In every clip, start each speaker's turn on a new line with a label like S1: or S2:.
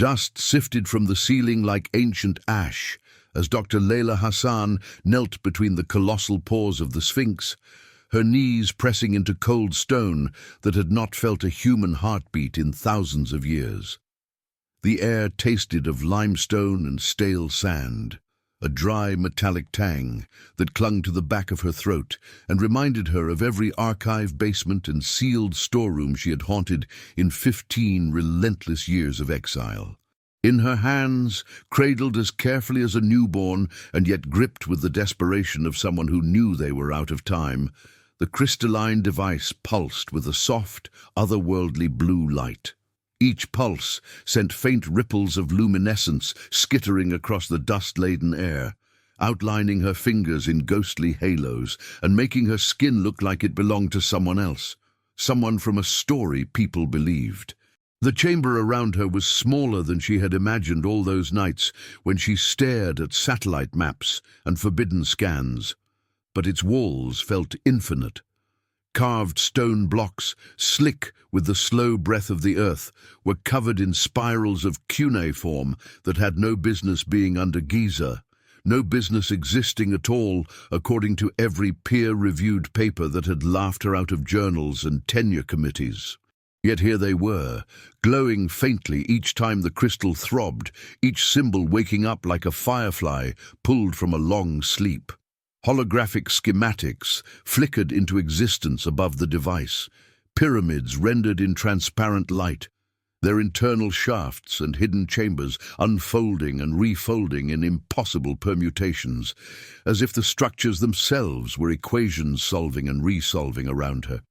S1: Dust sifted from the ceiling like ancient ash as Dr. Layla Hassan knelt between the colossal paws of the Sphinx, her knees pressing into cold stone that had not felt a human heartbeat in thousands of years. The air tasted of limestone and stale sand, a dry metallic tang that clung to the back of her throat and reminded her of every archive basement and sealed storeroom she had haunted in 15 relentless years of exile. In her hands, cradled as carefully as a newborn and yet gripped with the desperation of someone who knew they were out of time, the crystalline device pulsed with a soft, otherworldly blue light. Each pulse sent faint ripples of luminescence skittering across the dust-laden air, outlining her fingers in ghostly halos and making her skin look like it belonged to someone else, someone from a story people believed. The chamber around her was smaller than she had imagined all those nights when she stared at satellite maps and forbidden scans, but its walls felt infinite. Carved stone blocks, slick with the slow breath of the earth, were covered in spirals of cuneiform that had no business being under Giza, no business existing at all according to every peer-reviewed paper that had laughed her out of journals and tenure committees. Yet here they were, glowing faintly each time the crystal throbbed, each symbol waking up like a firefly pulled from a long sleep. Holographic schematics flickered into existence above the device, pyramids rendered in transparent light, their internal shafts and hidden chambers unfolding and refolding in impossible permutations, as if the structures themselves were equations solving and resolving around her.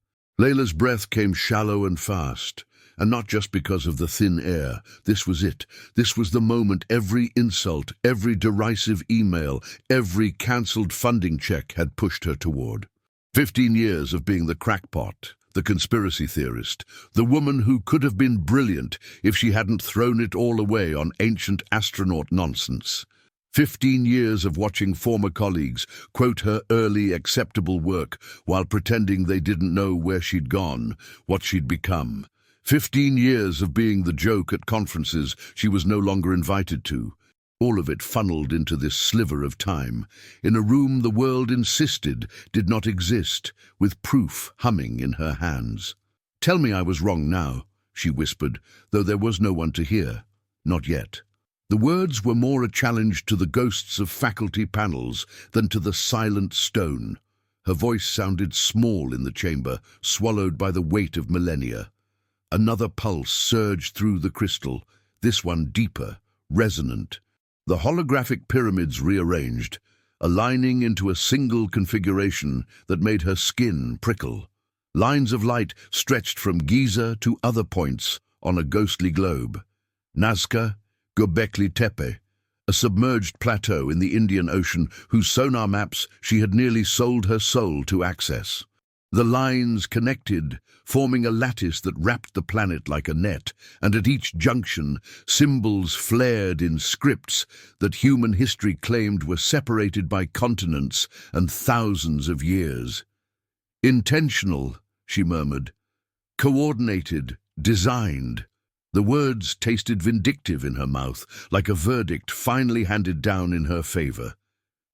S1: Layla's breath came shallow and fast, and not just because of the thin air. This was it. This was the moment every insult, every derisive email, every cancelled funding check had pushed her toward. 15 years of being the crackpot, the conspiracy theorist, the woman who could have been brilliant if she hadn't thrown it all away on ancient astronaut nonsense. 15 years of watching former colleagues quote her early acceptable work while pretending they didn't know where she'd gone, what she'd become. 15 years of being the joke at conferences she was no longer invited to. All of it funneled into this sliver of time, in a room the world insisted did not exist, with proof humming in her hands. "Tell me I was wrong now," she whispered, though there was no one to hear. Not yet. The words were more a challenge to the ghosts of faculty panels than to the silent stone. Her voice sounded small in the chamber, swallowed by the weight of millennia. Another pulse surged through the crystal, this one deeper, resonant. The holographic pyramids rearranged, aligning into a single configuration that made her skin prickle. Lines of light stretched from Giza to other points on a ghostly globe. Nazca, Göbekli Tepe, a submerged plateau in the Indian Ocean whose sonar maps she had nearly sold her soul to access. The lines connected, forming a lattice that wrapped the planet like a net, and at each junction, symbols flared in scripts that human history claimed were separated by continents and thousands of years. "Intentional," she murmured. "Coordinated, designed." The words tasted vindictive in her mouth, like a verdict finally handed down in her favor.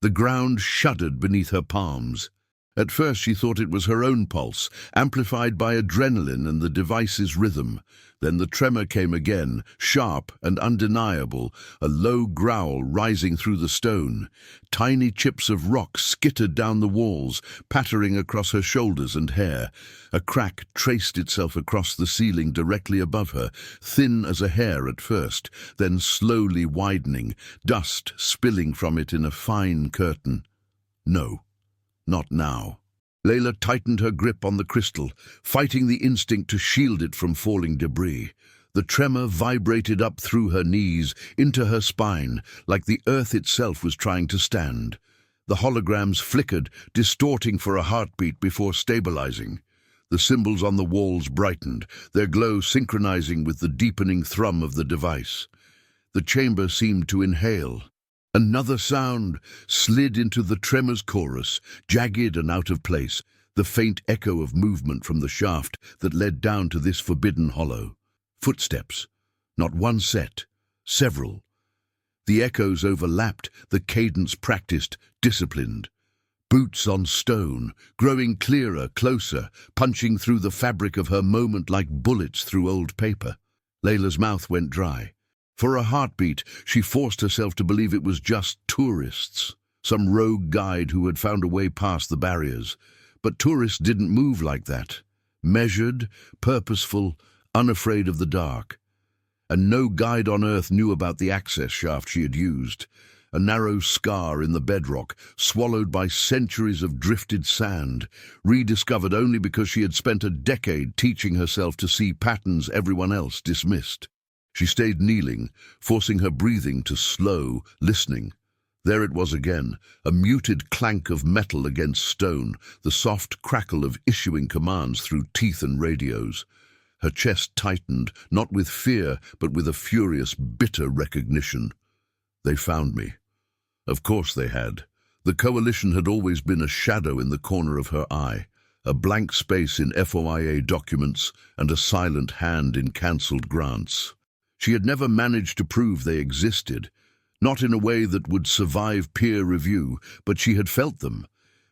S1: The ground shuddered beneath her palms. At first she thought it was her own pulse, amplified by adrenaline and the device's rhythm. Then the tremor came again, sharp and undeniable, a low growl rising through the stone. Tiny chips of rock skittered down the walls, pattering across her shoulders and hair. A crack traced itself across the ceiling directly above her, thin as a hair at first, then slowly widening, dust spilling from it in a fine curtain. No. Not now. Layla tightened her grip on the crystal, fighting the instinct to shield it from falling debris. The tremor vibrated up through her knees, into her spine, like the earth itself was trying to stand. The holograms flickered, distorting for a heartbeat before stabilizing. The symbols on the walls brightened, their glow synchronizing with the deepening thrum of the device. The chamber seemed to inhale. Another sound slid into the tremor's chorus, jagged and out of place, the faint echo of movement from the shaft that led down to this forbidden hollow. Footsteps, not one set, Several. The echoes overlapped, the cadence practiced, disciplined. Boots on stone, growing clearer, closer, punching through the fabric of her moment like bullets through old paper. Layla's mouth went dry. For a heartbeat, she forced herself to believe it was just tourists, some rogue guide who had found a way past the barriers. But tourists didn't move like that. Measured, purposeful, unafraid of the dark. And no guide on Earth knew about the access shaft she had used. A narrow scar in the bedrock, swallowed by centuries of drifted sand, rediscovered only because she had spent a decade teaching herself to see patterns everyone else dismissed. She stayed kneeling, forcing her breathing to slow, listening. There it was again, a muted clank of metal against stone, the soft crackle of issuing commands through teeth and radios. Her chest tightened, not with fear, but with a furious, bitter recognition. They found me. Of course they had. The coalition had always been a shadow in the corner of her eye, a blank space in FOIA documents and a silent hand in cancelled grants. She had never managed to prove they existed, not in a way that would survive peer review, but she had felt them.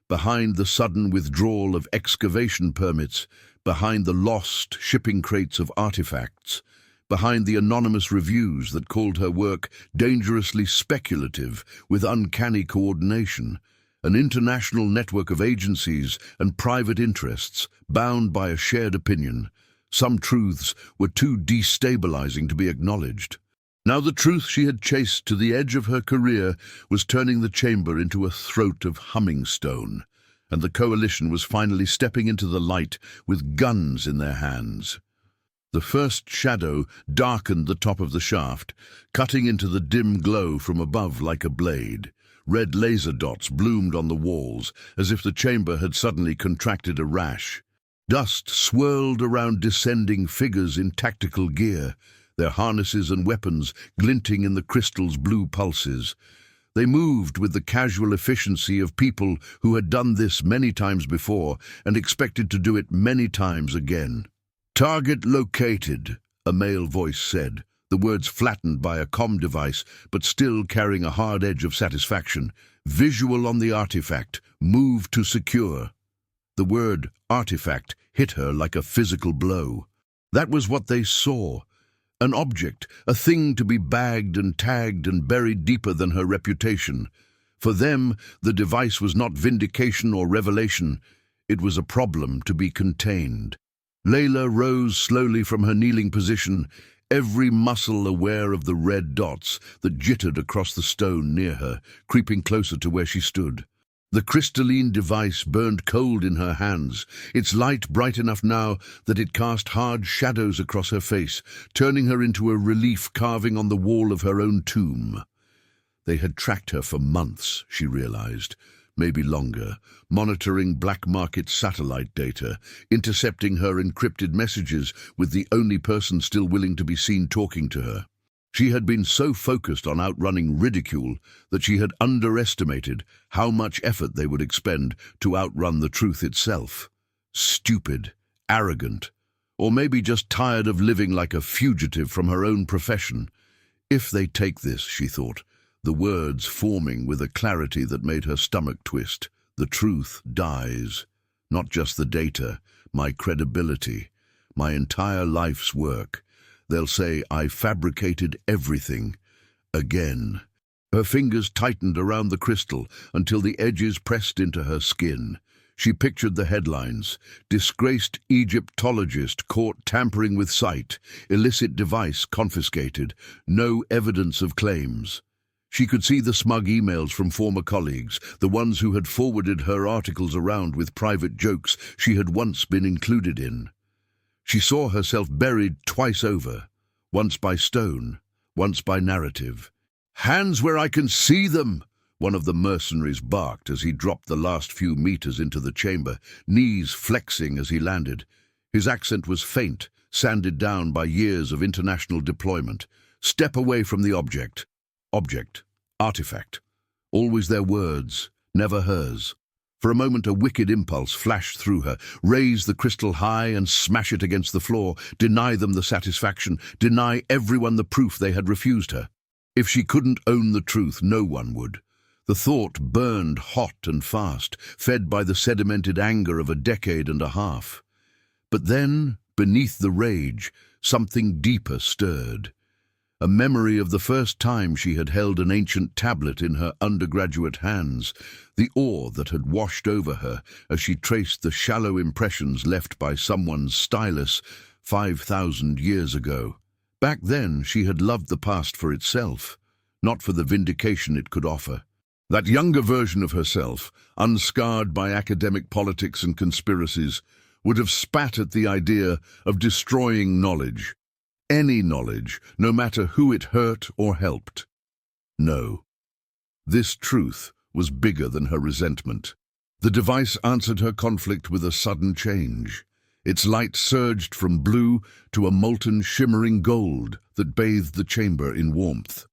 S1: Behind the sudden withdrawal of excavation permits, behind the lost shipping crates of artifacts, behind the anonymous reviews that called her work dangerously speculative with uncanny coordination, an international network of agencies and private interests bound by a shared opinion. Some truths were too destabilizing to be acknowledged. Now the truth she had chased to the edge of her career was turning the chamber into a throat of humming stone, and the coalition was finally stepping into the light with guns in their hands. The first shadow darkened the top of the shaft, cutting into the dim glow from above like a blade. Red laser dots bloomed on the walls, as if the chamber had suddenly contracted a rash. Dust swirled around descending figures in tactical gear, their harnesses and weapons glinting in the crystal's blue pulses. They moved with the casual efficiency of people who had done this many times before and expected to do it many times again. "Target located," a male voice said, the words flattened by a comm device but still carrying a hard edge of satisfaction. "Visual on the artifact. Move to secure." The word artifact hit her like a physical blow. That was what they saw. An object, a thing to be bagged and tagged and buried deeper than her reputation. For them, the device was not vindication or revelation. It was a problem to be contained. Layla rose slowly from her kneeling position, every muscle aware of the red dots that jittered across the stone near her, creeping closer to where she stood. The crystalline device burned cold in her hands, its light bright enough now that it cast hard shadows across her face, turning her into a relief carving on the wall of her own tomb. They had tracked her for months, she realized, maybe longer, monitoring black market satellite data, intercepting her encrypted messages with the only person still willing to be seen talking to her. She had been so focused on outrunning ridicule that she had underestimated how much effort they would expend to outrun the truth itself. Stupid, arrogant, or maybe just tired of living like a fugitive from her own profession. If they take this, she thought, the words forming with a clarity that made her stomach twist, the truth dies. Not just the data, my credibility, my entire life's work. They'll say I fabricated everything. Again. Her fingers tightened around the crystal until the edges pressed into her skin. She pictured the headlines. Disgraced Egyptologist caught tampering with sight. Illicit device confiscated. No evidence of claims. She could see the smug emails from former colleagues, the ones who had forwarded her articles around with private jokes she had once been included in. She saw herself buried twice over, once by stone, once by narrative. "Hands where I can see them!" one of the mercenaries barked as he dropped the last few meters into the chamber, knees flexing as he landed. His accent was faint, sanded down by years of international deployment. "Step away from the object." Object. Artifact. Always their words, never hers. For a moment, a wicked impulse flashed through her. Raise the crystal high and smash it against the floor. Deny them the satisfaction. Deny everyone the proof they had refused her. If she couldn't own the truth, no one would. The thought burned hot and fast, fed by the sedimented anger of a decade and a half. But then, beneath the rage, something deeper stirred. A memory of the first time she had held an ancient tablet in her undergraduate hands, the awe that had washed over her as she traced the shallow impressions left by someone's stylus 5,000 years ago. Back then, she had loved the past for itself, not for the vindication it could offer. That younger version of herself, unscarred by academic politics and conspiracies, would have spat at the idea of destroying knowledge. Any knowledge, no matter who it hurt or helped. No. This truth was bigger than her resentment. The device answered her conflict with a sudden change. Its light surged from blue to a molten, shimmering gold that bathed the chamber in warmth.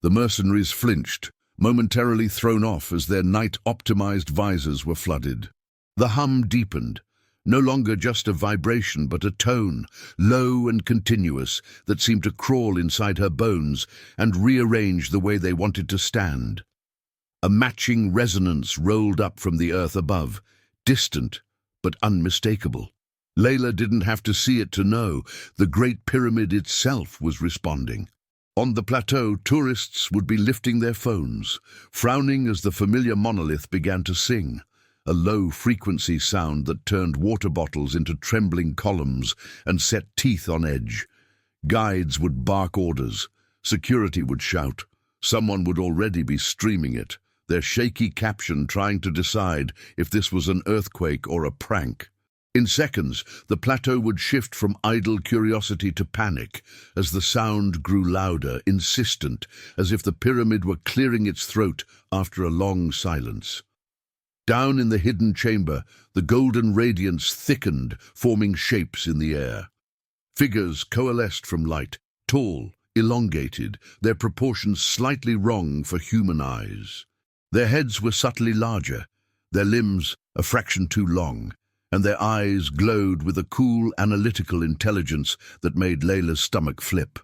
S1: The mercenaries flinched, momentarily thrown off as their night-optimized visors were flooded. The hum deepened, no longer just a vibration but a tone, low and continuous, that seemed to crawl inside her bones and rearrange the way they wanted to stand. A matching resonance rolled up from the earth above, distant but unmistakable. Layla didn't have to see it to know. The Great Pyramid itself was responding. On the plateau, tourists would be lifting their phones, frowning as the familiar monolith began to sing, a low-frequency sound that turned water bottles into trembling columns and set teeth on edge. Guides would bark orders. Security would shout. Someone would already be streaming it, their shaky caption trying to decide if this was an earthquake or a prank. In seconds, the plateau would shift from idle curiosity to panic as the sound grew louder, insistent, as if the pyramid were clearing its throat after a long silence. Down in the hidden chamber, the golden radiance thickened, forming shapes in the air. Figures coalesced from light, tall, elongated, their proportions slightly wrong for human eyes. Their heads were subtly larger, their limbs a fraction too long, and their eyes glowed with a cool, analytical intelligence that made Layla's stomach flip.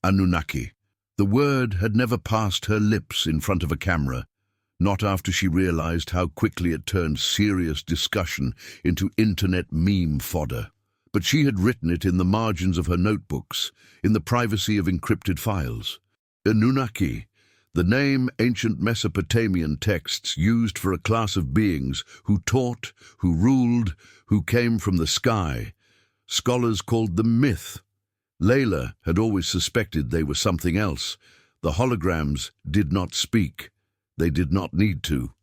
S1: Anunnaki. The word had never passed her lips in front of a camera, not after she realized how quickly it turned serious discussion into internet meme fodder. But she had written it in the margins of her notebooks, in the privacy of encrypted files. Anunnaki, the name ancient Mesopotamian texts used for a class of beings who taught, who ruled, who came from the sky. Scholars called them myth. Layla had always suspected they were something else. The holograms did not speak. They did not need to.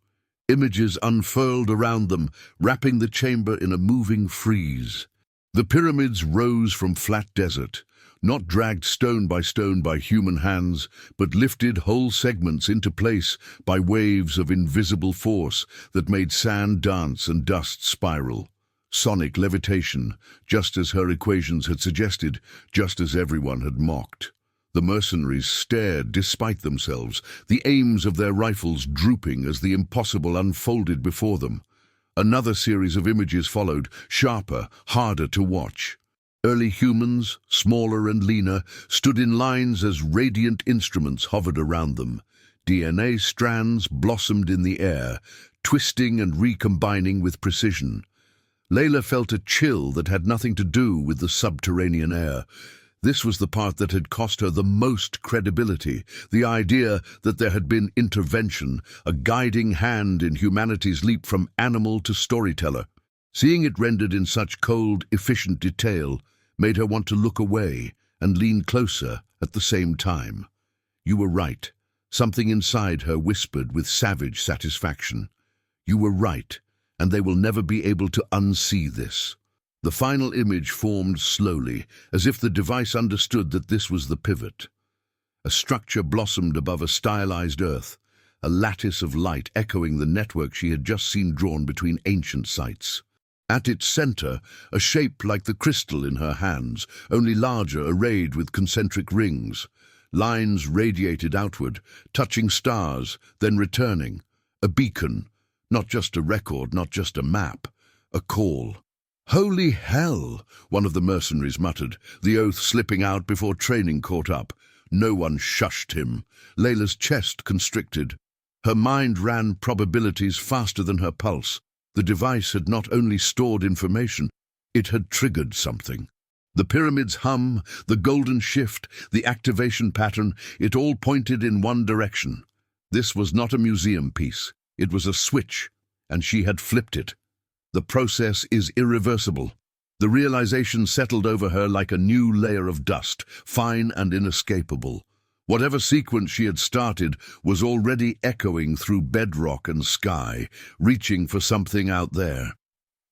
S1: Images unfurled around them, wrapping the chamber in a moving frieze. The pyramids rose from flat desert, not dragged stone by human hands, but lifted whole segments into place by waves of invisible force that made sand dance and dust spiral. Sonic levitation, just as her equations had suggested, just as everyone had mocked. The mercenaries stared despite themselves, the aims of their rifles drooping as the impossible unfolded before them. Another series of images followed, sharper, harder to watch. Early humans, smaller and leaner, stood in lines as radiant instruments hovered around them. DNA strands blossomed in the air, twisting and recombining with precision. Layla felt a chill that had nothing to do with the subterranean air. This was the part that had cost her the most credibility, the idea that there had been intervention, a guiding hand in humanity's leap from animal to storyteller. Seeing it rendered in such cold, efficient detail made her want to look away and lean closer at the same time. You were right. Something inside her whispered with savage satisfaction. You were right, and they will never be able to unsee this. The final image formed slowly, as if the device understood that this was the pivot. A structure blossomed above a stylized earth, a lattice of light echoing the network she had just seen drawn between ancient sites. At its center, a shape like the crystal in her hands, only larger, arrayed with concentric rings. Lines radiated outward, touching stars, then returning. A beacon, Not just a record, not just a map. A call. "Holy hell!" one of the mercenaries muttered, the oath slipping out before training caught up. No one shushed him. Layla's chest constricted. Her mind ran probabilities faster than her pulse. The device had not only stored information, it had triggered something. The pyramid's hum, the golden shift, the activation pattern, it all pointed in one direction. This was not a museum piece. It was a switch, and she had flipped it. The process is irreversible. The realization settled over her like a new layer of dust, fine and inescapable. Whatever sequence she had started was already echoing through bedrock and sky, reaching for something out there.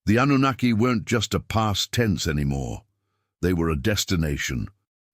S1: The Anunnaki weren't just a past tense anymore. They were a destination.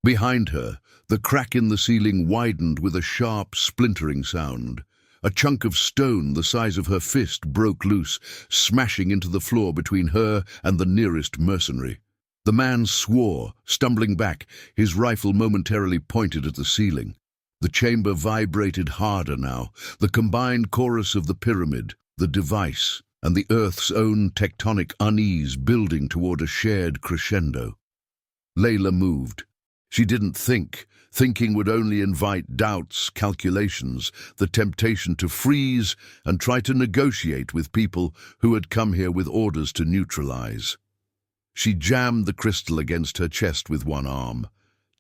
S1: Behind her, the crack in the ceiling widened with a sharp, splintering sound. A chunk of stone the size of her fist broke loose, smashing into the floor between her and the nearest mercenary. The man swore, stumbling back, his rifle momentarily pointed at the ceiling. The chamber vibrated harder now, the combined chorus of the pyramid, the device, and the Earth's own tectonic unease building toward a shared crescendo. Layla moved. She didn't think. Thinking would only invite doubts, calculations, the temptation to freeze and try to negotiate with people who had come here with orders to neutralize. She jammed the crystal against her chest with one arm,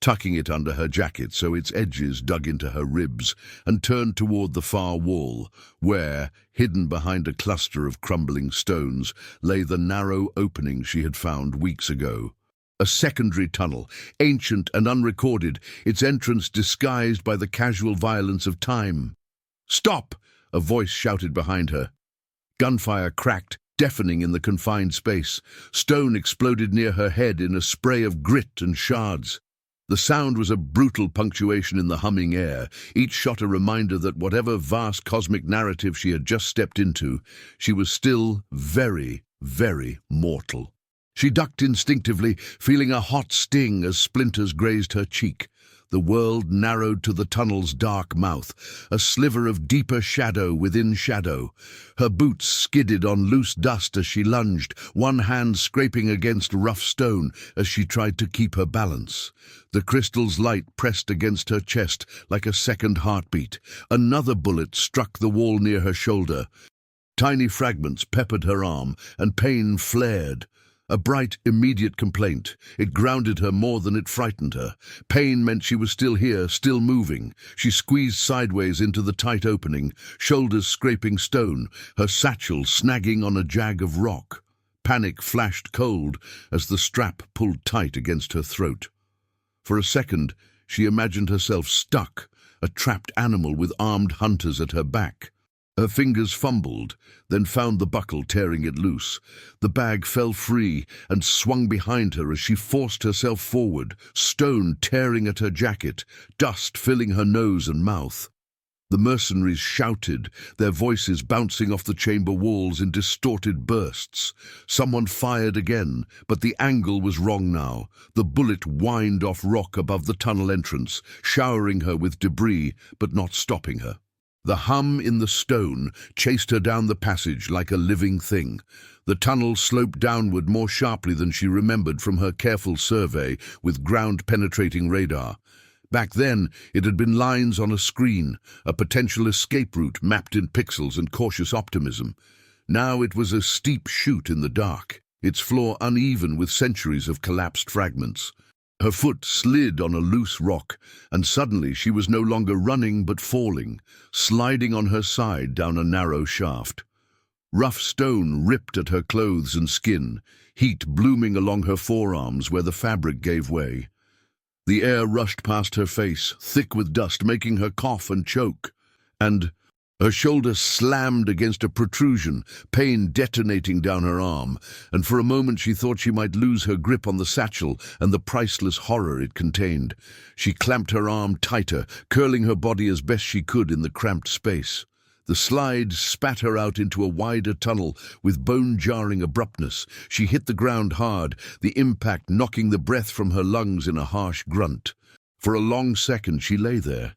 S1: tucking it under her jacket so its edges dug into her ribs, and turned toward the far wall, where, hidden behind a cluster of crumbling stones, lay the narrow opening she had found weeks ago. A secondary tunnel, ancient and unrecorded, its entrance disguised by the casual violence of time. "Stop!" a voice shouted behind her. Gunfire cracked, deafening in the confined space. Stone exploded near her head in a spray of grit and shards. The sound was a brutal punctuation in the humming air, each shot a reminder that whatever vast cosmic narrative she had just stepped into, she was still very, very mortal. She ducked instinctively, feeling a hot sting as splinters grazed her cheek. The world narrowed to the tunnel's dark mouth, a sliver of deeper shadow within shadow. Her boots skidded on loose dust as she lunged, one hand scraping against rough stone as she tried to keep her balance. The crystal's light pressed against her chest like a second heartbeat. Another bullet struck the wall near her shoulder. Tiny fragments peppered her arm, and pain flared. A bright, immediate complaint. It grounded her more than it frightened her. Pain meant she was still here, still moving. She squeezed sideways into the tight opening, shoulders scraping stone, her satchel snagging on a jag of rock. Panic flashed cold as the strap pulled tight against her throat. For a second, she imagined herself stuck, a trapped animal with armed hunters at her back. Her fingers fumbled, then found the buckle, tearing it loose. The bag fell free and swung behind her as she forced herself forward, stone tearing at her jacket, dust filling her nose and mouth. The mercenaries shouted, their voices bouncing off the chamber walls in distorted bursts. Someone fired again, but the angle was wrong now. The bullet whined off rock above the tunnel entrance, showering her with debris, but not stopping her. The hum in the stone chased her down the passage like a living thing. The tunnel sloped downward more sharply than she remembered from her careful survey with ground-penetrating radar. Back then, it had been lines on a screen, a potential escape route mapped in pixels and cautious optimism. Now it was a steep chute in the dark, its floor uneven with centuries of collapsed fragments. Her foot slid on a loose rock, and suddenly she was no longer running but falling, sliding on her side down a narrow shaft. Rough stone ripped at her clothes and skin, heat blooming along her forearms where the fabric gave way. The air rushed past her face, thick with dust, making her cough and choke. And her shoulder slammed against a protrusion, pain detonating down her arm, and for a moment she thought she might lose her grip on the satchel and the priceless horror it contained. She clamped her arm tighter, curling her body as best she could in the cramped space. The slide spat her out into a wider tunnel with bone-jarring abruptness. She hit the ground hard, the impact knocking the breath from her lungs in a harsh grunt. For a long second she lay there,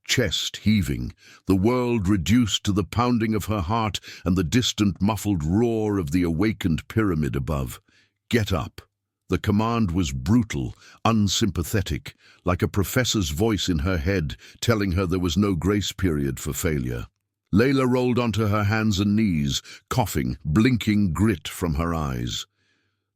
S1: chest heaving, the world reduced to the pounding of her heart and the distant muffled roar of the awakened pyramid above. "Get up." The command was brutal, unsympathetic, like a professor's voice in her head telling her there was no grace period for failure. Layla rolled onto her hands and knees, coughing, blinking grit from her eyes.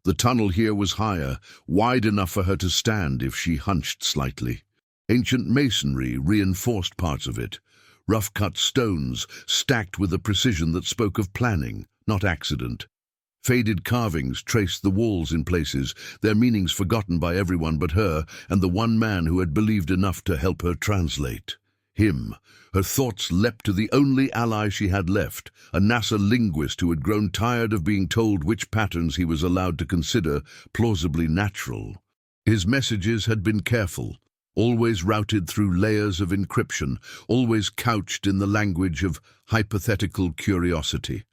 S1: The tunnel here was higher, wide enough for her to stand if she hunched slightly. Ancient masonry reinforced parts of it, rough-cut stones stacked with a precision that spoke of planning, not accident. Faded carvings traced the walls in places, their meanings forgotten by everyone but her and the one man who had believed enough to help her translate. Him. Her thoughts leapt to the only ally she had left, a NASA linguist who had grown tired of being told which patterns he was allowed to consider plausibly natural. His messages had been careful, always routed through layers of encryption, always couched in the language of hypothetical curiosity.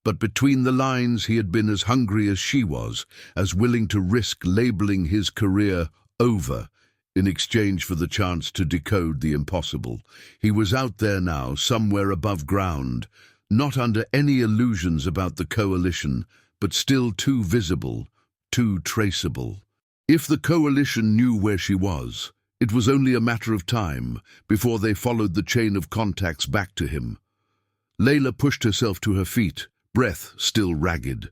S1: But between the lines he had been as hungry as she was, as willing to risk labeling his career over in exchange for the chance to decode the impossible. He was out there now, somewhere above ground, not under any illusions about the coalition, but still too visible, too traceable. If the coalition knew where she was, it was only a matter of time before they followed the chain of contacts back to him. Layla pushed herself to her feet, breath still ragged.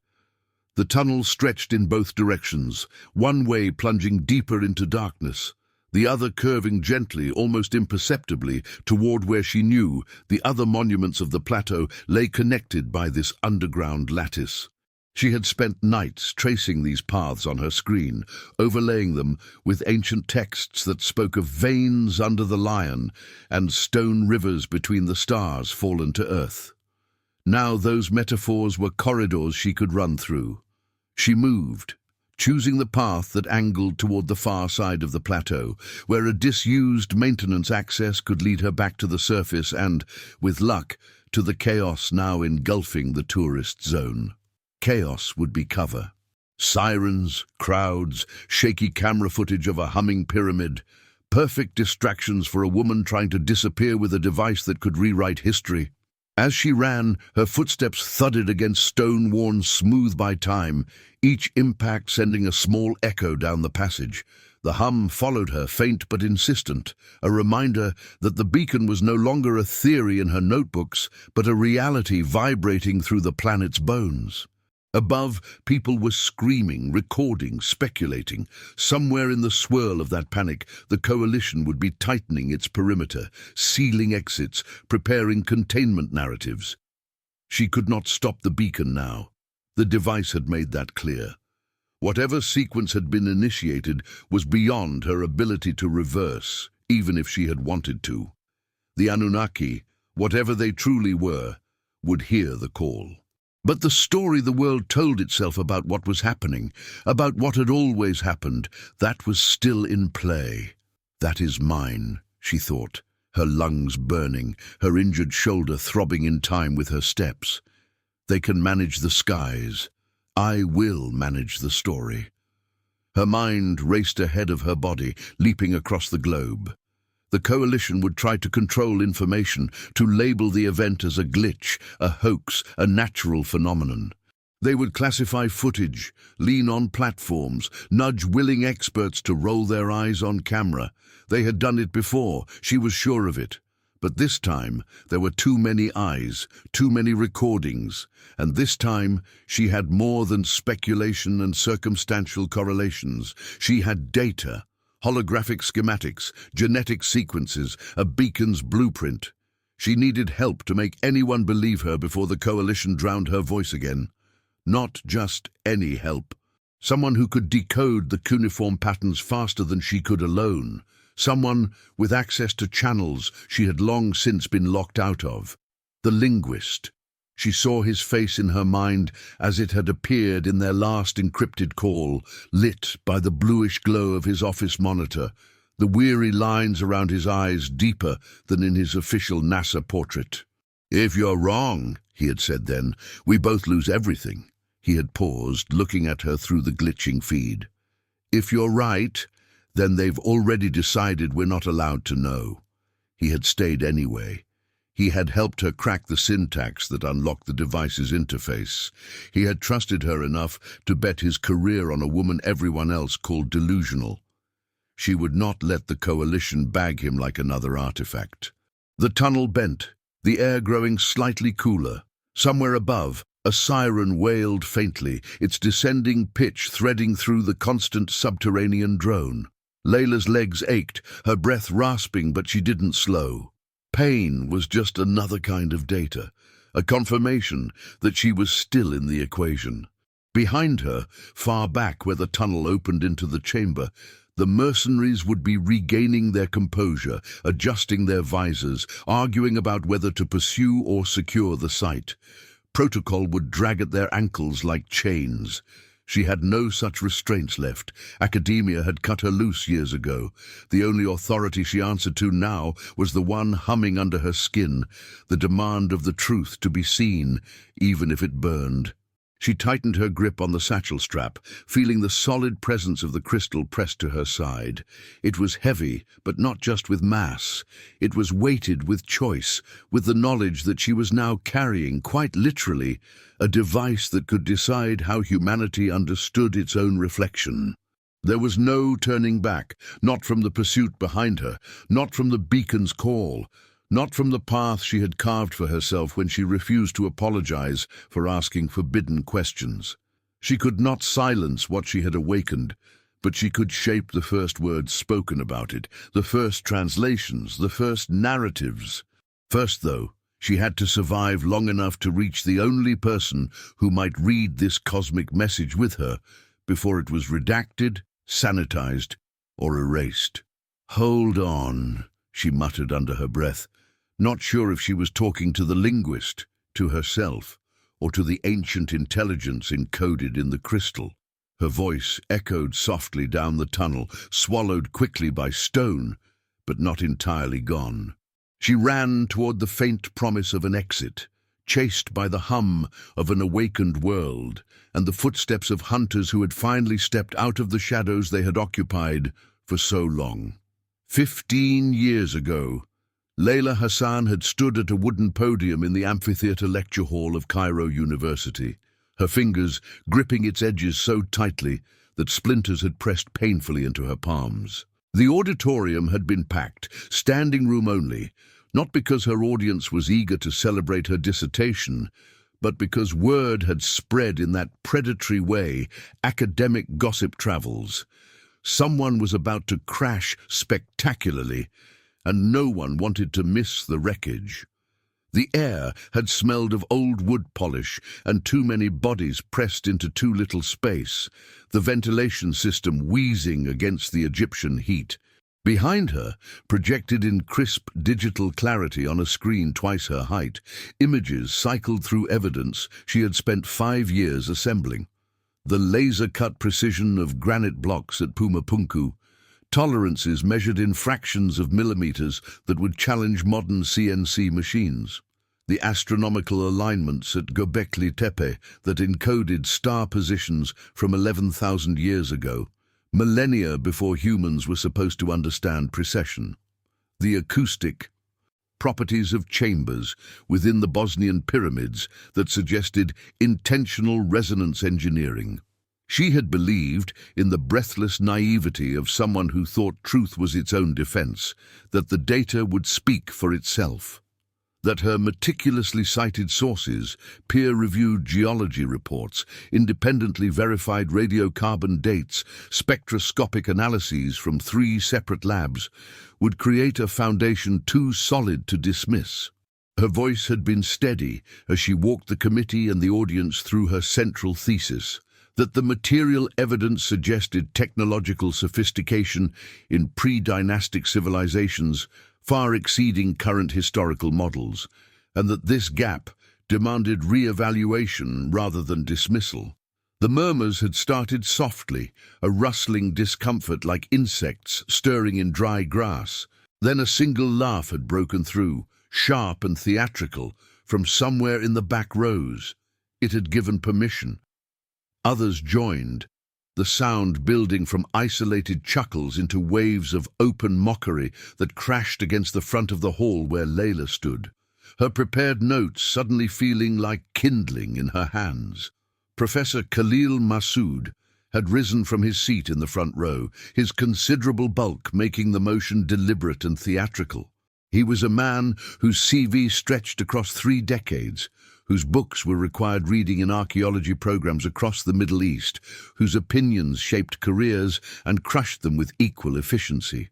S1: The tunnel stretched in both directions, one way plunging deeper into darkness, the other curving gently, almost imperceptibly, toward where she knew the other monuments of the plateau lay connected by this underground lattice. She had spent nights tracing these paths on her screen, overlaying them with ancient texts that spoke of veins under the lion and stone rivers between the stars fallen to earth. Now those metaphors were corridors she could run through. She moved, choosing the path that angled toward the far side of the plateau, where a disused maintenance access could lead her back to the surface and, with luck, to the chaos now engulfing the tourist zone. Chaos would be cover. Sirens, crowds, shaky camera footage of a humming pyramid, perfect distractions for a woman trying to disappear with a device that could rewrite history. As she ran, her footsteps thudded against stone worn smooth by time, each impact sending a small echo down the passage. The hum followed her, faint but insistent, a reminder that the beacon was no longer a theory in her notebooks, but a reality vibrating through the planet's bones. Above, people were screaming, recording, speculating. Somewhere in the swirl of that panic, the coalition would be tightening its perimeter, sealing exits, preparing containment narratives. She could not stop the beacon now. The device had made that clear. Whatever sequence had been initiated was beyond her ability to reverse, even if she had wanted to. The Anunnaki, whatever they truly were, would hear the call. But the story the world told itself about what was happening, about what had always happened, that was still in play. "That is mine," she thought, her lungs burning, her injured shoulder throbbing in time with her steps. "They can manage the skies. I will manage the story." Her mind raced ahead of her body, leaping across the globe. The coalition would try to control information, to label the event as a glitch, a hoax, a natural phenomenon. They would classify footage, lean on platforms, nudge willing experts to roll their eyes on camera. They had done it before, she was sure of it. But this time, there were too many eyes, too many recordings, and this time she had more than speculation and circumstantial correlations. She had data. Holographic schematics, genetic sequences, a beacon's blueprint. She needed help to make anyone believe her before the coalition drowned her voice again. Not just any help. Someone who could decode the cuneiform patterns faster than she could alone. Someone with access to channels she had long since been locked out of. The linguist. She saw his face in her mind as it had appeared in their last encrypted call, lit by the bluish glow of his office monitor, the weary lines around his eyes deeper than in his official NASA portrait. "If you're wrong," he had said then, "we both lose everything." He had paused, looking at her through the glitching feed. "If you're right, then they've already decided we're not allowed to know." He had stayed anyway. He had helped her crack the syntax that unlocked the device's interface. He had trusted her enough to bet his career on a woman everyone else called delusional. She would not let the coalition bag him like another artifact. The tunnel bent, the air growing slightly cooler. Somewhere above, a siren wailed faintly, its descending pitch threading through the constant subterranean drone. Layla's legs ached, her breath rasping, but she didn't slow. Pain was just another kind of data, a confirmation that she was still in the equation. Behind her, far back where the tunnel opened into the chamber, the mercenaries would be regaining their composure, adjusting their visors, arguing about whether to pursue or secure the site. Protocol would drag at their ankles like chains. She had no such restraints left. Academia had cut her loose years ago. The only authority she answered to now was the one humming under her skin, the demand of the truth to be seen, even if it burned. She tightened her grip on the satchel strap, feeling the solid presence of the crystal pressed to her side. It was heavy, but not just with mass. It was weighted with choice, with the knowledge that she was now carrying, quite literally, a device that could decide how humanity understood its own reflection. There was no turning back, not from the pursuit behind her, not from the beacon's call, not from the path she had carved for herself when she refused to apologize for asking forbidden questions. She could not silence what she had awakened, but she could shape the first words spoken about it, the first translations, the first narratives. First, though, she had to survive long enough to reach the only person who might read this cosmic message with her before it was redacted, sanitized, or erased. "Hold on," she muttered under her breath, not sure if she was talking to the linguist, to herself, or to the ancient intelligence encoded in the crystal. Her voice echoed softly down the tunnel, swallowed quickly by stone, but not entirely gone. She ran toward the faint promise of an exit, chased by the hum of an awakened world and the footsteps of hunters who had finally stepped out of the shadows they had occupied for so long. 15 years ago, Layla Hassan had stood at a wooden podium in the amphitheater lecture hall of Cairo University, her fingers gripping its edges so tightly that splinters had pressed painfully into her palms. The auditorium had been packed, standing room only, not because her audience was eager to celebrate her dissertation, but because word had spread in that predatory way academic gossip travels. Someone was about to crash spectacularly, and no one wanted to miss the wreckage. The air had smelled of old wood polish and too many bodies pressed into too little space, the ventilation system wheezing against the Egyptian heat. Behind her, projected in crisp digital clarity on a screen twice her height, images cycled through evidence she had spent 5 years assembling. The laser-cut precision of granite blocks at Pumapunku, tolerances measured in fractions of millimeters that would challenge modern CNC machines. The astronomical alignments at Göbekli Tepe that encoded star positions from 11,000 years ago, millennia before humans were supposed to understand precession. The acoustic properties of chambers within the Bosnian pyramids that suggested intentional resonance engineering. She had believed, in the breathless naivety of someone who thought truth was its own defense, that the data would speak for itself, that her meticulously cited sources, peer-reviewed geology reports, independently verified radiocarbon dates, spectroscopic analyses from 3 separate labs, would create a foundation too solid to dismiss. Her voice had been steady as she walked the committee and the audience through her central thesis, that the material evidence suggested technological sophistication in pre-dynastic civilizations far exceeding current historical models, and that this gap demanded re-evaluation rather than dismissal. The murmurs had started softly, a rustling discomfort like insects stirring in dry grass. Then a single laugh had broken through, sharp and theatrical, from somewhere in the back rows. It had given permission. Others joined, the sound building from isolated chuckles into waves of open mockery that crashed against the front of the hall where Layla stood, her prepared notes suddenly feeling like kindling in her hands. Professor Khalil Massoud had risen from his seat in the front row, his considerable bulk making the motion deliberate and theatrical. He was a man whose CV stretched across 3 decades, whose books were required reading in archaeology programs across the Middle East, whose opinions shaped careers and crushed them with equal efficiency.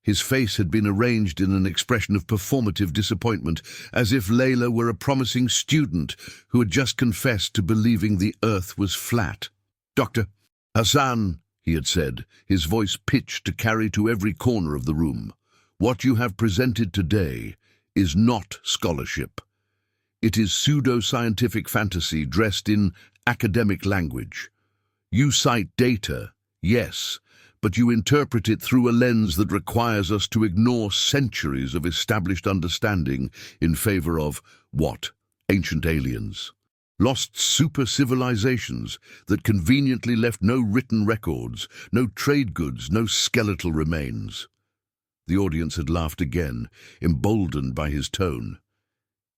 S1: His face had been arranged in an expression of performative disappointment, as if Layla were a promising student who had just confessed to believing the earth was flat. "Dr. Hassan," he had said, his voice pitched to carry to every corner of the room, "what you have presented today is not scholarship. It is pseudo-scientific fantasy dressed in academic language. You cite data, yes, but you interpret it through a lens that requires us to ignore centuries of established understanding in favor of, what? Ancient aliens. Lost super-civilizations that conveniently left no written records, no trade goods, no skeletal remains." The audience had laughed again, emboldened by his tone.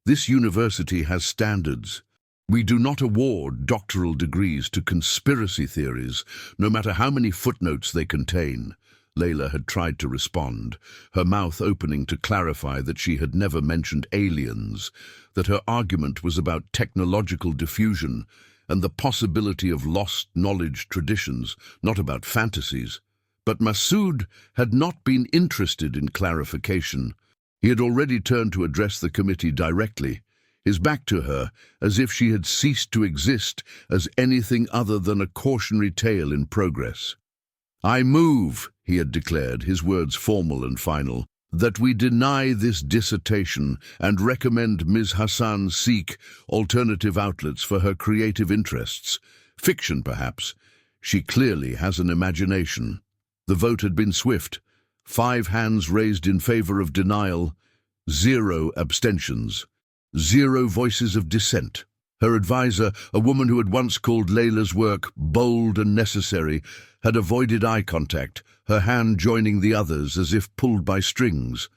S1: "This university has standards. We do not award doctoral degrees to conspiracy theories, no matter how many footnotes they contain." Layla had tried to respond, her mouth opening to clarify that she had never mentioned aliens, that her argument was about technological diffusion and the possibility of lost knowledge traditions, not about fantasies. But Massoud had not been interested in clarification. He had already turned to address the committee directly, his back to her, as if she had ceased to exist as anything other than a cautionary tale in progress. "I move," he had declared, his words formal and final, "that we deny this dissertation and recommend Ms. Hassan seek alternative outlets for her creative interests. Fiction, perhaps. She clearly has an imagination." The vote had been swift. 5 hands raised in favor of denial, 0 abstentions, 0 voices of dissent. Her advisor, a woman who had once called Layla's work bold and necessary, had avoided eye contact, her hand joining the others as if pulled by strings.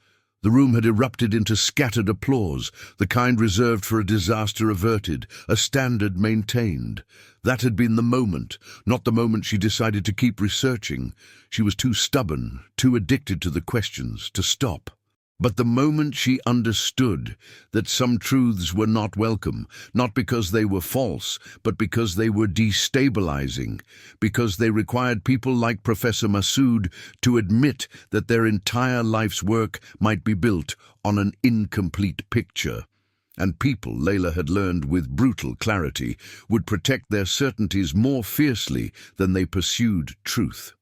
S1: The room had erupted into scattered applause, the kind reserved for a disaster averted, a standard maintained. That had been the moment, not the moment she decided to keep researching. She was too stubborn, too addicted to the questions, to stop. But the moment she understood that some truths were not welcome, not because they were false, but because they were destabilizing, because they required people like Professor Massoud to admit that their entire life's work might be built on an incomplete picture. And people, Layla had learned with brutal clarity, would protect their certainties more fiercely than they pursued truth.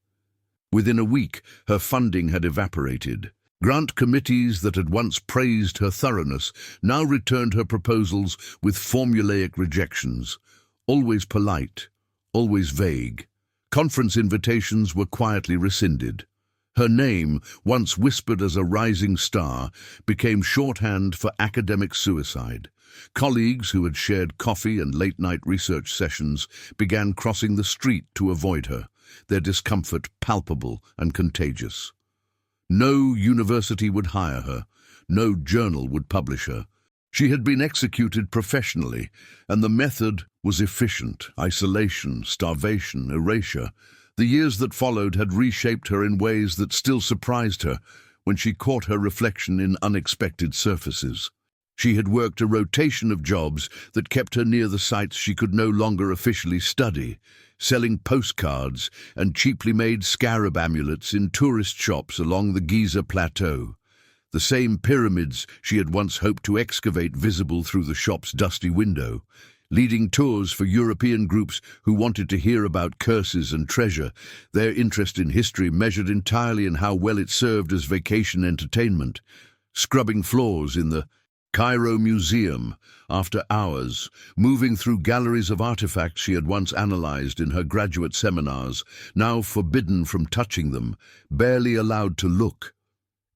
S1: Within a week, her funding had evaporated. Grant committees that had once praised her thoroughness now returned her proposals with formulaic rejections, always polite, always vague. Conference invitations were quietly rescinded. Her name, once whispered as a rising star, became shorthand for academic suicide. Colleagues who had shared coffee and late-night research sessions began crossing the street to avoid her, their discomfort palpable and contagious. No university would hire her, no journal would publish her. She had been executed professionally, and the method was efficient: isolation, starvation, erasure. The years that followed had reshaped her in ways that still surprised her when she caught her reflection in unexpected surfaces. She had worked a rotation of jobs that kept her near the sites she could no longer officially study, selling postcards and cheaply made scarab amulets in tourist shops along the Giza Plateau. The same pyramids she had once hoped to excavate visible through the shop's dusty window, leading tours for European groups who wanted to hear about curses and treasure, their interest in history measured entirely in how well it served as vacation entertainment, scrubbing floors in the Cairo Museum after hours, moving through galleries of artifacts she had once analyzed in her graduate seminars, now forbidden from touching them, barely allowed to look.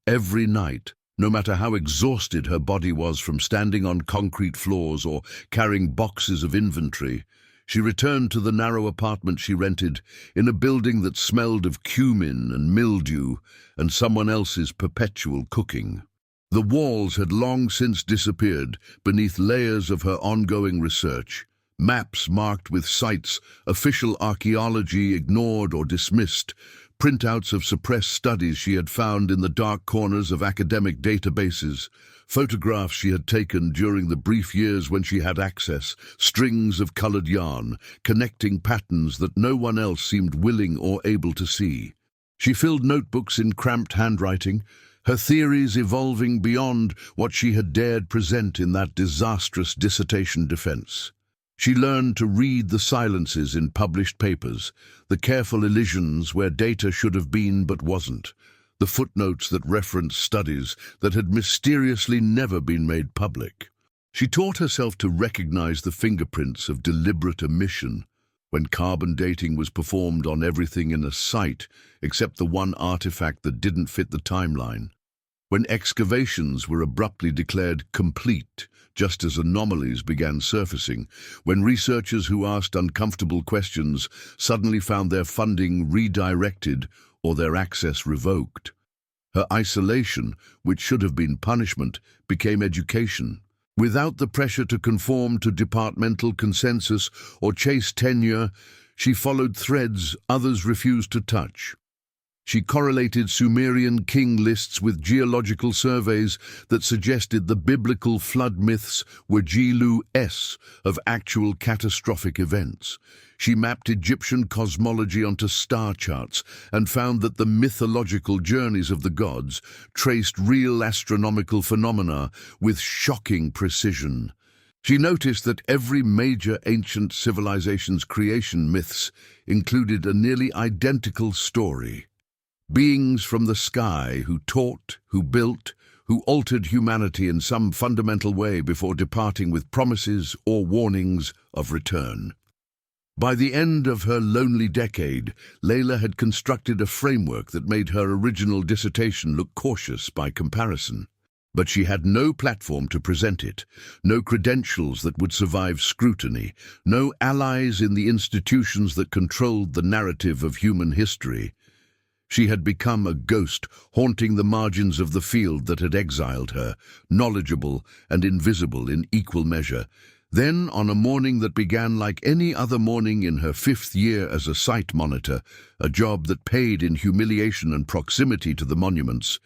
S1: Every night, no matter how exhausted her body was from standing on concrete floors or carrying boxes of inventory, She returned to the narrow apartment she rented, in a building that smelled of cumin and mildew and someone else's perpetual cooking. The walls had long since disappeared beneath layers of her ongoing research, maps marked with sites, official archaeology ignored or dismissed, printouts of suppressed studies she had found in the dark corners of academic databases, photographs she had taken during the brief years when she had access, strings of colored yarn, connecting patterns that no one else seemed willing or able to see. She filled notebooks in cramped handwriting, her theories evolving beyond what she had dared present in that disastrous dissertation defense. She learned to read the silences in published papers, the careful elisions where data should have been but wasn't, the footnotes that referenced studies that had mysteriously never been made public. She taught herself to recognize the fingerprints of deliberate omission when carbon dating was performed on everything in a site except the one artifact that didn't fit the timeline. When excavations were abruptly declared complete, just as anomalies began surfacing, when researchers who asked uncomfortable questions suddenly found their funding redirected or their access revoked. Her isolation, which should have been punishment, became education. Without the pressure to conform to departmental consensus or chase tenure, she followed threads others refused to touch. She correlated Sumerian king lists with geological surveys that suggested the biblical flood myths were Gilu-S of actual catastrophic events. She mapped Egyptian cosmology onto star charts and found that the mythological journeys of the gods traced real astronomical phenomena with shocking precision. She noticed that every major ancient civilization's creation myths included a nearly identical story. Beings from the sky who taught, who built, who altered humanity in some fundamental way before departing with promises or warnings of return. By the end of her lonely decade, Layla had constructed a framework that made her original dissertation look cautious by comparison. But she had no platform to present it, no credentials that would survive scrutiny, no allies in the institutions that controlled the narrative of human history. She had become a ghost, haunting the margins of the field that had exiled her, knowledgeable and invisible in equal measure. Then, on a morning that began like any other morning in her 5th year as a site monitor, a job that paid in humiliation and proximity to the monuments,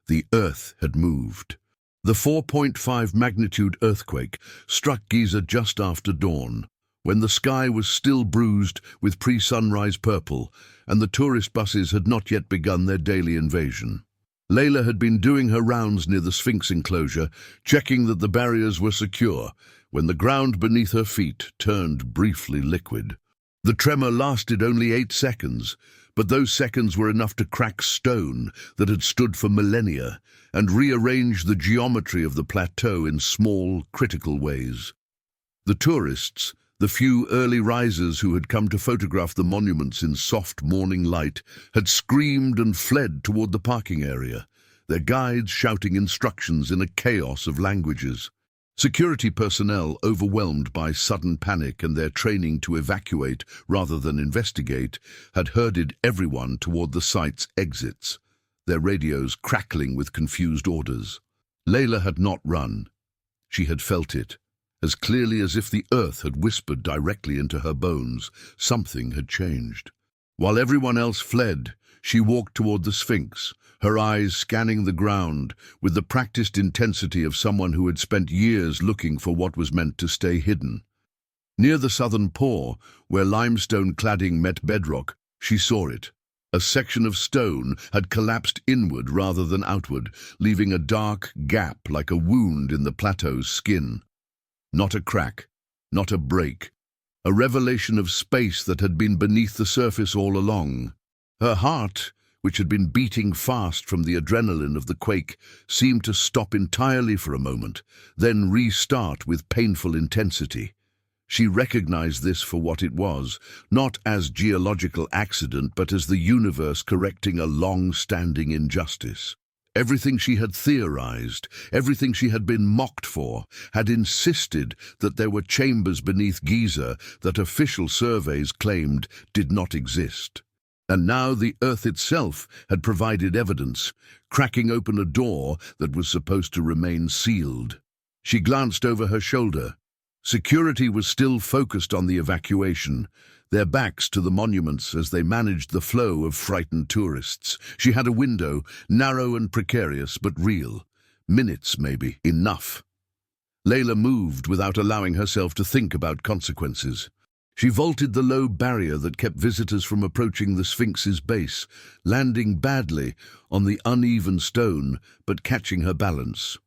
S1: the earth had moved. The 4.5 magnitude earthquake struck Giza just after dawn, when the sky was still bruised with pre-sunrise purple, and the tourist buses had not yet begun their daily invasion. Layla had been doing her rounds near the Sphinx enclosure, checking that the barriers were secure, when the ground beneath her feet turned briefly liquid. The tremor lasted only 8 seconds, but those seconds were enough to crack stone that had stood for millennia and rearrange the geometry of the plateau in small, critical ways. The tourists, the few early risers who had come to photograph the monuments in soft morning light, had screamed and fled toward the parking area, their guides shouting instructions in a chaos of languages. Security personnel, overwhelmed by sudden panic and their training to evacuate rather than investigate, had herded everyone toward the site's exits, their radios crackling with confused orders. Layla had not run. She had felt it. As clearly as if the earth had whispered directly into her bones, something had changed. While everyone else fled, she walked toward the Sphinx, her eyes scanning the ground with the practiced intensity of someone who had spent years looking for what was meant to stay hidden. Near the southern paw, where limestone cladding met bedrock, she saw it. A section of stone had collapsed inward rather than outward, leaving a dark gap like a wound in the plateau's skin. Not a crack, not a break, a revelation of space that had been beneath the surface all along. Her heart, which had been beating fast from the adrenaline of the quake, seemed to stop entirely for a moment, then restart with painful intensity. She recognized this for what it was, not as geological accident, but as the universe correcting a long-standing injustice. Everything she had theorized, everything she had been mocked for, had insisted that there were chambers beneath Giza that official surveys claimed did not exist. And now the Earth itself had provided evidence, cracking open a door that was supposed to remain sealed. She glanced over her shoulder. Security was still focused on the evacuation, their backs to the monuments as they managed the flow of frightened tourists. She had a window, narrow and precarious, but real. Minutes, maybe. Enough. Layla moved without allowing herself to think about consequences. She vaulted the low barrier that kept visitors from approaching the Sphinx's base, landing badly on the uneven stone, but catching her balance.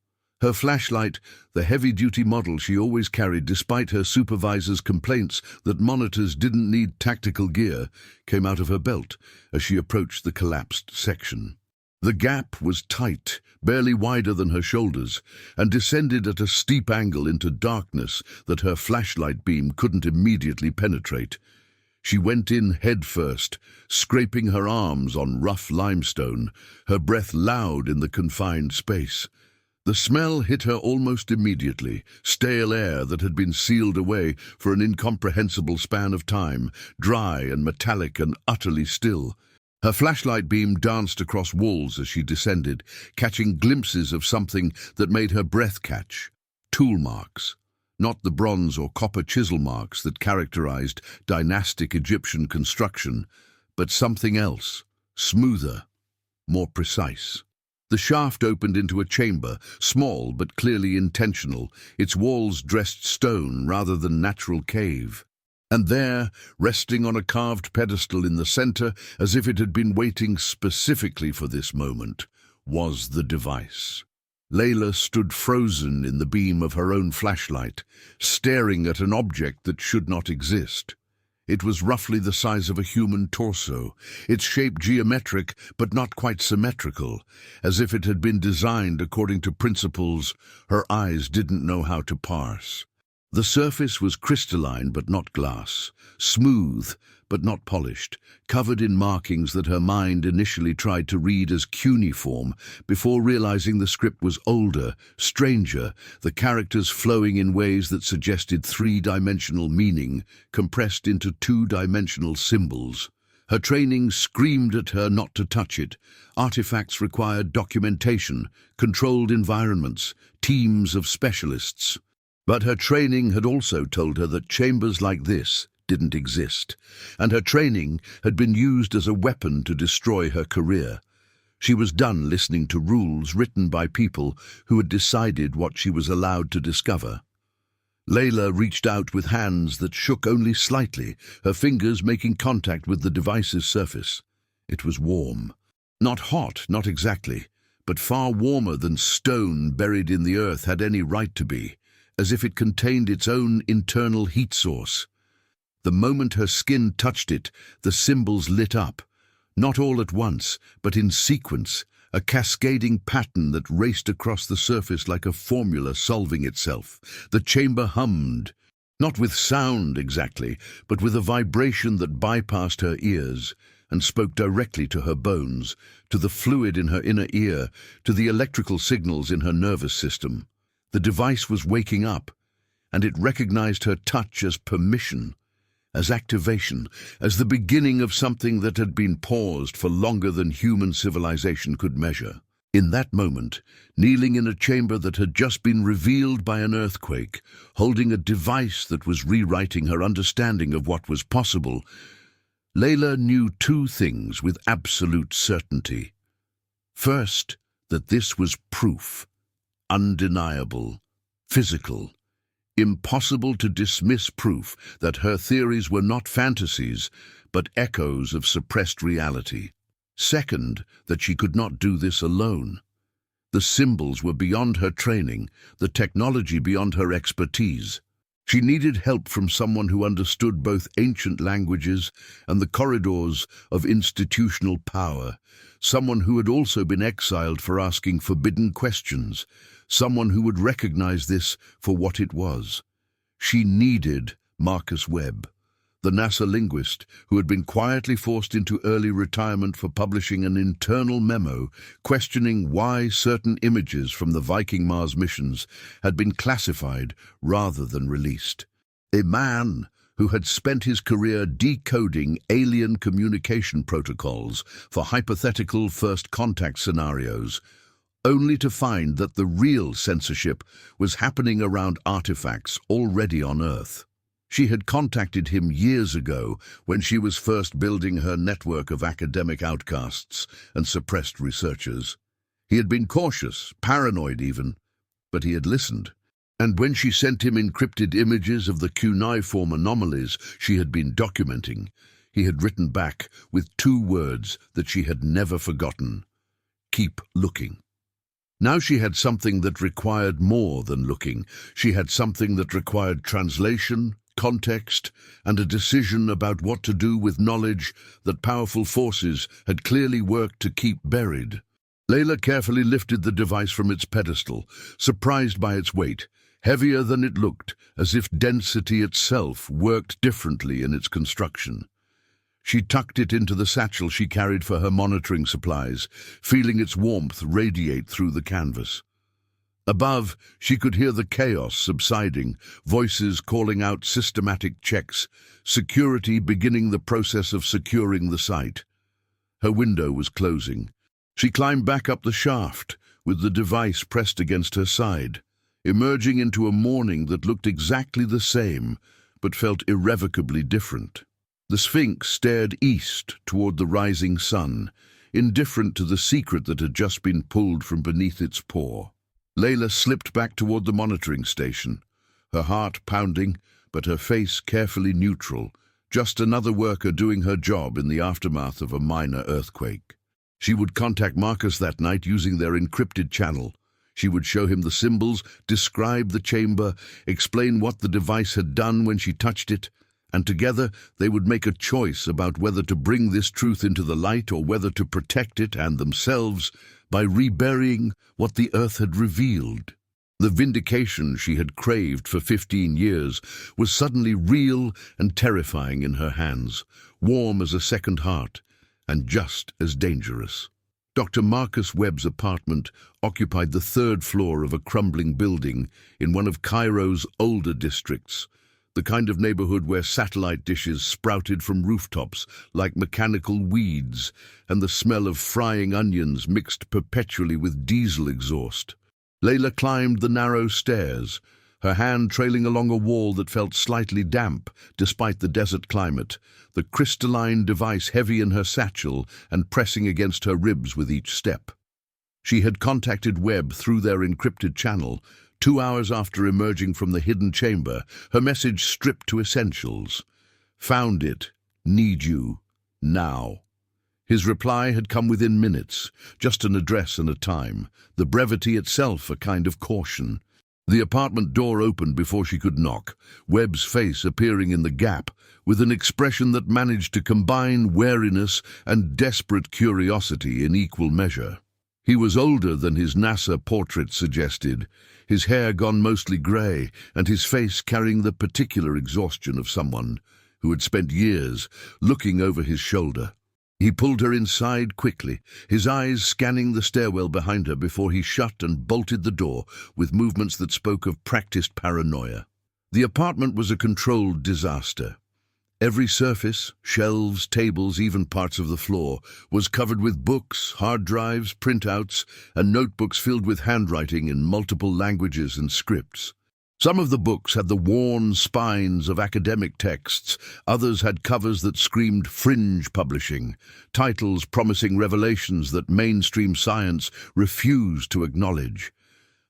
S1: Her flashlight, the heavy-duty model she always carried despite her supervisor's complaints that monitors didn't need tactical gear, came out of her belt as she approached the collapsed section. The gap was tight, barely wider than her shoulders, and descended at a steep angle into darkness that her flashlight beam couldn't immediately penetrate. She went in head first, scraping her arms on rough limestone, her breath loud in the confined space. The smell hit her almost immediately, stale air that had been sealed away for an incomprehensible span of time, dry and metallic and utterly still. Her flashlight beam danced across walls as she descended, catching glimpses of something that made her breath catch. Tool marks. Not the bronze or copper chisel marks that characterized dynastic Egyptian construction, but something else, smoother, more precise. The shaft opened into a chamber, small but clearly intentional, its walls dressed stone rather than natural cave. And there, resting on a carved pedestal in the center, as if it had been waiting specifically for this moment, was the device. Layla stood frozen in the beam of her own flashlight, staring at an object that should not exist. It was roughly the size of a human torso, its shape geometric but not quite symmetrical, as if it had been designed according to principles her eyes didn't know how to parse. The surface was crystalline but not glass, smooth but not polished, covered in markings that her mind initially tried to read as cuneiform before realizing the script was older, stranger, the characters flowing in ways that suggested three-dimensional meaning compressed into two-dimensional symbols. Her training screamed at her not to touch it. Artifacts required documentation, controlled environments, teams of specialists. But her training had also told her that chambers like this didn't exist, and her training had been used as a weapon to destroy her career. She was done listening to rules written by people who had decided what she was allowed to discover. Layla reached out with hands that shook only slightly, her fingers making contact with the device's surface. It was warm. Not hot, not exactly, but far warmer than stone buried in the earth had any right to be, as if it contained its own internal heat source. The moment her skin touched it, the symbols lit up, not all at once, but in sequence, a cascading pattern that raced across the surface like a formula solving itself. The chamber hummed, not with sound exactly, but with a vibration that bypassed her ears and spoke directly to her bones, to the fluid in her inner ear, to the electrical signals in her nervous system. The device was waking up, and it recognized her touch as permission, as activation, as the beginning of something that had been paused for longer than human civilization could measure. In that moment, kneeling in a chamber that had just been revealed by an earthquake, holding a device that was rewriting her understanding of what was possible, Layla knew two things with absolute certainty. First, that this was proof, undeniable, physical, impossible to dismiss proof that her theories were not fantasies, but echoes of suppressed reality. Second, that she could not do this alone. The symbols were beyond her training, the technology beyond her expertise. She needed help from someone who understood both ancient languages and the corridors of institutional power, someone who had also been exiled for asking forbidden questions, someone who would recognize this for what it was. She needed Marcus Webb, the NASA linguist who had been quietly forced into early retirement for publishing an internal memo questioning why certain images from the Viking Mars missions had been classified rather than released. A man who had spent his career decoding alien communication protocols for hypothetical first contact scenarios, only to find that the real censorship was happening around artifacts already on Earth. She had contacted him years ago when she was first building her network of academic outcasts and suppressed researchers. He had been cautious, paranoid even, but he had listened. And when she sent him encrypted images of the cuneiform anomalies she had been documenting, he had written back with 2 words that she had never forgotten: keep looking. Now she had something that required more than looking. She had something that required translation, context, and a decision about what to do with knowledge that powerful forces had clearly worked to keep buried. Layla carefully lifted the device from its pedestal, surprised by its weight, heavier than it looked, as if density itself worked differently in its construction. She tucked it into the satchel she carried for her monitoring supplies, feeling its warmth radiate through the canvas. Above, she could hear the chaos subsiding, voices calling out systematic checks, security beginning the process of securing the site. Her window was closing. She climbed back up the shaft, with the device pressed against her side, emerging into a morning that looked exactly the same, but felt irrevocably different. The Sphinx stared east toward the rising sun, indifferent to the secret that had just been pulled from beneath its paw. Layla slipped back toward the monitoring station, her heart pounding, but her face carefully neutral, just another worker doing her job in the aftermath of a minor earthquake. She would contact Marcus that night using their encrypted channel. She would show him the symbols, describe the chamber, explain what the device had done when she touched it, and together they would make a choice about whether to bring this truth into the light or whether to protect it and themselves by reburying what the Earth had revealed. The vindication she had craved for 15 years was suddenly real and terrifying in her hands, warm as a second heart, and just as dangerous. Dr. Marcus Webb's apartment occupied the 3rd floor of a crumbling building in one of Cairo's older districts, the kind of neighborhood where satellite dishes sprouted from rooftops like mechanical weeds, and the smell of frying onions mixed perpetually with diesel exhaust. Layla climbed the narrow stairs, her hand trailing along a wall that felt slightly damp despite the desert climate, the crystalline device heavy in her satchel and pressing against her ribs with each step. She had contacted Webb through their encrypted channel, 2 hours after emerging from the hidden chamber, her message stripped to essentials. Found it. Need you. Now. His reply had come within minutes, just an address and a time, the brevity itself a kind of caution. The apartment door opened before she could knock, Webb's face appearing in the gap, with an expression that managed to combine wariness and desperate curiosity in equal measure. He was older than his NASA portrait suggested, his hair gone mostly grey, and his face carrying the particular exhaustion of someone who had spent years looking over his shoulder. He pulled her inside quickly, his eyes scanning the stairwell behind her before he shut and bolted the door with movements that spoke of practiced paranoia. The apartment was a controlled disaster. Every surface, shelves, tables, even parts of the floor, was covered with books, hard drives, printouts, and notebooks filled with handwriting in multiple languages and scripts. Some of the books had the worn spines of academic texts, others had covers that screamed fringe publishing, titles promising revelations that mainstream science refused to acknowledge.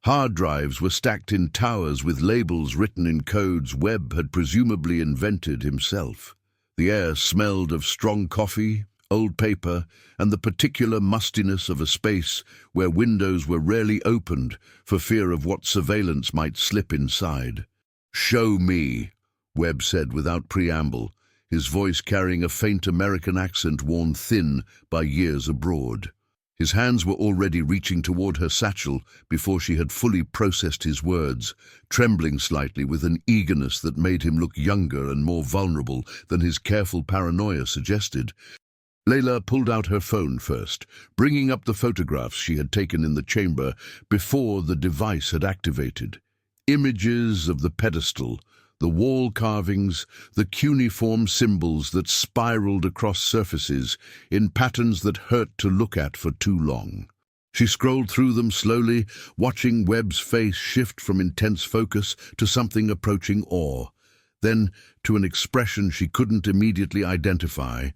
S1: Hard drives were stacked in towers with labels written in codes Webb had presumably invented himself. The air smelled of strong coffee, old paper, and the particular mustiness of a space where windows were rarely opened for fear of what surveillance might slip inside. "Show me," Webb said without preamble, his voice carrying a faint American accent worn thin by years abroad. His hands were already reaching toward her satchel before she had fully processed his words, trembling slightly with an eagerness that made him look younger and more vulnerable than his careful paranoia suggested. Layla pulled out her phone first, bringing up the photographs she had taken in the chamber before the device had activated. Images of the pedestal, the wall carvings, the cuneiform symbols that spiraled across surfaces in patterns that hurt to look at for too long. She scrolled through them slowly, watching Webb's face shift from intense focus to something approaching awe, then to an expression she couldn't immediately identify,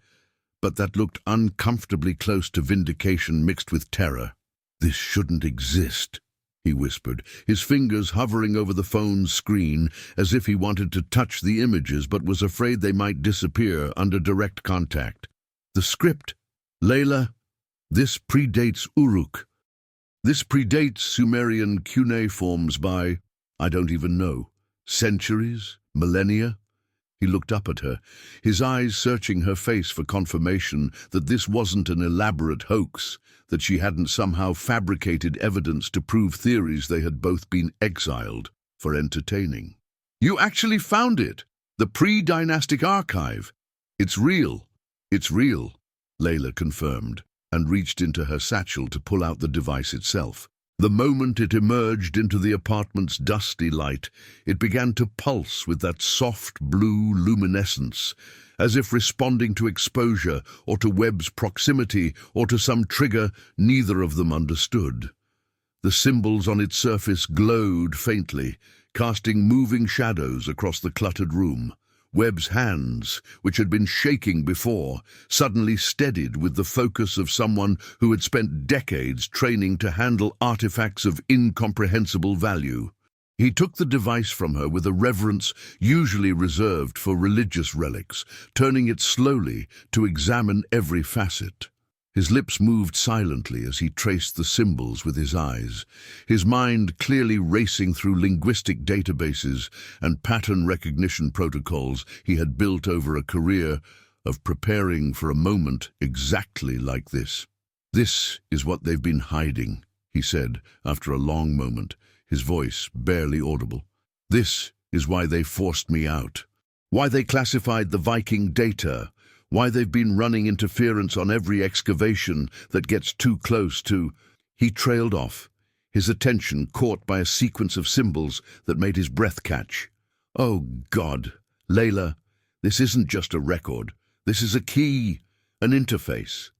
S1: but that looked uncomfortably close to vindication mixed with terror. "This shouldn't exist," he whispered, his fingers hovering over the phone's screen as if he wanted to touch the images but was afraid they might disappear under direct contact. "The script, Layla, this predates Uruk. This predates Sumerian cuneiforms by, I don't even know, centuries, millennia." He looked up at her, his eyes searching her face for confirmation that this wasn't an elaborate hoax, that she hadn't somehow fabricated evidence to prove theories they had both been exiled for entertaining. "You actually found it! The pre-dynastic archive! It's real! It's real," Layla confirmed, and reached into her satchel to pull out the device itself. The moment it emerged into the apartment's dusty light, it began to pulse with that soft blue luminescence, as if responding to exposure or to Webb's proximity or to some trigger neither of them understood. The symbols on its surface glowed faintly, casting moving shadows across the cluttered room. Webb's hands, which had been shaking before, suddenly steadied with the focus of someone who had spent decades training to handle artifacts of incomprehensible value. He took the device from her with a reverence usually reserved for religious relics, turning it slowly to examine every facet. His lips moved silently as he traced the symbols with his eyes, his mind clearly racing through linguistic databases and pattern recognition protocols he had built over a career of preparing for a moment exactly like this. "This is what they've been hiding," he said after a long moment, his voice barely audible. "This is why they forced me out. Why they classified the Viking data. Why they've been running interference on every excavation that gets too close to—" He trailed off, his attention caught by a sequence of symbols that made his breath catch. "Oh, God, Layla, this isn't just a record. This is a key, an interface."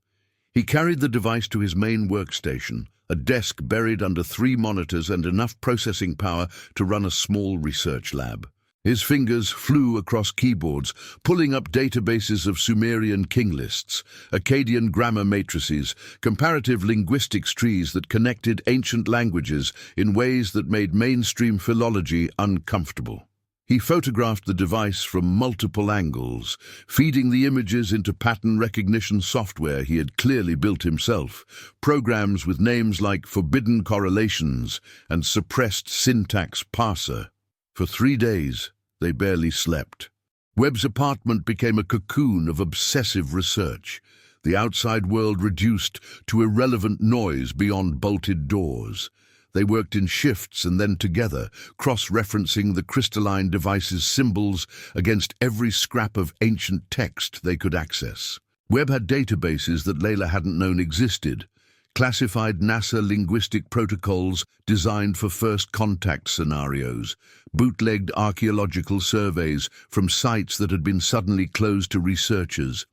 S1: He carried the device to his main workstation, a desk buried under 3 monitors and enough processing power to run a small research lab. His fingers flew across keyboards, pulling up databases of Sumerian king lists, Akkadian grammar matrices, comparative linguistics trees that connected ancient languages in ways that made mainstream philology uncomfortable. He photographed the device from multiple angles, feeding the images into pattern recognition software he had clearly built himself, programs with names like Forbidden Correlations and Suppressed Syntax Parser. For 3 days, they barely slept. Webb's apartment became a cocoon of obsessive research, the outside world reduced to irrelevant noise beyond bolted doors. They worked in shifts and then together, cross-referencing the crystalline device's symbols against every scrap of ancient text they could access. Webb had databases that Layla hadn't known existed, classified NASA linguistic protocols designed for first contact scenarios, bootlegged archaeological surveys from sites that had been suddenly closed to researchers,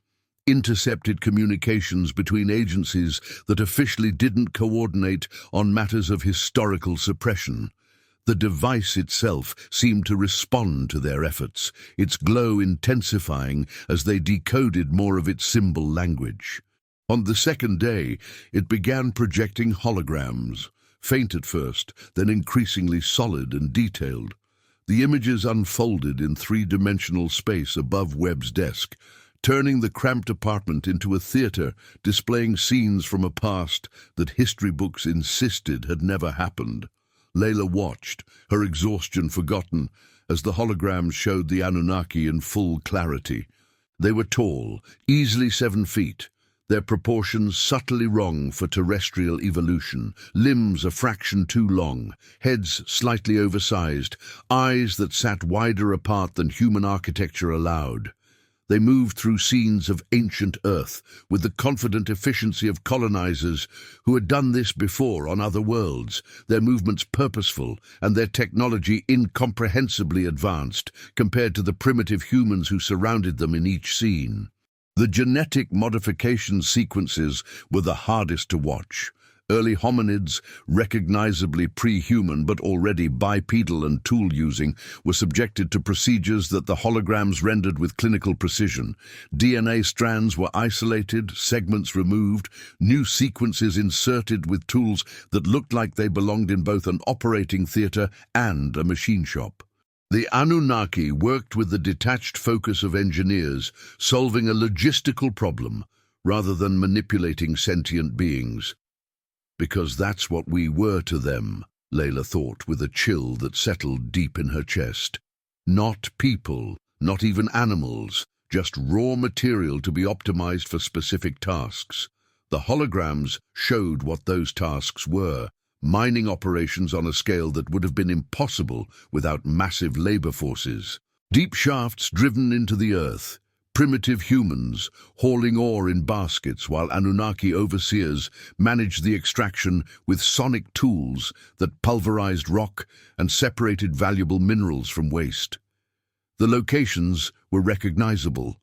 S1: intercepted communications between agencies that officially didn't coordinate on matters of historical suppression. The device itself seemed to respond to their efforts, its glow intensifying as they decoded more of its symbol language. On the second day, it began projecting holograms, faint at first, then increasingly solid and detailed. The images unfolded in 3-dimensional space above Webb's desk, turning the cramped apartment into a theater displaying scenes from a past that history books insisted had never happened. Layla watched, her exhaustion forgotten, as the holograms showed the Anunnaki in full clarity. They were tall, easily 7 feet, their proportions subtly wrong for terrestrial evolution, limbs a fraction too long, heads slightly oversized, eyes that sat wider apart than human architecture allowed. They moved through scenes of ancient Earth with the confident efficiency of colonizers who had done this before on other worlds, their movements purposeful and their technology incomprehensibly advanced compared to the primitive humans who surrounded them in each scene. The genetic modification sequences were the hardest to watch. Early hominids, recognizably pre-human but already bipedal and tool-using, were subjected to procedures that the holograms rendered with clinical precision. DNA strands were isolated, segments removed, new sequences inserted with tools that looked like they belonged in both an operating theater and a machine shop. The Anunnaki worked with the detached focus of engineers, solving a logistical problem rather than manipulating sentient beings. Because that's what we were to them, Layla thought with a chill that settled deep in her chest. Not people, not even animals, just raw material to be optimized for specific tasks. The holograms showed what those tasks were, mining operations on a scale that would have been impossible without massive labor forces. Deep shafts driven into the earth, primitive humans hauling ore in baskets while Anunnaki overseers managed the extraction with sonic tools that pulverized rock and separated valuable minerals from waste. The locations were recognizable,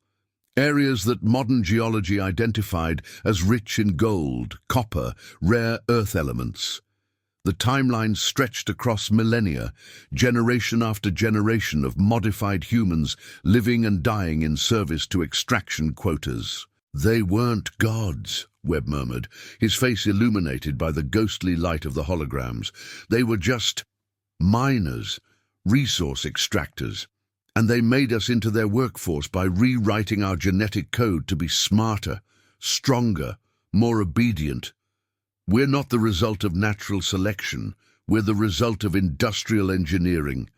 S1: areas that modern geology identified as rich in gold, copper, rare earth elements. The timeline stretched across millennia, generation after generation of modified humans living and dying in service to extraction quotas. They weren't gods, Webb murmured, his face illuminated by the ghostly light of the holograms. They were just miners, resource extractors, and they made us into their workforce by rewriting our genetic code to be smarter, stronger, more obedient. We're not the result of natural selection, we're the result of industrial engineering.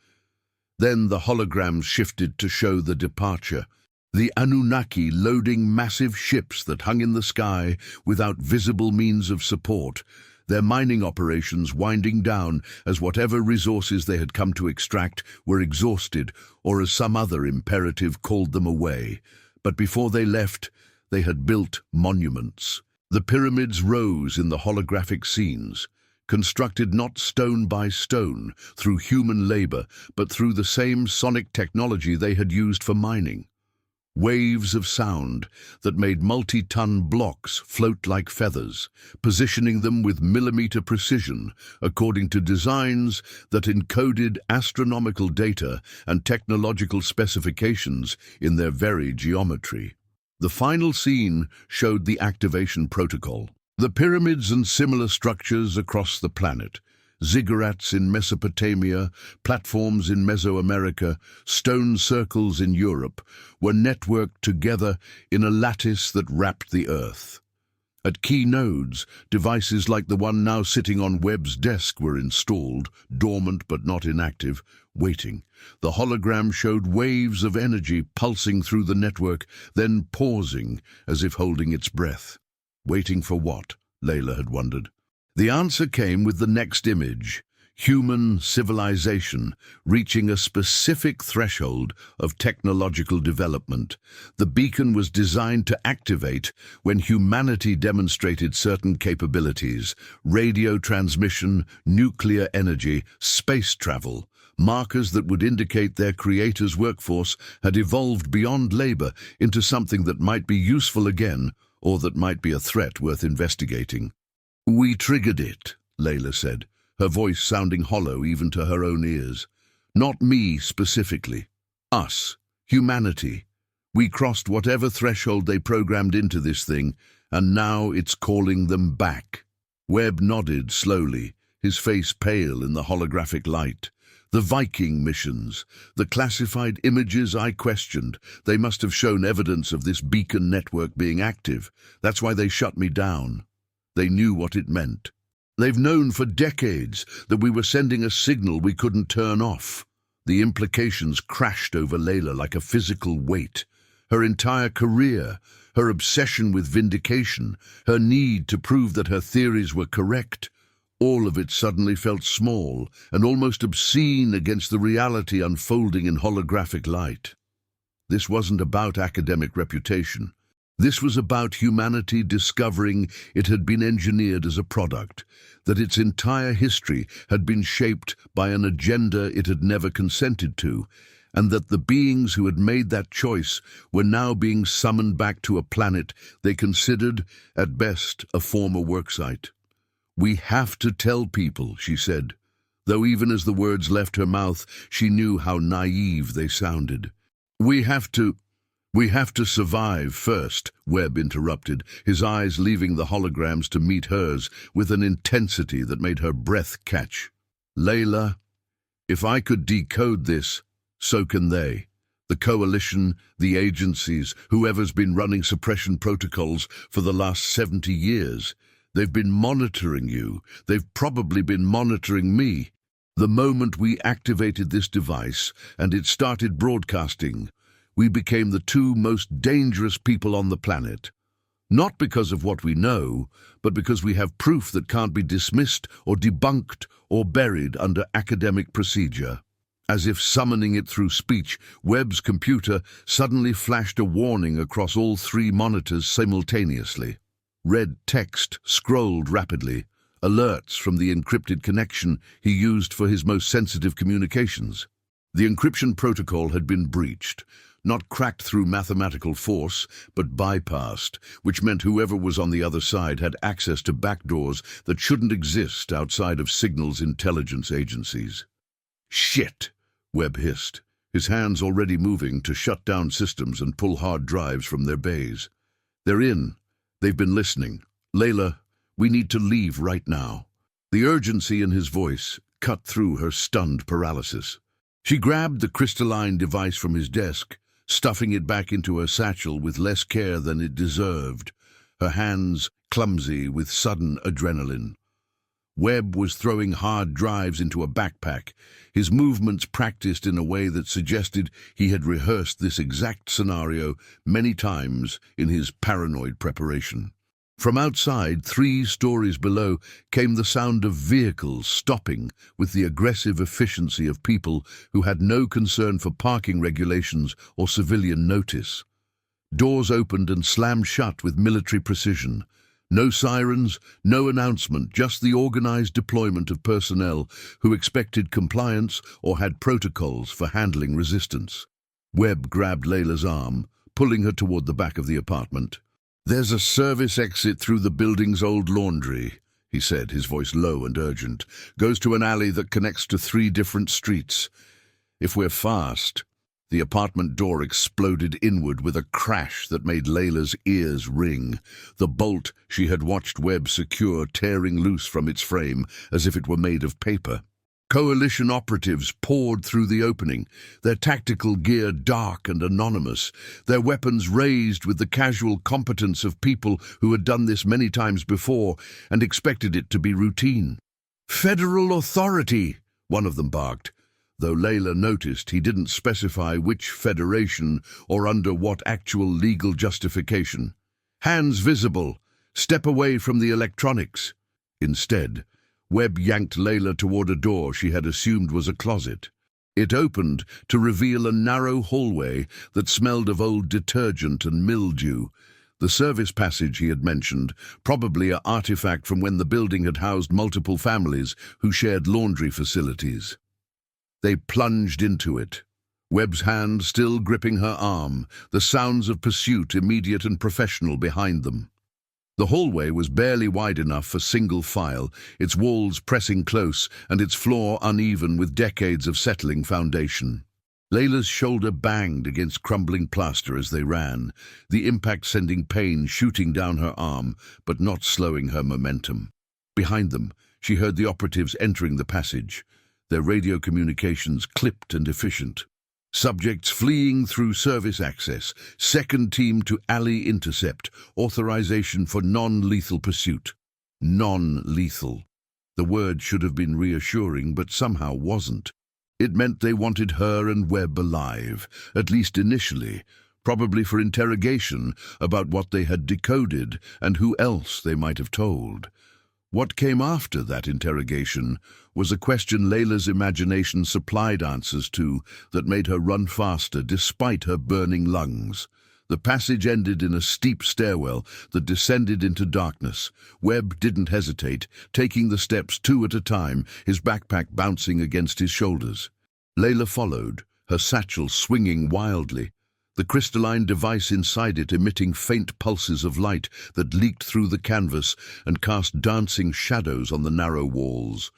S1: Then the holograms shifted to show the departure. The Anunnaki loading massive ships that hung in the sky without visible means of support, their mining operations winding down as whatever resources they had come to extract were exhausted, or as some other imperative called them away. But before they left, they had built monuments. The pyramids rose in the holographic scenes, constructed not stone by stone through human labor, but through the same sonic technology they had used for mining. Waves of sound that made multi-ton blocks float like feathers, positioning them with millimeter precision according to designs that encoded astronomical data and technological specifications in their very geometry. The final scene showed the activation protocol. The pyramids and similar structures across the planet, ziggurats in Mesopotamia, platforms in Mesoamerica, stone circles in Europe, were networked together in a lattice that wrapped the Earth. At key nodes, devices like the one now sitting on Webb's desk were installed, dormant but not inactive, waiting. The hologram showed waves of energy pulsing through the network, then pausing as if holding its breath. Waiting for what? Layla had wondered. The answer came with the next image. Human civilization reaching a specific threshold of technological development. The beacon was designed to activate when humanity demonstrated certain capabilities: radio transmission, nuclear energy, space travel, markers that would indicate their creator's workforce had evolved beyond labor into something that might be useful again, or that might be a threat worth investigating. "We triggered it," Layla said, her voice sounding hollow even to her own ears. "Not me specifically. Us. Humanity. We crossed whatever threshold they programmed into this thing, and now it's calling them back." Webb nodded slowly, his face pale in the holographic light. "The Viking missions, the classified images I questioned, they must have shown evidence of this beacon network being active. That's why they shut me down. They knew what it meant. They've known for decades that we were sending a signal we couldn't turn off." The implications crashed over Layla like a physical weight. Her entire career, her obsession with vindication, her need to prove that her theories were correct, all of it suddenly felt small and almost obscene against the reality unfolding in holographic light. This wasn't about academic reputation. This was about humanity discovering it had been engineered as a product, that its entire history had been shaped by an agenda it had never consented to, and that the beings who had made that choice were now being summoned back to a planet they considered, at best, a former worksite. "We have to tell people," she said, though even as the words left her mouth, she knew how naive they sounded. We have to survive first," Webb interrupted, his eyes leaving the holograms to meet hers with an intensity that made her breath catch. "Layla, if I could decode this, so can they. The coalition, the agencies, whoever's been running suppression protocols for the last 70 years. They've been monitoring you. They've probably been monitoring me. The moment we activated this device and it started broadcasting, we became the two most dangerous people on the planet. Not because of what we know, but because we have proof that can't be dismissed or debunked or buried under academic procedure." As if summoning it through speech, Webb's computer suddenly flashed a warning across all 3 monitors simultaneously. Red text scrolled rapidly, alerts from the encrypted connection he used for his most sensitive communications. The encryption protocol had been breached, not cracked through mathematical force, but bypassed, which meant whoever was on the other side had access to backdoors that shouldn't exist outside of signals intelligence agencies. "Shit!" Webb hissed, his hands already moving to shut down systems and pull hard drives from their bays. "They're in. They've been listening. Layla, we need to leave right now." The urgency in his voice cut through her stunned paralysis. She grabbed the crystalline device from his desk, stuffing it back into her satchel with less care than it deserved, her hands clumsy with sudden adrenaline. Webb was throwing hard drives into a backpack, his movements practiced in a way that suggested he had rehearsed this exact scenario many times in his paranoid preparation. From outside, 3 stories below, came the sound of vehicles stopping with the aggressive efficiency of people who had no concern for parking regulations or civilian notice. Doors opened and slammed shut with military precision. No sirens, no announcement, just the organized deployment of personnel who expected compliance or had protocols for handling resistance. Webb grabbed Layla's arm, pulling her toward the back of the apartment. "There's a service exit through the building's old laundry," he said, his voice low and urgent. "Goes to an alley that connects to 3 different streets. If we're fast..." The apartment door exploded inward with a crash that made Layla's ears ring, the bolt she had watched Webb secure tearing loose from its frame as if it were made of paper. Coalition operatives poured through the opening, their tactical gear dark and anonymous, their weapons raised with the casual competence of people who had done this many times before and expected it to be routine. "Federal authority!" one of them barked, though Layla noticed he didn't specify which federation or under what actual legal justification. "Hands visible. Step away from the electronics." Instead, Webb yanked Layla toward a door she had assumed was a closet. It opened to reveal a narrow hallway that smelled of old detergent and mildew. The service passage he had mentioned, probably an artifact from when the building had housed multiple families who shared laundry facilities. They plunged into it, Webb's hand still gripping her arm, the sounds of pursuit immediate and professional behind them. The hallway was barely wide enough for single file, its walls pressing close and its floor uneven with decades of settling foundation. Layla's shoulder banged against crumbling plaster as they ran, the impact sending pain shooting down her arm, but not slowing her momentum. Behind them, she heard the operatives entering the passage, their radio communications clipped and efficient. Subjects fleeing through service access, second team to alley intercept, authorization for non-lethal pursuit. Non-lethal. The word should have been reassuring, but somehow wasn't. It meant they wanted her and Webb alive, at least initially, probably for interrogation about what they had decoded and who else they might have told. What came after that interrogation was a question Layla's imagination supplied answers to that made her run faster despite her burning lungs. The passage ended in a steep stairwell that descended into darkness. Webb didn't hesitate, taking the steps 2 at a time, his backpack bouncing against his shoulders. Layla followed, her satchel swinging wildly, the crystalline device inside it emitting faint pulses of light that leaked through the canvas and cast dancing shadows on the narrow walls.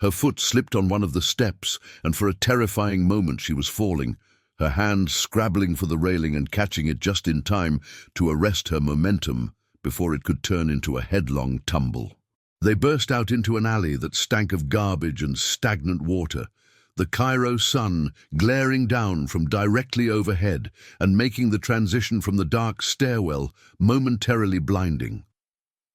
S1: Her foot slipped on one of the steps, and for a terrifying moment she was falling, her hand scrabbling for the railing and catching it just in time to arrest her momentum before it could turn into a headlong tumble. They burst out into an alley that stank of garbage and stagnant water, the Cairo sun glaring down from directly overhead and making the transition from the dark stairwell momentarily blinding.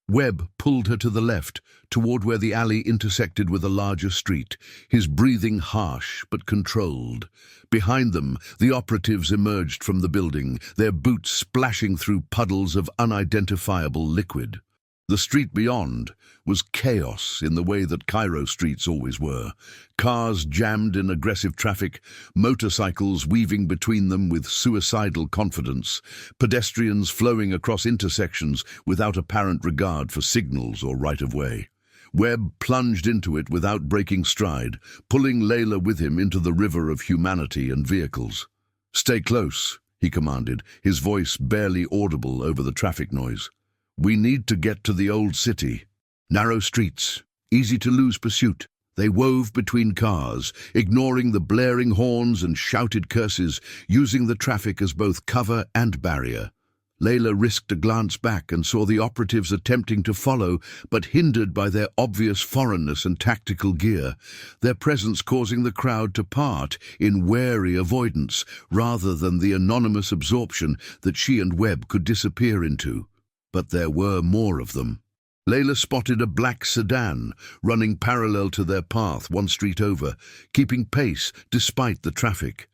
S1: Webb pulled her to the left, toward where the alley intersected with a larger street, his breathing harsh but controlled. Behind them, the operatives emerged from the building, their boots splashing through puddles of unidentifiable liquid. The street beyond was chaos in the way that Cairo streets always were. Cars jammed in aggressive traffic, motorcycles weaving between them with suicidal confidence, pedestrians flowing across intersections without apparent regard for signals or right-of-way. Webb plunged into it without breaking stride, pulling Layla with him into the river of humanity and vehicles. "Stay close," he commanded, his voice barely audible over the traffic noise. "We need to get to the old city." Narrow streets, easy to lose pursuit. They wove between cars, ignoring the blaring horns and shouted curses, using the traffic as both cover and barrier. Layla risked a glance back and saw the operatives attempting to follow, but hindered by their obvious foreignness and tactical gear, their presence causing the crowd to part in wary avoidance rather than the anonymous absorption that she and Webb could disappear into. But there were more of them. Layla spotted a black sedan running parallel to their path 1 street over, keeping pace despite the traffic.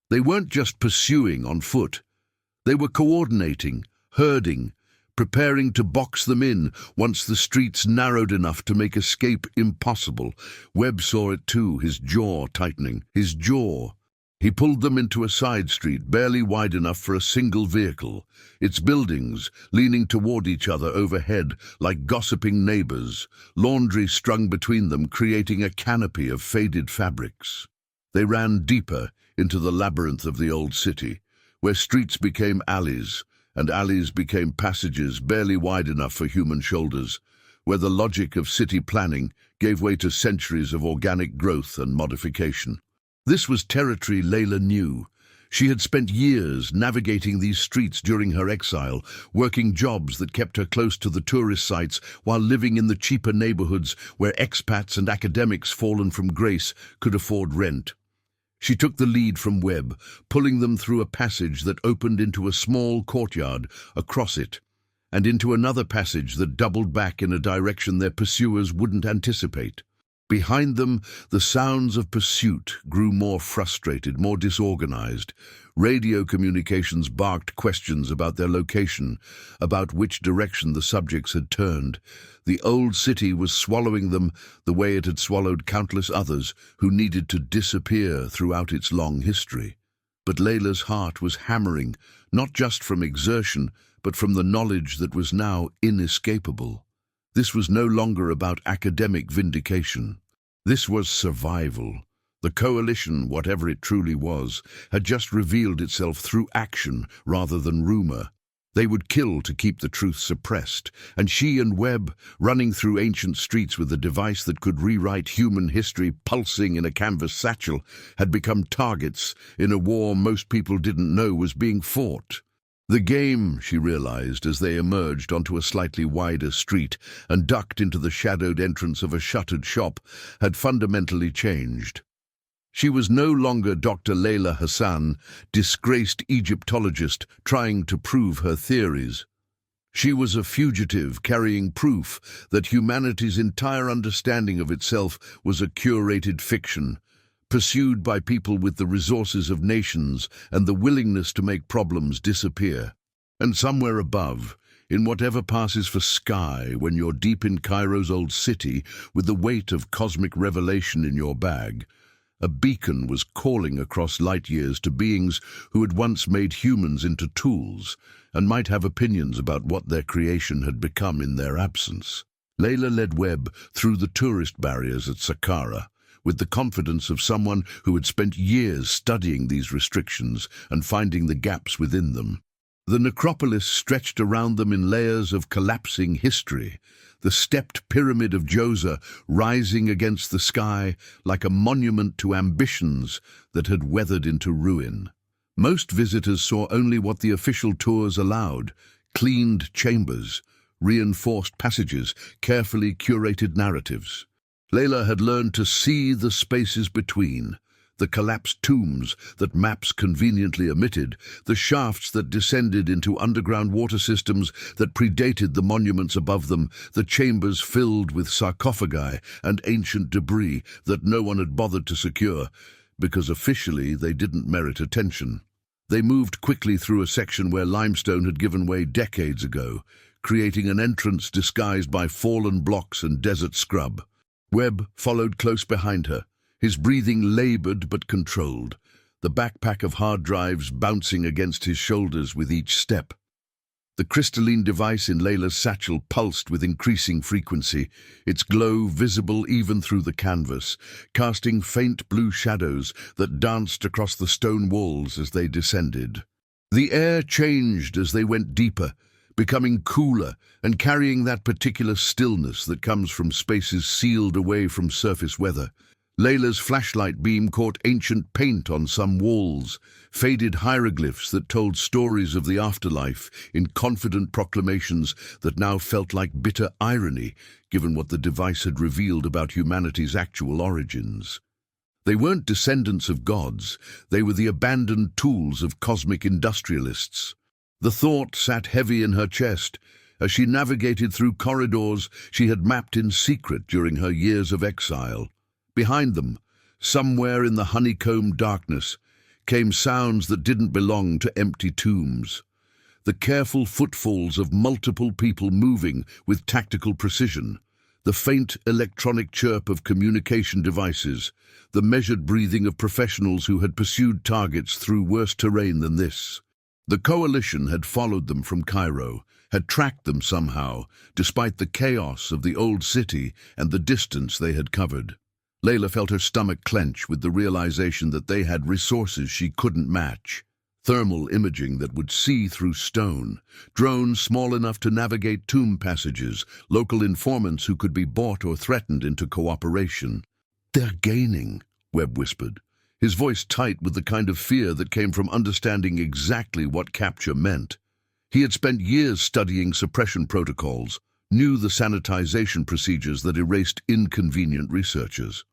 S1: They weren't just pursuing on foot. They were coordinating, herding, preparing to box them in once the streets narrowed enough to make escape impossible. Webb saw it too, his jaw tightening. His jaw. He pulled them into a side street barely wide enough for a single vehicle, its buildings leaning toward each other overhead like gossiping neighbors, laundry strung between them creating a canopy of faded fabrics. They ran deeper into the labyrinth of the old city, where streets became alleys, and alleys became passages barely wide enough for human shoulders, where the logic of city planning gave way to centuries of organic growth and modification. This was territory Layla knew. She had spent years navigating these streets during her exile, working jobs that kept her close to the tourist sites while living in the cheaper neighborhoods where expats and academics fallen from grace could afford rent. She took the lead from Webb, pulling them through a passage that opened into a small courtyard across it, and into another passage that doubled back in a direction their pursuers wouldn't anticipate. Behind them, the sounds of pursuit grew more frustrated, more disorganized. Radio communications barked questions about their location, about which direction the subjects had turned. The old city was swallowing them the way it had swallowed countless others who needed to disappear throughout its long history. But Layla's heart was hammering, not just from exertion, but from the knowledge that was now inescapable. This was no longer about academic vindication. This was survival. The coalition, whatever it truly was, had just revealed itself through action rather than rumor. They would kill to keep the truth suppressed, and she and Webb, running through ancient streets with a device that could rewrite human history pulsing in a canvas satchel, had become targets in a war most people didn't know was being fought. The game, she realized as they emerged onto a slightly wider street and ducked into the shadowed entrance of a shuttered shop, had fundamentally changed. She was no longer Dr. Layla Hassan, disgraced Egyptologist trying to prove her theories. She was a fugitive carrying proof that humanity's entire understanding of itself was a curated fiction, pursued by people with the resources of nations and the willingness to make problems disappear. And somewhere above, in whatever passes for sky when you're deep in Cairo's old city with the weight of cosmic revelation in your bag, a beacon was calling across light years to beings who had once made humans into tools and might have opinions about what their creation had become in their absence. Layla led Webb through the tourist barriers at Saqqara with the confidence of someone who had spent years studying these restrictions and finding the gaps within them. The necropolis stretched around them in layers of collapsing history, the stepped pyramid of Djoser rising against the sky like a monument to ambitions that had weathered into ruin. Most visitors saw only what the official tours allowed: cleaned chambers, reinforced passages, carefully curated narratives. Layla had learned to see the spaces between, the collapsed tombs that maps conveniently omitted, the shafts that descended into underground water systems that predated the monuments above them, the chambers filled with sarcophagi and ancient debris that no one had bothered to secure, because officially they didn't merit attention. They moved quickly through a section where limestone had given way decades ago, creating an entrance disguised by fallen blocks and desert scrub. Webb followed close behind her, his breathing labored but controlled, the backpack of hard drives bouncing against his shoulders with each step. The crystalline device in Layla's satchel pulsed with increasing frequency, its glow visible even through the canvas, casting faint blue shadows that danced across the stone walls as they descended. The air changed as they went deeper, becoming cooler and carrying that particular stillness that comes from spaces sealed away from surface weather. Layla's flashlight beam caught ancient paint on some walls, faded hieroglyphs that told stories of the afterlife in confident proclamations that now felt like bitter irony, given what the device had revealed about humanity's actual origins. They weren't descendants of gods, they were the abandoned tools of cosmic industrialists. The thought sat heavy in her chest as she navigated through corridors she had mapped in secret during her years of exile. Behind them, somewhere in the honeycombed darkness, came sounds that didn't belong to empty tombs. The careful footfalls of multiple people moving with tactical precision, the faint electronic chirp of communication devices, the measured breathing of professionals who had pursued targets through worse terrain than this. The coalition had followed them from Cairo, had tracked them somehow, despite the chaos of the old city and the distance they had covered. Layla felt her stomach clench with the realization that they had resources she couldn't match. Thermal imaging that would see through stone, drones small enough to navigate tomb passages, local informants who could be bought or threatened into cooperation. "They're gaining," Webb whispered, his voice tight with the kind of fear that came from understanding exactly what capture meant. He had spent years studying suppression protocols, knew the sanitization procedures that erased inconvenient researchers.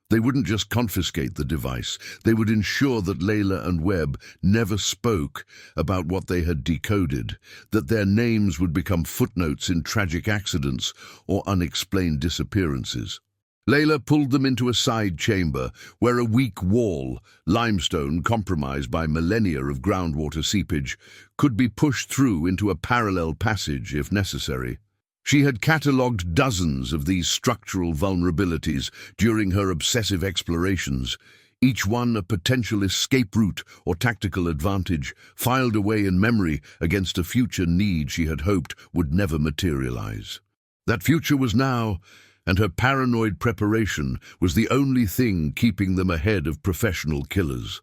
S1: They wouldn't just confiscate the device, they would ensure that Layla and Webb never spoke about what they had decoded, that their names would become footnotes in tragic accidents or unexplained disappearances. Layla pulled them into a side chamber where a weak wall, limestone compromised by millennia of groundwater seepage, could be pushed through into a parallel passage if necessary. She had catalogued dozens of these structural vulnerabilities during her obsessive explorations, each one a potential escape route or tactical advantage, filed away in memory against a future need she had hoped would never materialize. That future was now, and her paranoid preparation was the only thing keeping them ahead of professional killers.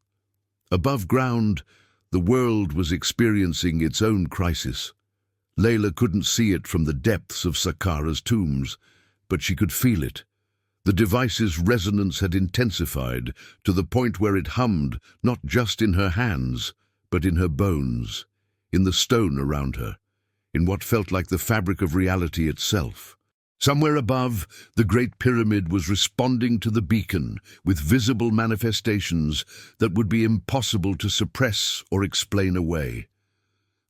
S1: Above ground, the world was experiencing its own crisis. Layla couldn't see it from the depths of Saqqara's tombs, but she could feel it. The device's resonance had intensified to the point where it hummed not just in her hands, but in her bones, in the stone around her, in what felt like the fabric of reality itself. Somewhere above, the Great Pyramid was responding to the beacon with visible manifestations that would be impossible to suppress or explain away.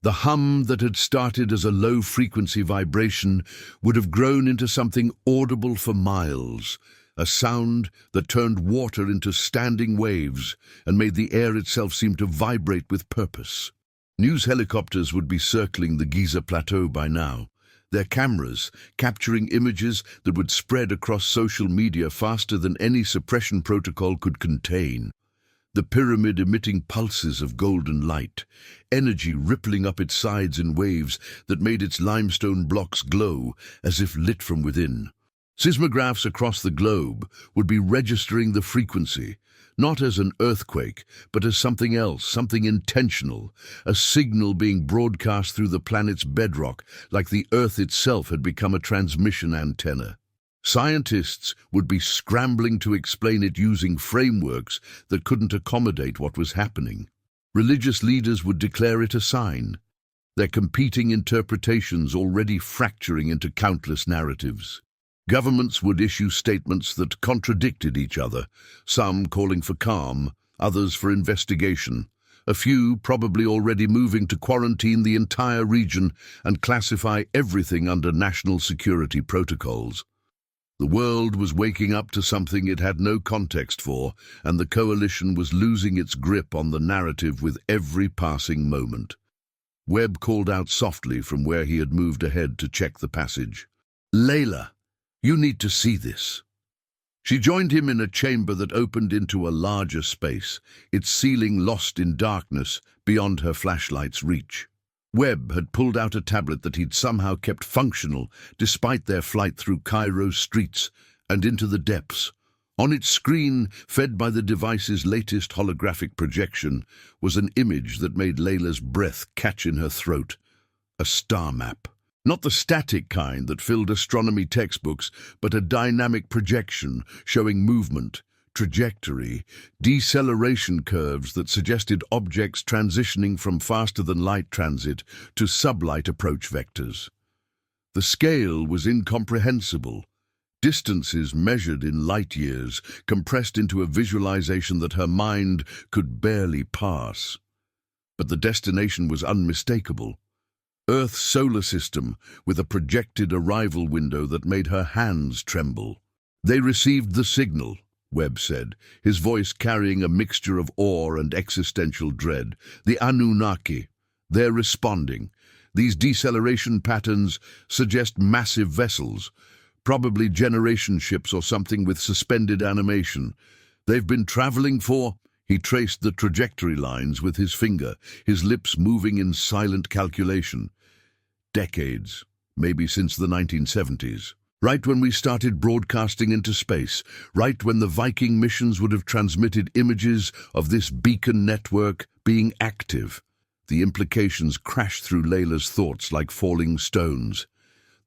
S1: The hum that had started as a low-frequency vibration would have grown into something audible for miles, a sound that turned water into standing waves and made the air itself seem to vibrate with purpose. News helicopters would be circling the Giza Plateau by now, their cameras capturing images that would spread across social media faster than any suppression protocol could contain. The pyramid emitting pulses of golden light, energy rippling up its sides in waves that made its limestone blocks glow as if lit from within. Seismographs across the globe would be registering the frequency, not as an earthquake, but as something else, something intentional, a signal being broadcast through the planet's bedrock, like the Earth itself had become a transmission antenna. Scientists would be scrambling to explain it using frameworks that couldn't accommodate what was happening. Religious leaders would declare it a sign, their competing interpretations already fracturing into countless narratives. Governments would issue statements that contradicted each other, some calling for calm, others for investigation, a few probably already moving to quarantine the entire region and classify everything under national security protocols. The world was waking up to something it had no context for, and the coalition was losing its grip on the narrative with every passing moment. Webb called out softly from where he had moved ahead to check the passage. "Layla, you need to see this." She joined him in a chamber that opened into a larger space, its ceiling lost in darkness beyond her flashlight's reach. Webb had pulled out a tablet that he'd somehow kept functional despite their flight through Cairo's streets and into the depths. On its screen, fed by the device's latest holographic projection, was an image that made Layla's breath catch in her throat. A star map. Not the static kind that filled astronomy textbooks, but a dynamic projection showing movement, trajectory, deceleration curves that suggested objects transitioning from faster-than-light transit to sublight approach vectors. The scale was incomprehensible, distances measured in light years, compressed into a visualization that her mind could barely pass. But the destination was unmistakable. Earth's solar system, with a projected arrival window that made her hands tremble. "They received the signal," Webb said, his voice carrying a mixture of awe and existential dread. "The Anunnaki. They're responding. These deceleration patterns suggest massive vessels, probably generation ships or something with suspended animation. They've been traveling for..." He traced the trajectory lines with his finger, his lips moving in silent calculation. "Decades, maybe since the 1970s. Right when we started broadcasting into space, right when the Viking missions would have transmitted images of this beacon network being active." The implications crashed through Layla's thoughts like falling stones.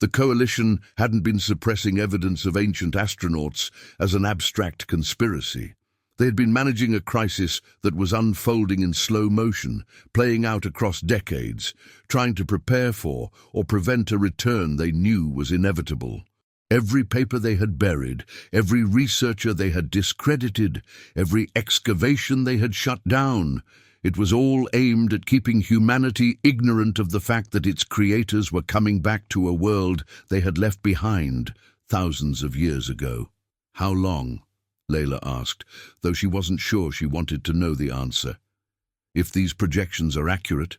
S1: The coalition hadn't been suppressing evidence of ancient astronauts as an abstract conspiracy. They had been managing a crisis that was unfolding in slow motion, playing out across decades, trying to prepare for or prevent a return they knew was inevitable. Every paper they had buried, every researcher they had discredited, every excavation they had shut down, it was all aimed at keeping humanity ignorant of the fact that its creators were coming back to a world they had left behind thousands of years ago. "How long?" Layla asked, though she wasn't sure she wanted to know the answer. "If these projections are accurate..."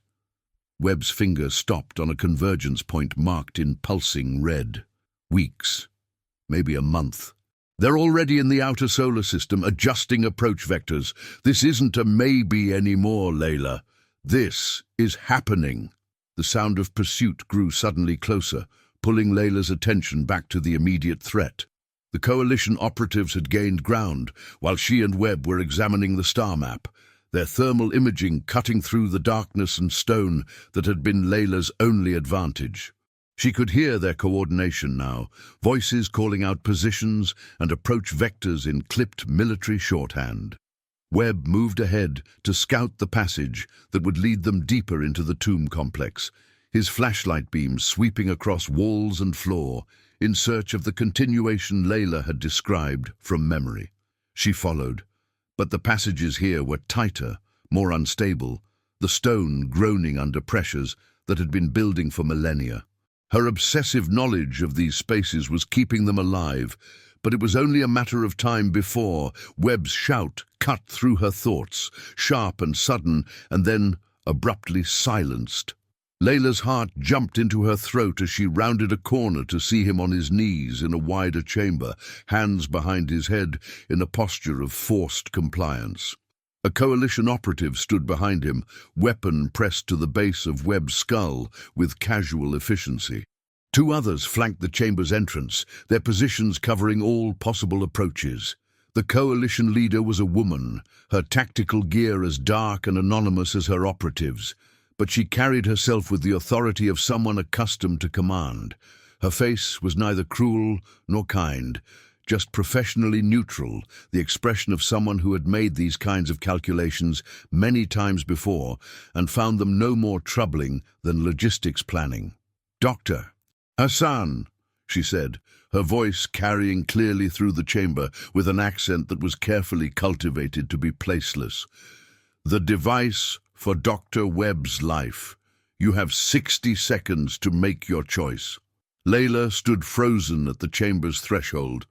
S1: Webb's finger stopped on a convergence point marked in pulsing red. "Weeks, maybe a month. They're already in the outer solar system, adjusting approach vectors. This isn't a maybe anymore, Layla. This is happening." The sound of pursuit grew suddenly closer, pulling Layla's attention back to the immediate threat. The coalition operatives had gained ground, while she and Webb were examining the star map, their thermal imaging cutting through the darkness and stone that had been Layla's only advantage. She could hear their coordination now, voices calling out positions and approach vectors in clipped military shorthand. Webb moved ahead to scout the passage that would lead them deeper into the tomb complex, his flashlight beams sweeping across walls and floor, in search of the continuation Layla had described from memory. She followed, but the passages here were tighter, more unstable, the stone groaning under pressures that had been building for millennia. Her obsessive knowledge of these spaces was keeping them alive, but it was only a matter of time before Webb's shout cut through her thoughts, sharp and sudden, and then abruptly silenced. Layla's heart jumped into her throat as she rounded a corner to see him on his knees in a wider chamber, hands behind his head in a posture of forced compliance. A coalition operative stood behind him, weapon pressed to the base of Webb's skull with casual efficiency. Two others flanked the chamber's entrance, their positions covering all possible approaches. The coalition leader was a woman, her tactical gear as dark and anonymous as her operatives, but she carried herself with the authority of someone accustomed to command. Her face was neither cruel nor kind, just professionally neutral, the expression of someone who had made these kinds of calculations many times before and found them no more troubling than logistics planning. "Doctor Hassan," she said, her voice carrying clearly through the chamber with an accent that was carefully cultivated to be placeless. "The device for Dr. Webb's life. You have 60 seconds to make your choice." Layla stood frozen at the chamber's threshold,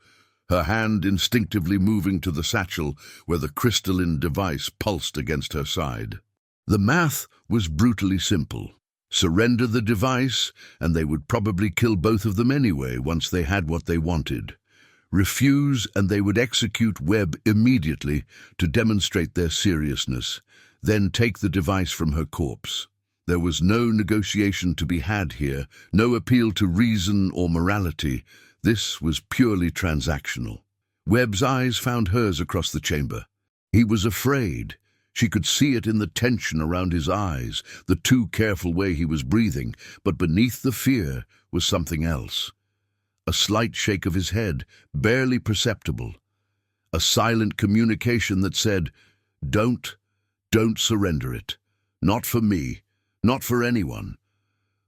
S1: her hand instinctively moving to the satchel where the crystalline device pulsed against her side. The math was brutally simple. Surrender the device, and they would probably kill both of them anyway once they had what they wanted. Refuse, and they would execute Webb immediately to demonstrate their seriousness, then take the device from her corpse. There was no negotiation to be had here, no appeal to reason or morality. This was purely transactional. Webb's eyes found hers across the chamber. He was afraid. She could see it in the tension around his eyes, the too careful way he was breathing, but beneath the fear was something else. A slight shake of his head, barely perceptible. A silent communication that said, Don't surrender it. Not for me, not for anyone.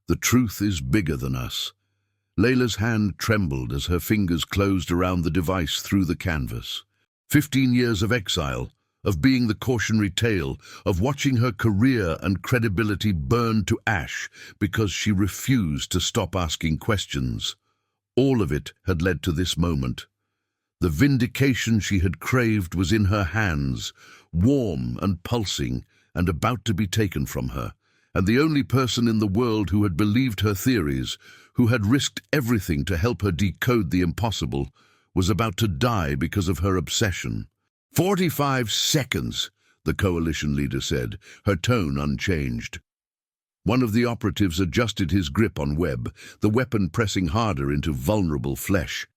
S1: The truth is bigger than us." Layla's hand trembled as her fingers closed around the device through the canvas. 15 years of exile, of being the cautionary tale, of watching her career and credibility burn to ash because she refused to stop asking questions. All of it had led to this moment. The vindication she had craved was in her hands, warm and pulsing, and about to be taken from her. And the only person in the world who had believed her theories, who had risked everything to help her decode the impossible, was about to die because of her obsession. 45 seconds, the coalition leader said, her tone unchanged. One of the operatives adjusted his grip on Webb, the weapon pressing harder into vulnerable flesh.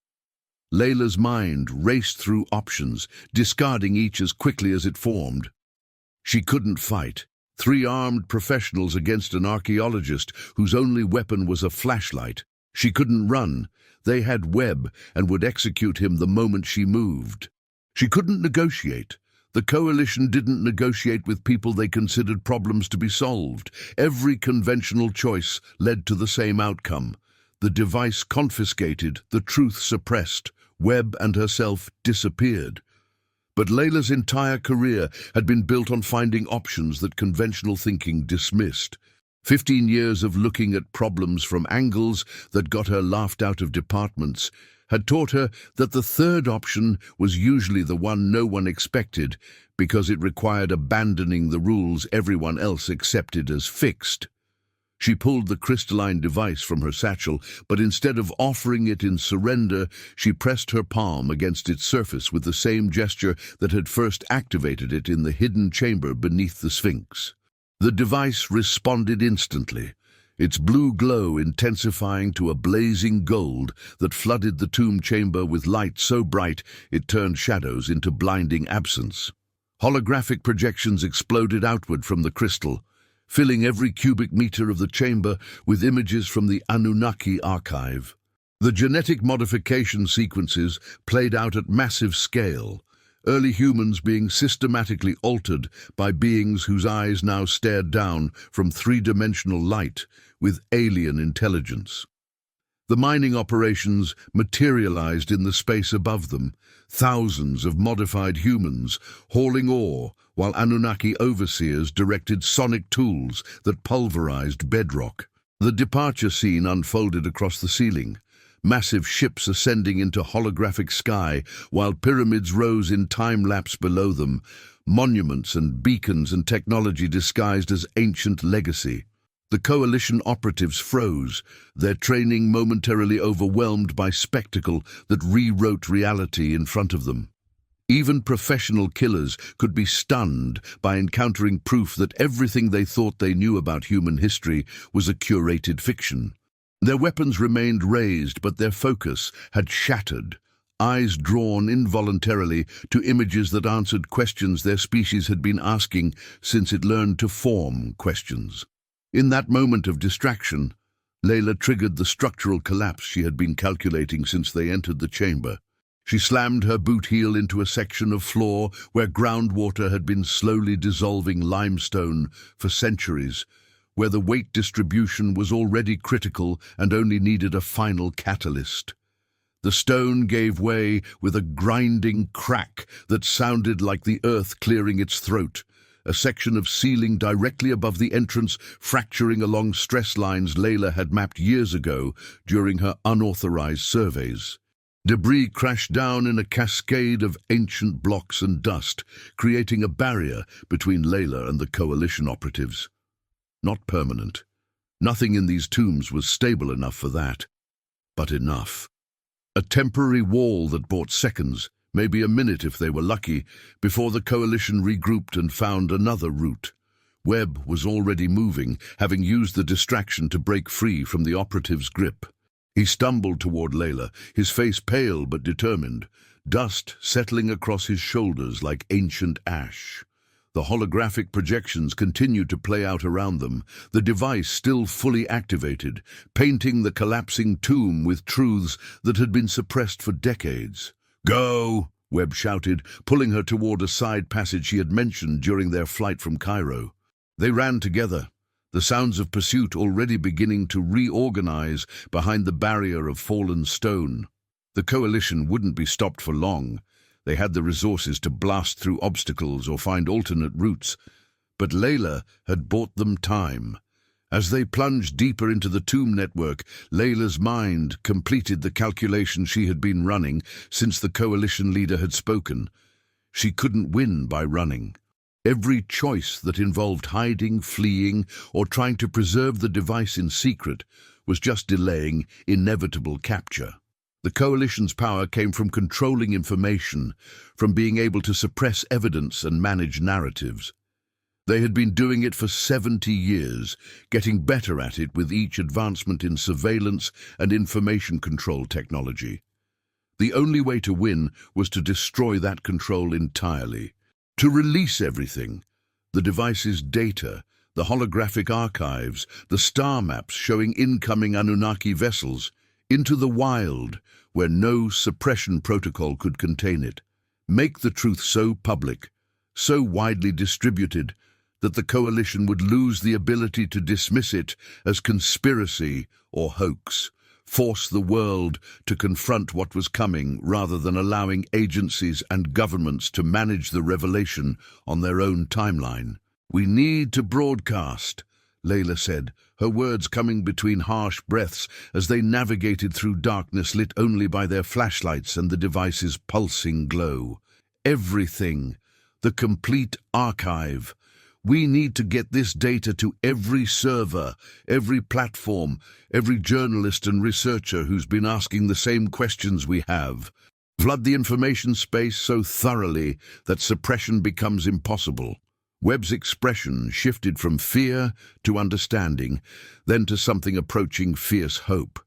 S1: Layla's mind raced through options, discarding each as quickly as it formed. She couldn't fight. 3 armed professionals against an archaeologist whose only weapon was a flashlight. She couldn't run. They had Webb and would execute him the moment she moved. She couldn't negotiate. The coalition didn't negotiate with people they considered problems to be solved. Every conventional choice led to the same outcome. The device confiscated, the truth suppressed. Webb and herself disappeared. But Layla's entire career had been built on finding options that conventional thinking dismissed. 15 years of looking at problems from angles that got her laughed out of departments had taught her that the third option was usually the one no one expected because it required abandoning the rules everyone else accepted as fixed. She pulled the crystalline device from her satchel, but instead of offering it in surrender, she pressed her palm against its surface with the same gesture that had first activated it in the hidden chamber beneath the Sphinx. The device responded instantly, its blue glow intensifying to a blazing gold that flooded the tomb chamber with light so bright it turned shadows into blinding absence. Holographic projections exploded outward from the crystal, filling every cubic meter of the chamber with images from the Anunnaki archive. The genetic modification sequences played out at massive scale, early humans being systematically altered by beings whose eyes now stared down from 3-dimensional light with alien intelligence. The mining operations materialized in the space above them, thousands of modified humans hauling ore while Anunnaki overseers directed sonic tools that pulverized bedrock. The departure scene unfolded across the ceiling. massive ships ascending into holographic sky, while pyramids rose in time-lapse below them, monuments and beacons and technology disguised as ancient legacy. The coalition operatives froze, their training momentarily overwhelmed by spectacle that rewrote reality in front of them. Even professional killers could be stunned by encountering proof that everything they thought they knew about human history was a curated fiction. Their weapons remained raised, but their focus had shattered, eyes drawn involuntarily to images that answered questions their species had been asking since it learned to form questions. In that moment of distraction, Layla triggered the structural collapse she had been calculating since they entered the chamber. She slammed her boot heel into a section of floor where groundwater had been slowly dissolving limestone for centuries, where the weight distribution was already critical and only needed a final catalyst. The stone gave way with a grinding crack that sounded like the earth clearing its throat, a section of ceiling directly above the entrance fracturing along stress lines Layla had mapped years ago during her unauthorized surveys. Debris crashed down in a cascade of ancient blocks and dust, creating a barrier between Layla and the coalition operatives. Not permanent. Nothing in these tombs was stable enough for that. But enough. A temporary wall that bought seconds, maybe a minute if they were lucky, before the coalition regrouped and found another route. Webb was already moving, having used the distraction to break free from the operative's grip. He stumbled toward Layla, his face pale but determined, dust settling across his shoulders like ancient ash. The holographic projections continued to play out around them, the device still fully activated, painting the collapsing tomb with truths that had been suppressed for decades. "Go!" Webb shouted, pulling her toward a side passage he had mentioned during their flight from Cairo. They ran together, the sounds of pursuit already beginning to reorganize behind the barrier of fallen stone. The coalition wouldn't be stopped for long. They had the resources to blast through obstacles or find alternate routes, but Layla had bought them time. As they plunged deeper into the tomb network, Layla's mind completed the calculation she had been running since the coalition leader had spoken. She couldn't win by running. Every choice that involved hiding, fleeing, or trying to preserve the device in secret was just delaying inevitable capture. The coalition's power came from controlling information, from being able to suppress evidence and manage narratives. They had been doing it for 70 years, getting better at it with each advancement in surveillance and information control technology. The only way to win was to destroy that control entirely. To release everything, the device's data, the holographic archives, the star maps showing incoming Anunnaki vessels, into the wild, where no suppression protocol could contain it. Make the truth so public, so widely distributed, that the coalition would lose the ability to dismiss it as conspiracy or hoax. Force the world to confront what was coming rather than allowing agencies and governments to manage the revelation on their own timeline. "We need to broadcast," Layla said, her words coming between harsh breaths as they navigated through darkness lit only by their flashlights and the device's pulsing glow. "Everything. The complete archive. We need to get this data to every server, every platform, every journalist and researcher who's been asking the same questions we have. Flood the information space so thoroughly that suppression becomes impossible." Webb's expression shifted from fear to understanding, then to something approaching fierce hope.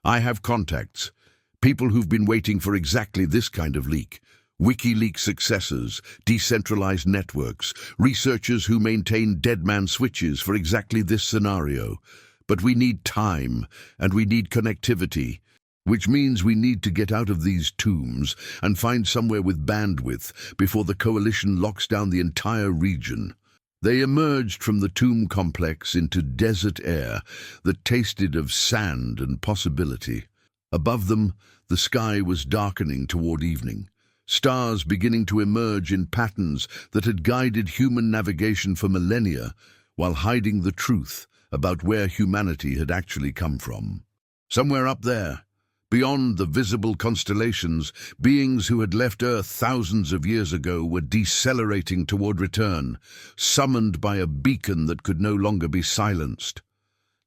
S1: "I have contacts, people who've been waiting for exactly this kind of leak. WikiLeaks successors, decentralized networks, researchers who maintain deadman switches for exactly this scenario. But we need time, and we need connectivity, which means we need to get out of these tombs and find somewhere with bandwidth before the coalition locks down the entire region." They emerged from the tomb complex into desert air that tasted of sand and possibility. Above them, the sky was darkening toward evening, stars beginning to emerge in patterns that had guided human navigation for millennia, while hiding the truth about where humanity had actually come from. Somewhere up there, Beyond the visible constellations, beings who had left Earth thousands of years ago were decelerating toward return, summoned by a beacon that could no longer be silenced.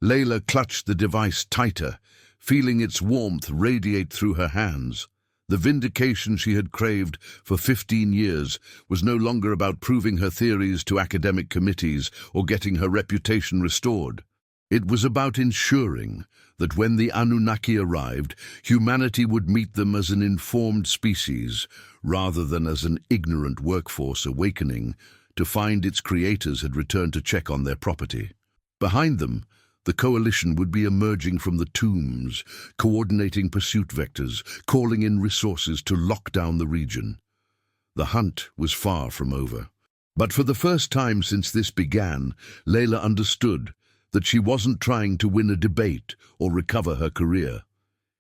S1: Layla clutched the device tighter, feeling its warmth radiate through her hands. The vindication she had craved for 15 years was no longer about proving her theories to academic committees or getting her reputation restored. It was about ensuring that when the Anunnaki arrived, humanity would meet them as an informed species, rather than as an ignorant workforce awakening to find its creators had returned to check on their property. Behind them, the coalition would be emerging from the tombs, coordinating pursuit vectors, calling in resources to lock down the region. The hunt was far from over. But for the first time since this began, Layla understood that she wasn't trying to win a debate or recover her career.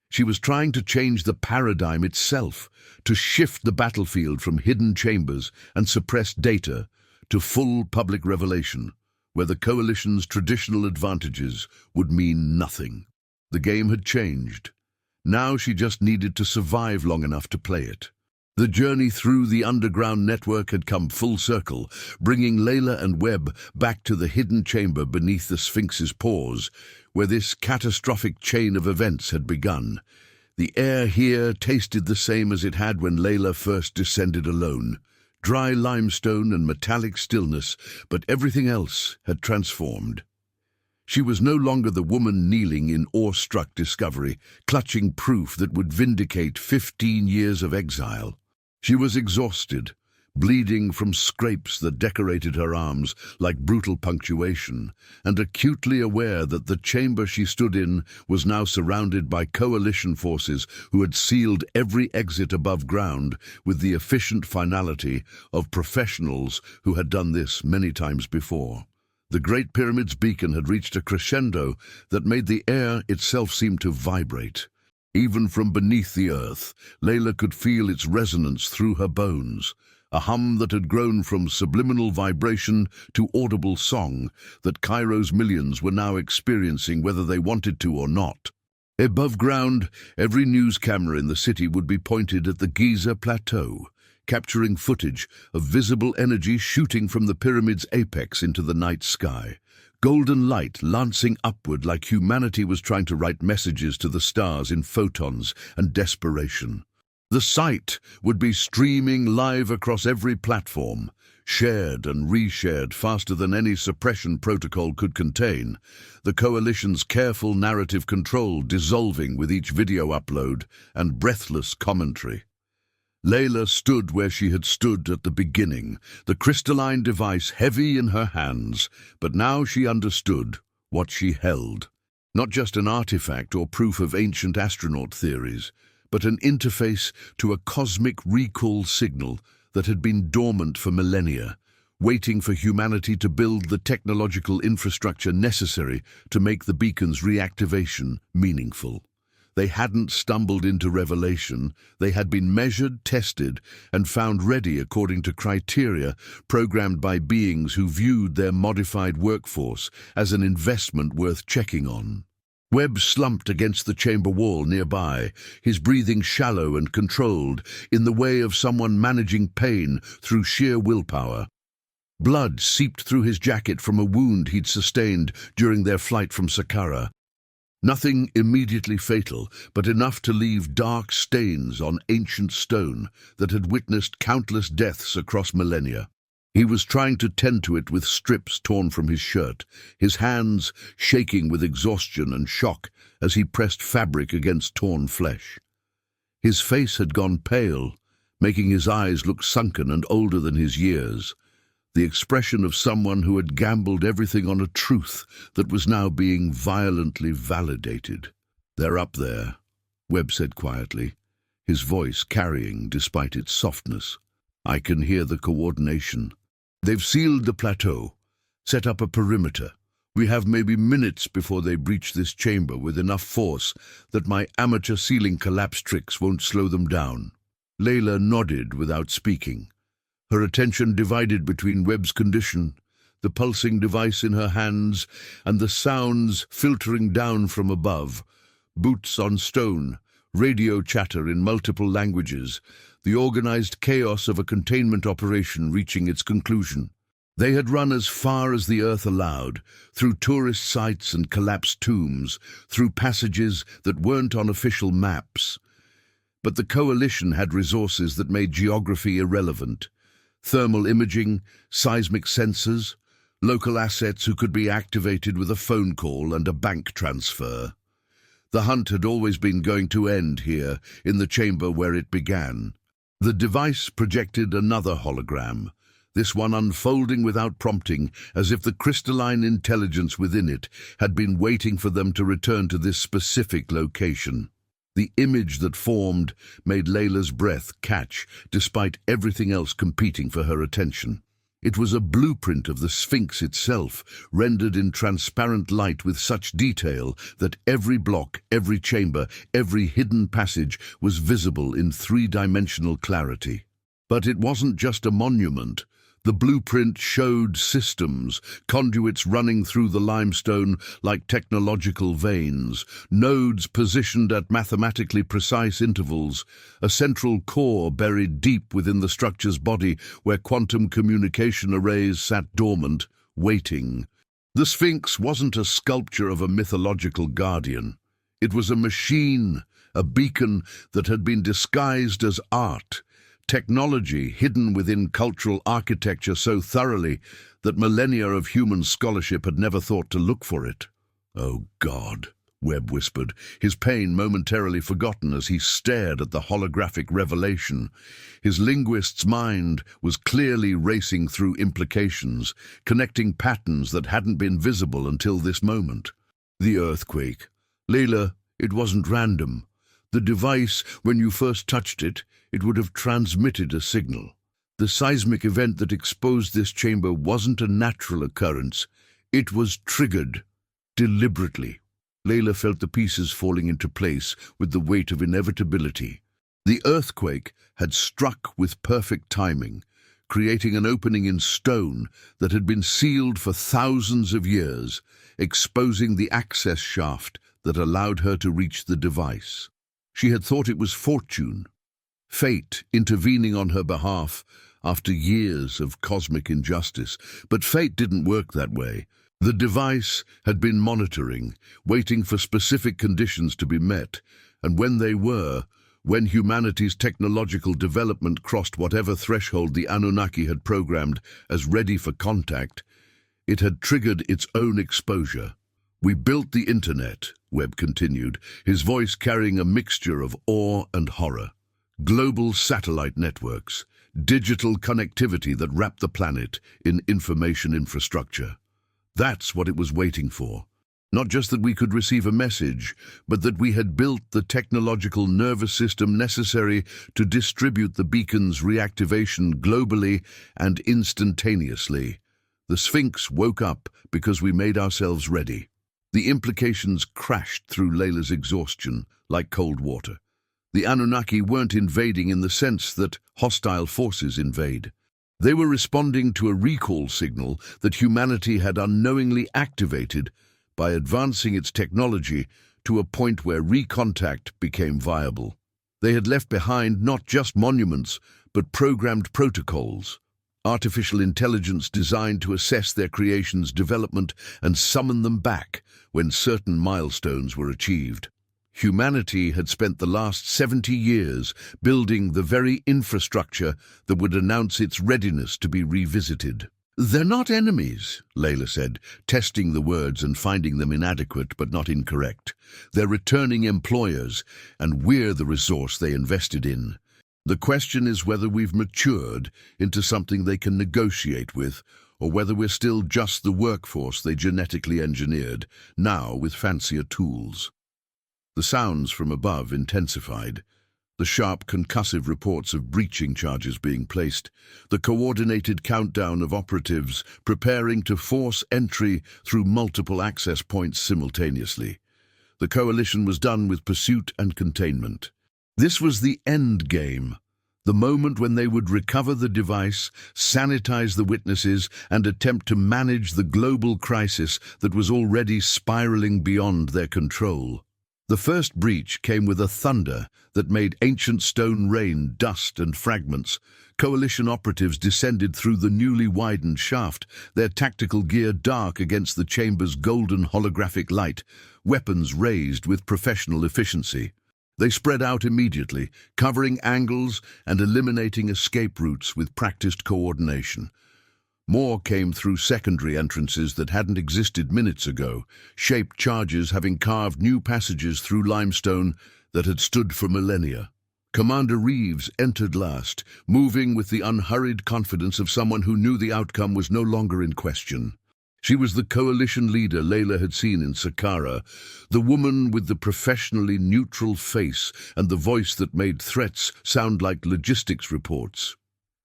S1: She was trying to change the paradigm itself, to shift the battlefield from hidden chambers and suppressed data to full public revelation, where the coalition's traditional advantages would mean nothing. The game had changed. Now she just needed to survive long enough to play it. The journey through the underground network had come full circle, bringing Layla and Webb back to the hidden chamber beneath the Sphinx's paws, where this catastrophic chain of events had begun. The air here tasted the same as it had when Layla first descended alone. Dry limestone and metallic stillness, but everything else had transformed. She was no longer the woman kneeling in awestruck discovery, clutching proof that would vindicate 15 years of exile. She was exhausted, bleeding from scrapes that decorated her arms like brutal punctuation, and acutely aware that the chamber she stood in was now surrounded by coalition forces who had sealed every exit above ground with the efficient finality of professionals who had done this many times before. The Great Pyramid's beacon had reached a crescendo that made the air itself seem to vibrate. Even from beneath the earth, Layla could feel its resonance through her bones, a hum that had grown from subliminal vibration to audible song that Cairo's millions were now experiencing whether they wanted to or not. Above ground, every news camera in the city would be pointed at the Giza Plateau, capturing footage of visible energy shooting from the pyramid's apex into the night sky. Golden light lancing upward like humanity was trying to write messages to the stars in photons and desperation. The sight would be streaming live across every platform, shared and reshared faster than any suppression protocol could contain, the coalition's careful narrative control dissolving with each video upload and breathless commentary. Layla stood where she had stood at the beginning, the crystalline device heavy in her hands, but now she understood what she held. Not just an artifact or proof of ancient astronaut theories, but an interface to a cosmic recall signal that had been dormant for millennia, waiting for humanity to build the technological infrastructure necessary to make the beacon's reactivation meaningful. They hadn't stumbled into revelation. They had been measured, tested, and found ready according to criteria programmed by beings who viewed their modified workforce as an investment worth checking on. Webb slumped against the chamber wall nearby, his breathing shallow and controlled, in the way of someone managing pain through sheer willpower. Blood seeped through his jacket from a wound he'd sustained during their flight from Saqqara. Nothing immediately fatal, but enough to leave dark stains on ancient stone that had witnessed countless deaths across millennia. He was trying to tend to it with strips torn from his shirt, his hands shaking with exhaustion and shock as he pressed fabric against torn flesh. His face had gone pale, making his eyes look sunken and older than his years, the expression of someone who had gambled everything on a truth that was now being violently validated. "They're up there," Webb said quietly, his voice carrying despite its softness. "I can hear the coordination. They've sealed the plateau, set up a perimeter. We have maybe minutes before they breach this chamber with enough force that my amateur ceiling collapse tricks won't slow them down." Layla nodded without speaking, her attention divided between Webb's condition, the pulsing device in her hands, and the sounds filtering down from above, boots on stone, radio chatter in multiple languages, the organized chaos of a containment operation reaching its conclusion. They had run as far as the earth allowed, through tourist sites and collapsed tombs, through passages that weren't on official maps. But the coalition had resources that made geography irrelevant. Thermal imaging, seismic sensors, local assets who could be activated with a phone call and a bank transfer. The hunt had always been going to end here, in the chamber where it began. The device projected another hologram, this one unfolding without prompting, as if the crystalline intelligence within it had been waiting for them to return to this specific location. The image that formed made Layla's breath catch, despite everything else competing for her attention. It was a blueprint of the Sphinx itself, rendered in transparent light with such detail that every block, every chamber, every hidden passage was visible in three-dimensional clarity. But it wasn't just a monument. The blueprint showed systems, conduits running through the limestone like technological veins, nodes positioned at mathematically precise intervals, a central core buried deep within the structure's body where quantum communication arrays sat dormant, waiting. The Sphinx wasn't a sculpture of a mythological guardian. It was a machine, a beacon that had been disguised as art. Technology hidden within cultural architecture so thoroughly that millennia of human scholarship had never thought to look for it. "Oh, God," Webb whispered, his pain momentarily forgotten as he stared at the holographic revelation. His linguist's mind was clearly racing through implications, connecting patterns that hadn't been visible until this moment. The earthquake. Layla, it wasn't random. The device, when you first touched it, it would have transmitted a signal. The seismic event that exposed this chamber wasn't a natural occurrence. It was triggered, deliberately. Layla felt the pieces falling into place with the weight of inevitability. The earthquake had struck with perfect timing, creating an opening in stone that had been sealed for thousands of years, exposing the access shaft that allowed her to reach the device. She had thought it was fortune, fate intervening on her behalf after years of cosmic injustice. But fate didn't work that way. The device had been monitoring, waiting for specific conditions to be met, and when they were, when humanity's technological development crossed whatever threshold the Anunnaki had programmed as ready for contact, it had triggered its own exposure. "We built the internet," Webb continued, his voice carrying a mixture of awe and horror. "Global satellite networks, digital connectivity that wrapped the planet in information infrastructure. That's what it was waiting for. Not just that we could receive a message, but that we had built the technological nervous system necessary to distribute the beacon's reactivation globally and instantaneously. The Sphinx woke up because we made ourselves ready." The implications crashed through Layla's exhaustion like cold water. The Anunnaki weren't invading in the sense that hostile forces invade. They were responding to a recall signal that humanity had unknowingly activated by advancing its technology to a point where recontact became viable. They had left behind not just monuments, but programmed protocols, artificial intelligence designed to assess their creation's development and summon them back when certain milestones were achieved. Humanity had spent the last 70 years building the very infrastructure that would announce its readiness to be revisited. "They're not enemies," Layla said, testing the words and finding them inadequate but not incorrect. "They're returning employers, and we're the resource they invested in. The question is whether we've matured into something they can negotiate with, or whether we're still just the workforce they genetically engineered, now with fancier tools." The sounds from above intensified, the sharp concussive reports of breaching charges being placed, the coordinated countdown of operatives preparing to force entry through multiple access points simultaneously. The coalition was done with pursuit and containment. This was the end game, the moment when they would recover the device, sanitize the witnesses, and attempt to manage the global crisis that was already spiraling beyond their control. The first breach came with a thunder that made ancient stone rain dust and fragments. Coalition operatives descended through the newly widened shaft, their tactical gear dark against the chamber's golden holographic light, weapons raised with professional efficiency. They spread out immediately, covering angles and eliminating escape routes with practiced coordination. More came through secondary entrances that hadn't existed minutes ago, shaped charges having carved new passages through limestone that had stood for millennia. Commander Reeves entered last, moving with the unhurried confidence of someone who knew the outcome was no longer in question. She was the coalition leader Layla had seen in Saqqara, the woman with the professionally neutral face and the voice that made threats sound like logistics reports.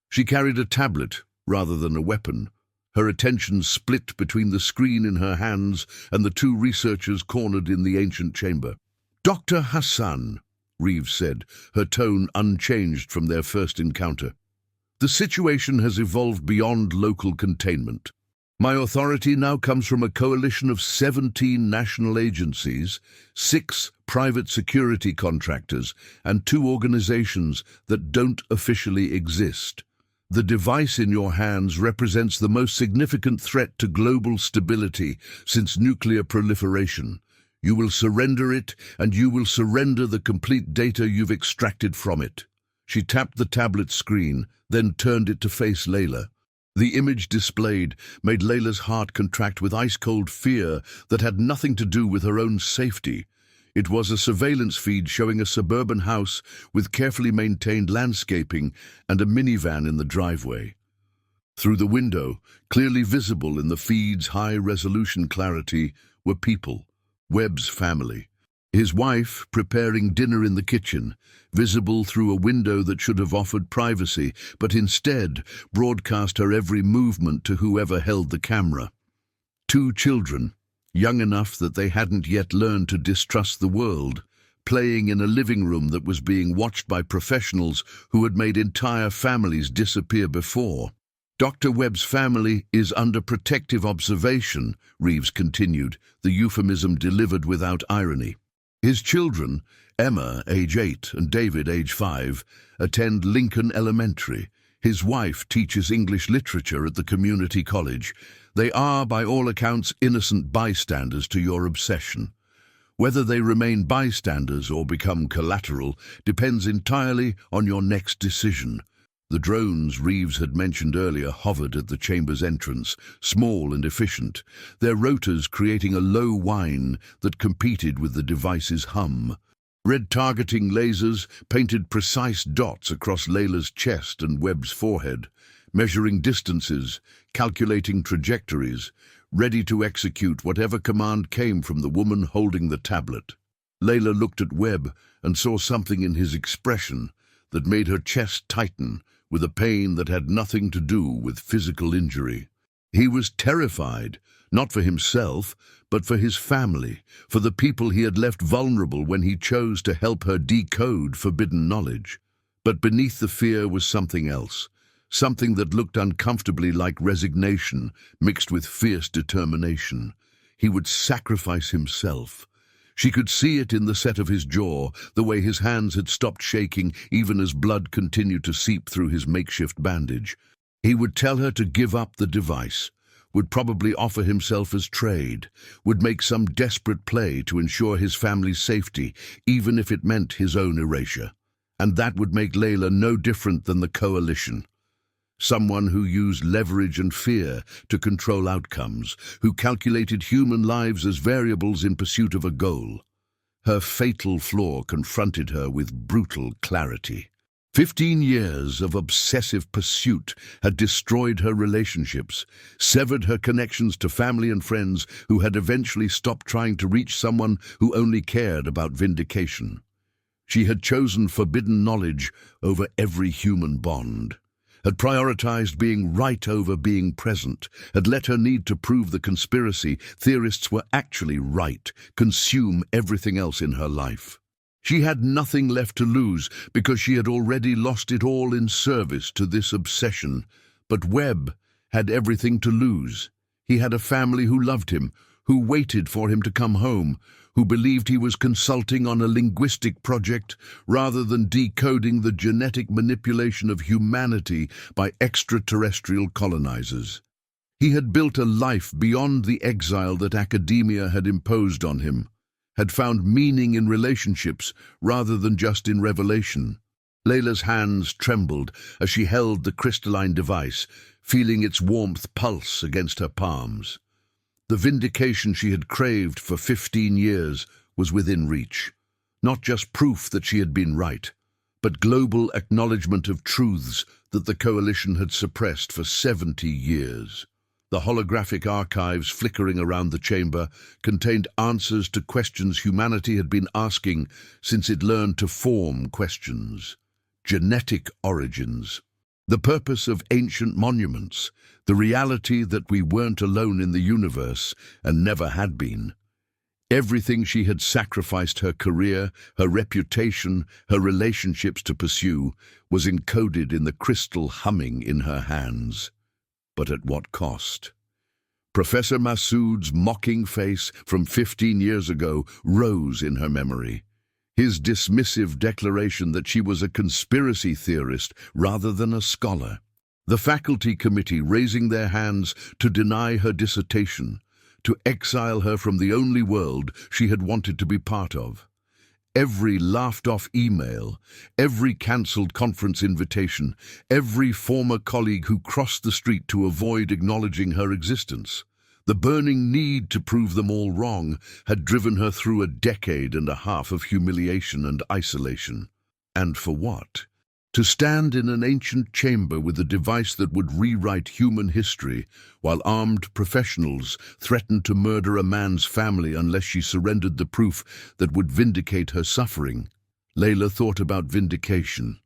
S1: She carried a tablet rather than a weapon, her attention split between the screen in her hands and the two researchers cornered in the ancient chamber. "Dr. Hassan," Reeves said, her tone unchanged from their first encounter. "The situation has evolved beyond local containment. My authority now comes from a coalition of 17 national agencies, 6 private security contractors, and 2 organizations that don't officially exist. The device in your hands represents the most significant threat to global stability since nuclear proliferation. You will surrender it, and you will surrender the complete data you've extracted from it." She tapped the tablet screen, then turned it to face Layla. The image displayed made Layla's heart contract with ice-cold fear that had nothing to do with her own safety. It was a surveillance feed showing a suburban house with carefully maintained landscaping and a minivan in the driveway. Through the window, clearly visible in the feed's high-resolution clarity, were people, Webb's family. His wife preparing dinner in the kitchen, visible through a window that should have offered privacy, but instead broadcast her every movement to whoever held the camera. 2 children, young enough that they hadn't yet learned to distrust the world, playing in a living room that was being watched by professionals who had made entire families disappear before. "Dr. Webb's family is under protective observation," Reeves continued, the euphemism delivered without irony. "His children, Emma, age 8, and David, age 5, attend Lincoln Elementary. His wife teaches English literature at the community college. They are, by all accounts, innocent bystanders to your obsession. Whether they remain bystanders or become collateral depends entirely on your next decision." The drones Reeves had mentioned earlier hovered at the chamber's entrance, small and efficient, their rotors creating a low whine that competed with the device's hum. Red targeting lasers painted precise dots across Layla's chest and Webb's forehead, measuring distances, calculating trajectories, ready to execute whatever command came from the woman holding the tablet. Layla looked at Webb and saw something in his expression that made her chest tighten, with a pain that had nothing to do with physical injury. He was terrified, not for himself, but for his family, for the people he had left vulnerable when he chose to help her decode forbidden knowledge. But beneath the fear was something else, something that looked uncomfortably like resignation mixed with fierce determination. He would sacrifice himself. She could see it in the set of his jaw, the way his hands had stopped shaking even as blood continued to seep through his makeshift bandage. He would tell her to give up the device, would probably offer himself as trade, would make some desperate play to ensure his family's safety, even if it meant his own erasure. And that would make Layla no different than the coalition. Someone who used leverage and fear to control outcomes, who calculated human lives as variables in pursuit of a goal. Her fatal flaw confronted her with brutal clarity. 15 years of obsessive pursuit had destroyed her relationships, severed her connections to family and friends who had eventually stopped trying to reach someone who only cared about vindication. She had chosen forbidden knowledge over every human bond, had prioritized being right over being present, had let her need to prove the conspiracy theorists were actually right, consume everything else in her life. She had nothing left to lose because she had already lost it all in service to this obsession. But Webb had everything to lose. He had a family who loved him, who waited for him to come home, who believed he was consulting on a linguistic project rather than decoding the genetic manipulation of humanity by extraterrestrial colonizers. He had built a life beyond the exile that academia had imposed on him, had found meaning in relationships rather than just in revelation. Layla's hands trembled as she held the crystalline device, feeling its warmth pulse against her palms. The vindication she had craved for 15 years was within reach. Not just proof that she had been right, but global acknowledgement of truths that the coalition had suppressed for 70 years. The holographic archives flickering around the chamber contained answers to questions humanity had been asking since it learned to form questions. Genetic origins, the purpose of ancient monuments, the reality that we weren't alone in the universe and never had been. Everything she had sacrificed her career, her reputation, her relationships to pursue was encoded in the crystal humming in her hands. But at what cost? Professor Massoud's mocking face from 15 years ago rose in her memory. His dismissive declaration that she was a conspiracy theorist rather than a scholar. The faculty committee raising their hands to deny her dissertation, to exile her from the only world she had wanted to be part of. Every laughed-off email, every cancelled conference invitation, every former colleague who crossed the street to avoid acknowledging her existence. The burning need to prove them all wrong had driven her through a decade and a half of humiliation and isolation. And for what? To stand in an ancient chamber with a device that would rewrite human history, while armed professionals threatened to murder a man's family unless she surrendered the proof that would vindicate her suffering. Layla thought about vindication,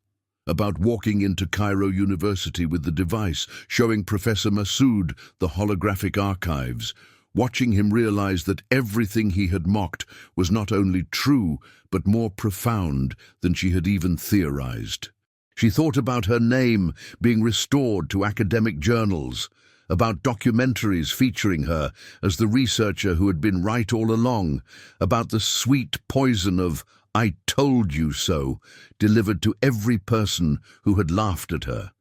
S1: about walking into Cairo University with the device, showing Professor Massoud the holographic archives, watching him realize that everything he had mocked was not only true, but more profound than she had even theorized. She thought about her name being restored to academic journals, about documentaries featuring her as the researcher who had been right all along, about the sweet poison of "I told you so" delivered to every person who had laughed at her.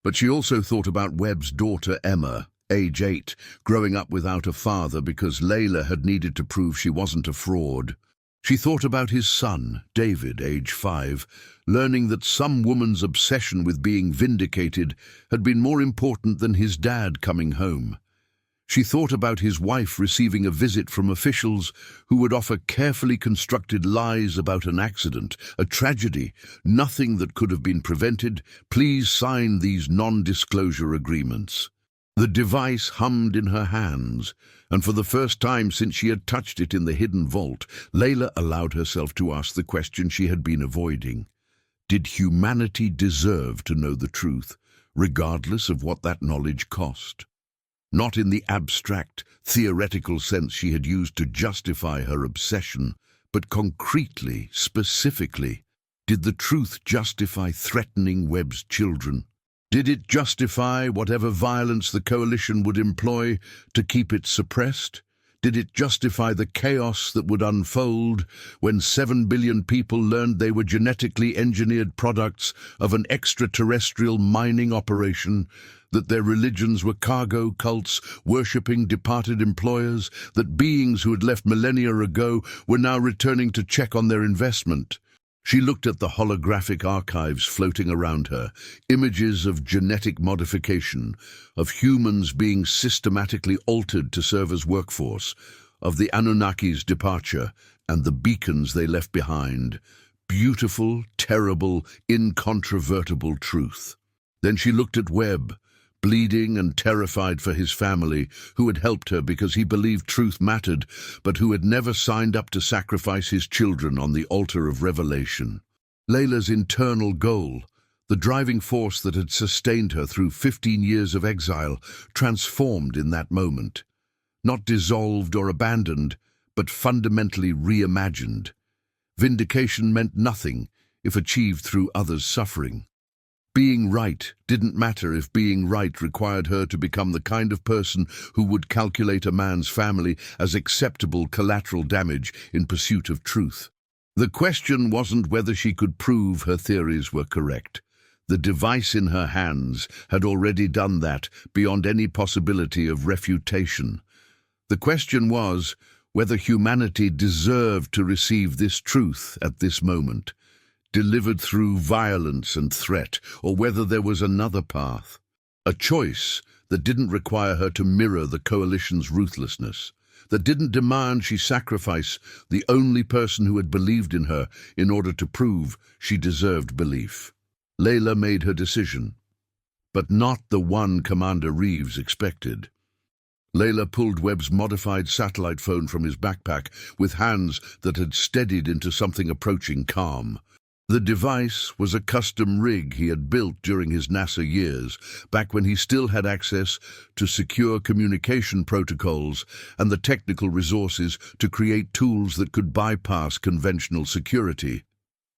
S1: But she also thought about Webb's daughter Emma, age 8, growing up without a father because Layla had needed to prove she wasn't a fraud. She thought about his son, David, age 5, learning that some woman's obsession with being vindicated had been more important than his dad coming home. She thought about his wife receiving a visit from officials who would offer carefully constructed lies about an accident, a tragedy, nothing that could have been prevented. Please sign these non-disclosure agreements. The device hummed in her hands, and for the first time since she had touched it in the hidden vault, Layla allowed herself to ask the question she had been avoiding. Did humanity deserve to know the truth, regardless of what that knowledge cost? Not in the abstract, theoretical sense she had used to justify her obsession, but concretely, specifically. Did the truth justify threatening Webb's children? Did it justify whatever violence the coalition would employ to keep it suppressed? Did it justify the chaos that would unfold when 7 billion people learned they were genetically engineered products of an extraterrestrial mining operation, that their religions were cargo cults worshipping departed employers, that beings who had left millennia ago were now returning to check on their investment? She looked at the holographic archives floating around her, images of genetic modification, of humans being systematically altered to serve as workforce, of the Anunnaki's departure and the beacons they left behind. Beautiful, terrible, incontrovertible truth. Then she looked at Webb, bleeding and terrified for his family, who had helped her because he believed truth mattered, but who had never signed up to sacrifice his children on the altar of revelation. Layla's internal goal, the driving force that had sustained her through 15 years of exile, transformed in that moment. Not dissolved or abandoned, but fundamentally reimagined. Vindication meant nothing if achieved through others' suffering. Being right didn't matter if being right required her to become the kind of person who would calculate a man's family as acceptable collateral damage in pursuit of truth. The question wasn't whether she could prove her theories were correct. The device in her hands had already done that beyond any possibility of refutation. The question was whether humanity deserved to receive this truth at this moment, delivered through violence and threat, or whether there was another path. A choice that didn't require her to mirror the coalition's ruthlessness, that didn't demand she sacrifice the only person who had believed in her in order to prove she deserved belief. Layla made her decision, but not the one Commander Reeves expected. Layla pulled Webb's modified satellite phone from his backpack with hands that had steadied into something approaching calm. The device was a custom rig he had built during his NASA years, back when he still had access to secure communication protocols and the technical resources to create tools that could bypass conventional security.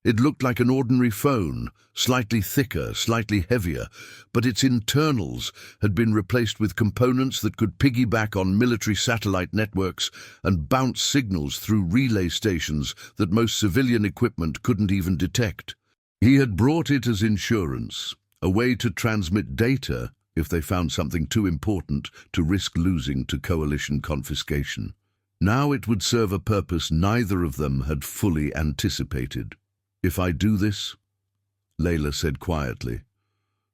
S1: It looked like an ordinary phone, slightly thicker, slightly heavier, but its internals had been replaced with components that could piggyback on military satellite networks and bounce signals through relay stations that most civilian equipment couldn't even detect. He had brought it as insurance, a way to transmit data if they found something too important to risk losing to coalition confiscation. Now it would serve a purpose neither of them had fully anticipated. "If I do this," Layla said quietly,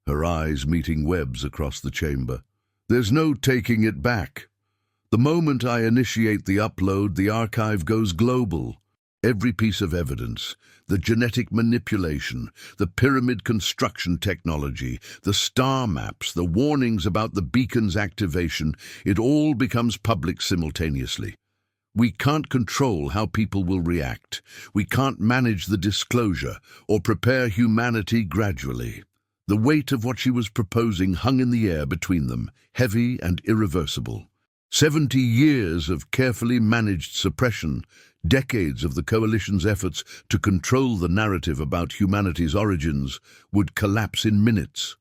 S1: her eyes meeting Webb's across the chamber, "there's no taking it back. The moment I initiate the upload, the archive goes global. Every piece of evidence, the genetic manipulation, the pyramid construction technology, the star maps, the warnings about the beacon's activation, it all becomes public simultaneously. We can't control how people will react. We can't manage the disclosure or prepare humanity gradually." The weight of what she was proposing hung in the air between them, heavy and irreversible. 70 years of carefully managed suppression, decades of the coalition's efforts to control the narrative about humanity's origins, would collapse in minutes.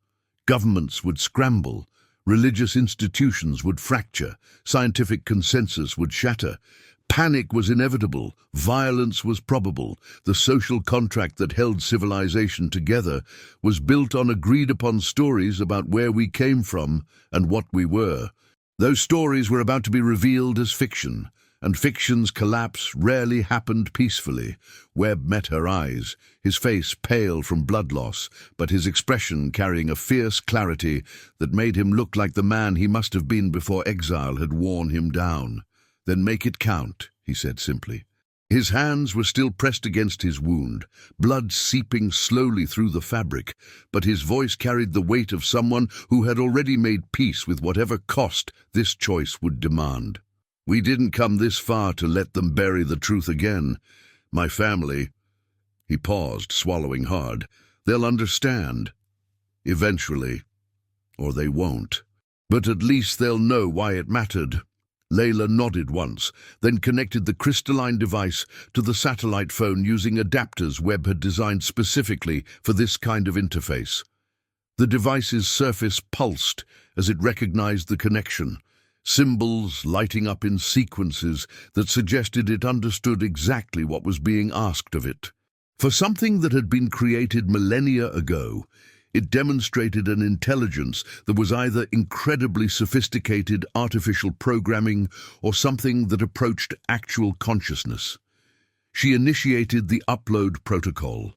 S1: Governments would scramble. Religious institutions would fracture, scientific consensus would shatter. Panic was inevitable, violence was probable. The social contract that held civilization together was built on agreed-upon stories about where we came from and what we were. Those stories were about to be revealed as fiction, and fiction's collapse rarely happened peacefully. Webb met her eyes, his face pale from blood loss, but his expression carrying a fierce clarity that made him look like the man he must have been before exile had worn him down. "Then make it count," he said simply. His hands were still pressed against his wound, blood seeping slowly through the fabric, but his voice carried the weight of someone who had already made peace with whatever cost this choice would demand. "We didn't come this far to let them bury the truth again. My family—" He paused, swallowing hard. "They'll understand. Eventually. Or they won't. But at least they'll know why it mattered." Layla nodded once, then connected the crystalline device to the satellite phone using adapters Webb had designed specifically for this kind of interface. The device's surface pulsed as it recognized the connection, symbols lighting up in sequences that suggested it understood exactly what was being asked of it. For something that had been created millennia ago, it demonstrated an intelligence that was either incredibly sophisticated artificial programming or something that approached actual consciousness. She initiated the upload protocol.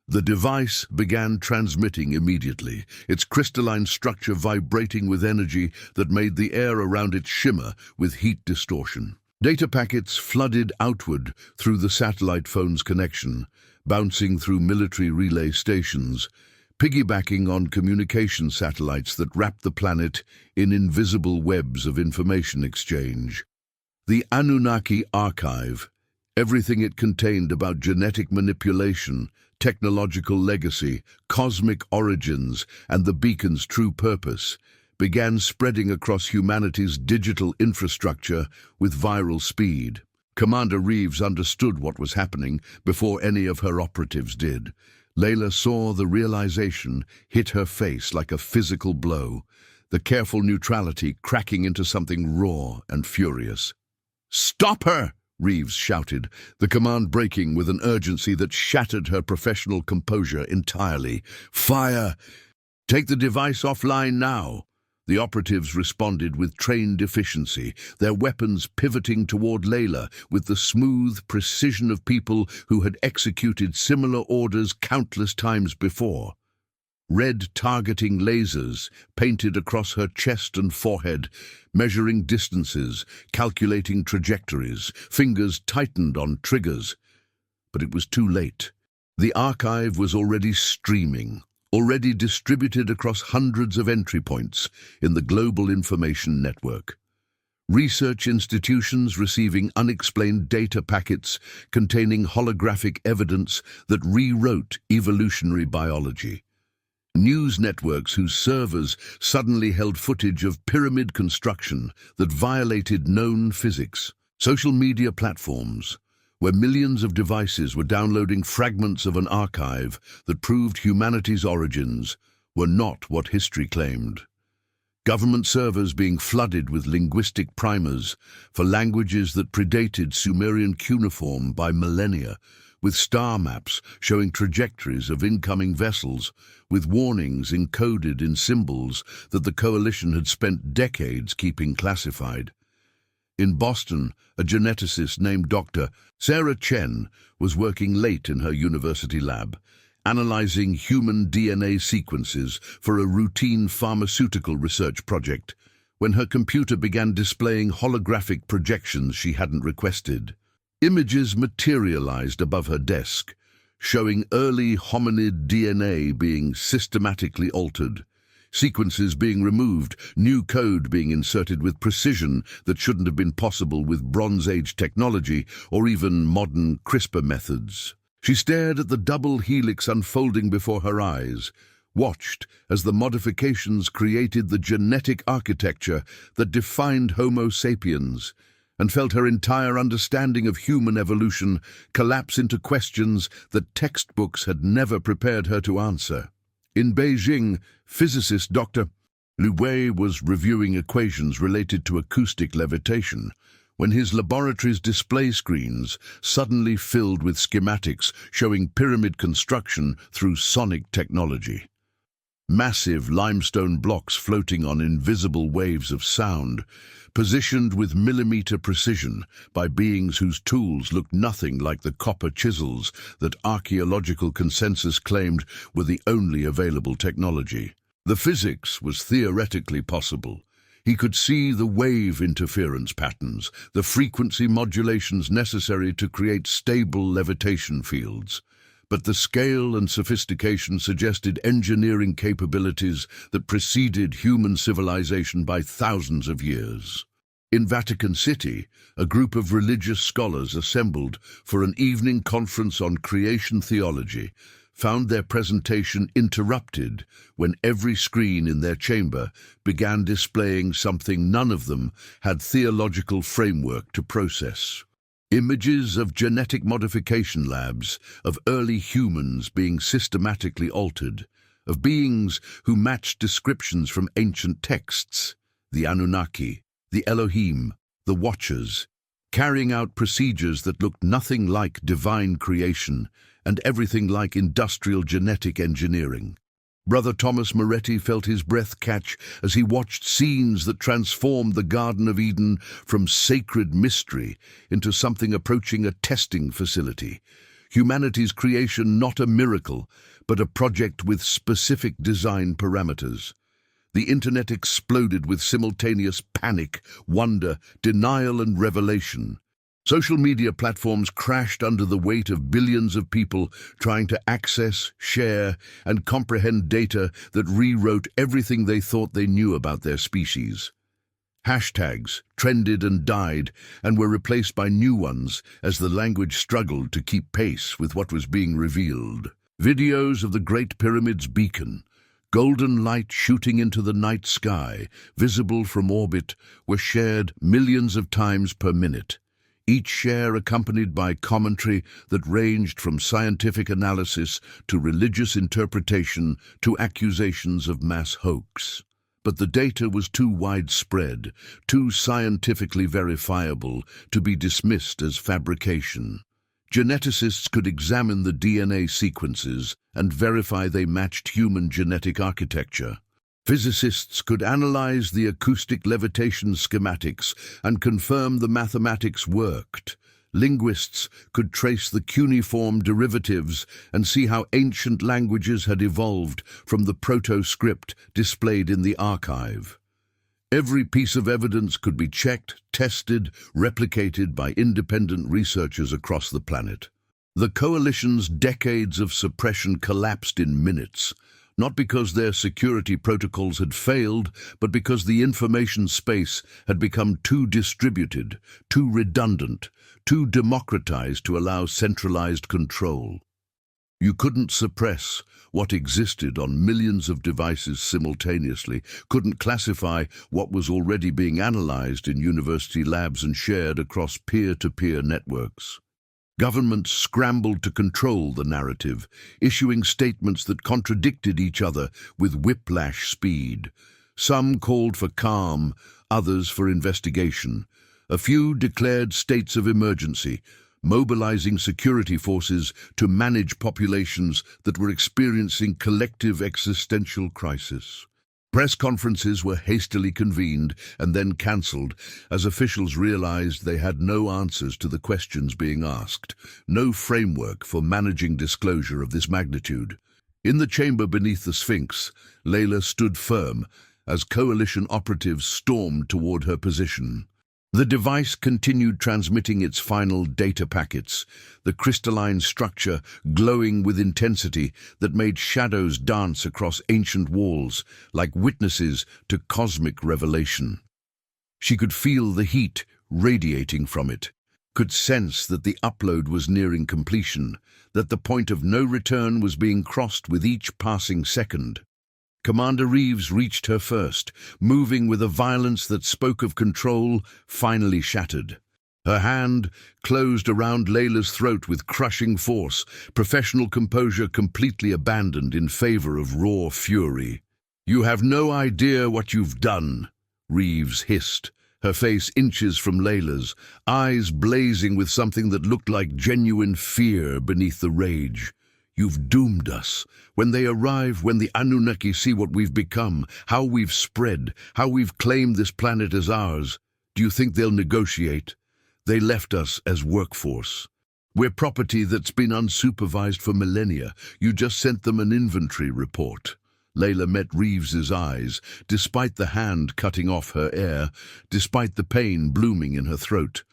S1: The device began transmitting immediately, its crystalline structure vibrating with energy that made the air around it shimmer with heat distortion. Data packets flooded outward through the satellite phone's connection, bouncing through military relay stations, piggybacking on communication satellites that wrapped the planet in invisible webs of information exchange. The Anunnaki archive, everything it contained about genetic manipulation, technological legacy, cosmic origins, and the beacon's true purpose, began spreading across humanity's digital infrastructure with viral speed. Commander Reeves understood what was happening before any of her operatives did. Layla saw the realization hit her face like a physical blow, the careful neutrality cracking into something raw and furious. "Stop her!" Reeves shouted, the command breaking with an urgency that shattered her professional composure entirely. "Fire! Take the device offline now!" The operatives responded with trained efficiency, their weapons pivoting toward Layla with the smooth precision of people who had executed similar orders countless times before. Red targeting lasers painted across her chest and forehead, measuring distances, calculating trajectories, fingers tightened on triggers. But it was too late. The archive was already streaming, already distributed across hundreds of entry points in the global information network. Research institutions receiving unexplained data packets containing holographic evidence that rewrote evolutionary biology. News networks whose servers suddenly held footage of pyramid construction that violated known physics. Social media platforms, where millions of devices were downloading fragments of an archive that proved humanity's origins, were not what history claimed. Government servers being flooded with linguistic primers for languages that predated Sumerian cuneiform by millennia, with star maps showing trajectories of incoming vessels, with warnings encoded in symbols that the coalition had spent decades keeping classified. In Boston, a geneticist named Dr. Sarah Chen was working late in her university lab, analyzing human DNA sequences for a routine pharmaceutical research project, when her computer began displaying holographic projections she hadn't requested. Images materialized above her desk, showing early hominid DNA being systematically altered, sequences being removed, new code being inserted with precision that shouldn't have been possible with Bronze Age technology or even modern CRISPR methods. She stared at the double helix unfolding before her eyes, watched as the modifications created the genetic architecture that defined Homo sapiens, and felt her entire understanding of human evolution collapse into questions that textbooks had never prepared her to answer. In Beijing, physicist Dr. Liu Wei was reviewing equations related to acoustic levitation when his laboratory's display screens suddenly filled with schematics showing pyramid construction through sonic technology. Massive limestone blocks floating on invisible waves of sound, positioned with millimeter precision by beings whose tools looked nothing like the copper chisels that archaeological consensus claimed were the only available technology. The physics was theoretically possible. He could see the wave interference patterns, the frequency modulations necessary to create stable levitation fields. But the scale and sophistication suggested engineering capabilities that preceded human civilization by thousands of years. In Vatican City, a group of religious scholars assembled for an evening conference on creation theology found their presentation interrupted when every screen in their chamber began displaying something none of them had theological framework to process. Images of genetic modification labs, of early humans being systematically altered, of beings who matched descriptions from ancient texts, the Anunnaki, the Elohim, the Watchers, carrying out procedures that looked nothing like divine creation and everything like industrial genetic engineering. Brother Thomas Moretti felt his breath catch as he watched scenes that transformed the Garden of Eden from sacred mystery into something approaching a testing facility. Humanity's creation not a miracle, but a project with specific design parameters. The internet exploded with simultaneous panic, wonder, denial, and revelation. Social media platforms crashed under the weight of billions of people trying to access, share, and comprehend data that rewrote everything they thought they knew about their species. Hashtags trended and died and were replaced by new ones as the language struggled to keep pace with what was being revealed. Videos of the Great Pyramid's beacon, golden light shooting into the night sky, visible from orbit, were shared millions of times per minute. each share accompanied by commentary that ranged from scientific analysis to religious interpretation to accusations of mass hoax. But the data was too widespread, too scientifically verifiable to be dismissed as fabrication. Geneticists could examine the DNA sequences and verify they matched human genetic architecture. Physicists could analyze the acoustic levitation schematics and confirm the mathematics worked. Linguists could trace the cuneiform derivatives and see how ancient languages had evolved from the proto-script displayed in the archive. Every piece of evidence could be checked, tested, replicated by independent researchers across the planet. The coalition's decades of suppression collapsed in minutes, not because their security protocols had failed, but because the information space had become too distributed, too redundant, too democratized to allow centralized control. You couldn't suppress what existed on millions of devices simultaneously, couldn't classify what was already being analyzed in university labs and shared across peer-to-peer networks. Governments scrambled to control the narrative, issuing statements that contradicted each other with whiplash speed. Some called for calm, others for investigation. A few declared states of emergency, mobilizing security forces to manage populations that were experiencing collective existential crisis. Press conferences were hastily convened and then cancelled as officials realized they had no answers to the questions being asked, no framework for managing disclosure of this magnitude. In the chamber beneath the Sphinx, Layla stood firm as coalition operatives stormed toward her position. The device continued transmitting its final data packets, the crystalline structure glowing with intensity that made shadows dance across ancient walls like witnesses to cosmic revelation. She could feel the heat radiating from it, could sense that the upload was nearing completion, that the point of no return was being crossed with each passing second. Commander Reeves reached her first, moving with a violence that spoke of control finally shattered. Her hand closed around Layla's throat with crushing force, professional composure completely abandoned in favor of raw fury. "You have no idea what you've done," Reeves hissed, her face inches from Layla's, eyes blazing with something that looked like genuine fear beneath the rage. "You've doomed us. When they arrive, when the Anunnaki see what we've become, how we've spread, how we've claimed this planet as ours, do you think they'll negotiate? They left us as workforce. We're property that's been unsupervised for millennia. You just sent them an inventory report." Layla met Reeves's eyes, despite the hand cutting off her air, despite the pain blooming in her throat.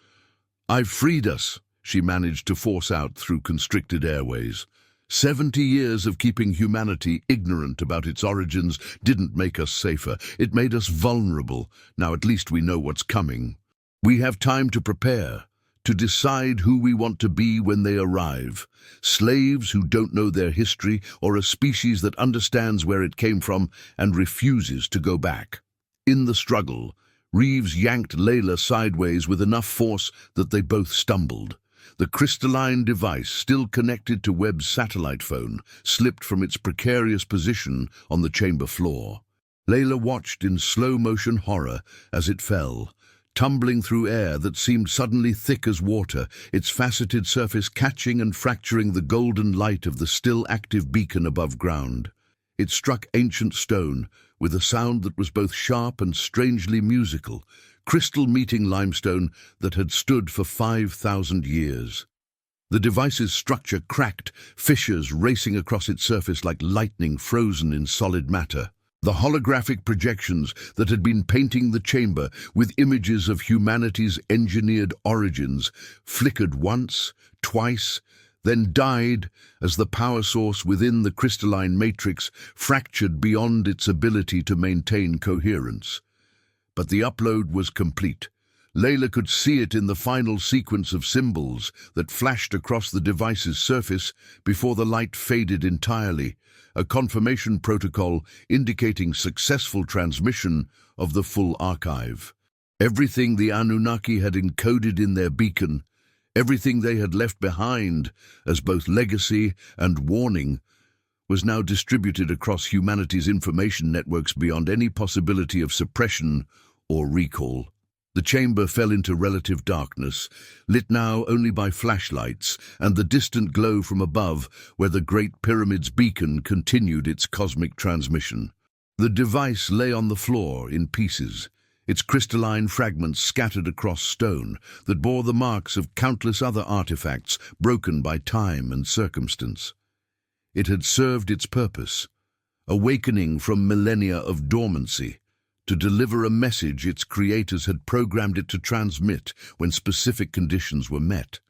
S1: "I've freed us," she managed to force out through constricted airways. 70 years of keeping humanity ignorant about its origins didn't make us safer. It made us vulnerable. Now at least we know what's coming. We have time to prepare, to decide who we want to be when they arrive. Slaves who don't know their history, or a species that understands where it came from and refuses to go back. In the struggle, Reeves yanked Layla sideways with enough force that they both stumbled. The crystalline device, still connected to Webb's satellite phone, slipped from its precarious position on the chamber floor. Layla watched in slow-motion horror as it fell, tumbling through air that seemed suddenly thick as water, its faceted surface catching and fracturing the golden light of the still-active beacon above ground. It struck ancient stone with a sound that was both sharp and strangely musical, crystal meeting limestone that had stood for 5,000 years. The device's structure cracked, fissures racing across its surface like lightning frozen in solid matter. The holographic projections that had been painting the chamber with images of humanity's engineered origins flickered once, twice, then died as the power source within the crystalline matrix fractured beyond its ability to maintain coherence. But the upload was complete. Layla could see it in the final sequence of symbols that flashed across the device's surface before the light faded entirely, a confirmation protocol indicating successful transmission of the full archive. Everything the Anunnaki had encoded in their beacon, everything they had left behind as both legacy and warning, was now distributed across humanity's information networks beyond any possibility of suppression or recall. The chamber fell into relative darkness, lit now only by flashlights and the distant glow from above where the Great Pyramid's beacon continued its cosmic transmission. The device lay on the floor in pieces, its crystalline fragments scattered across stone that bore the marks of countless other artifacts broken by time and circumstance. It had served its purpose, awakening from millennia of dormancy, to deliver a message its creators had programmed it to transmit when specific conditions were met.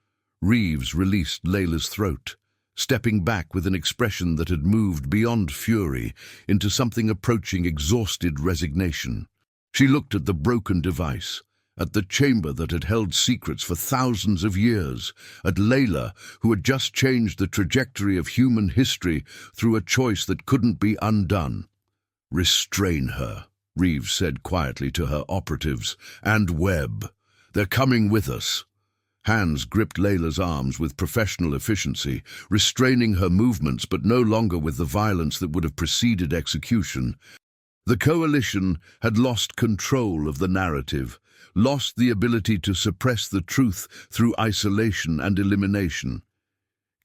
S1: Reeves released Layla's throat, stepping back with an expression that had moved beyond fury into something approaching exhausted resignation. She looked at the broken device, at the chamber that had held secrets for thousands of years, at Layla, who had just changed the trajectory of human history through a choice that couldn't be undone. "Restrain her," Reeves said quietly to her operatives, "and Webb. They're coming with us." Hands gripped Layla's arms with professional efficiency, restraining her movements but no longer with the violence that would have preceded execution. The coalition had lost control of the narrative, lost the ability to suppress the truth through isolation and elimination.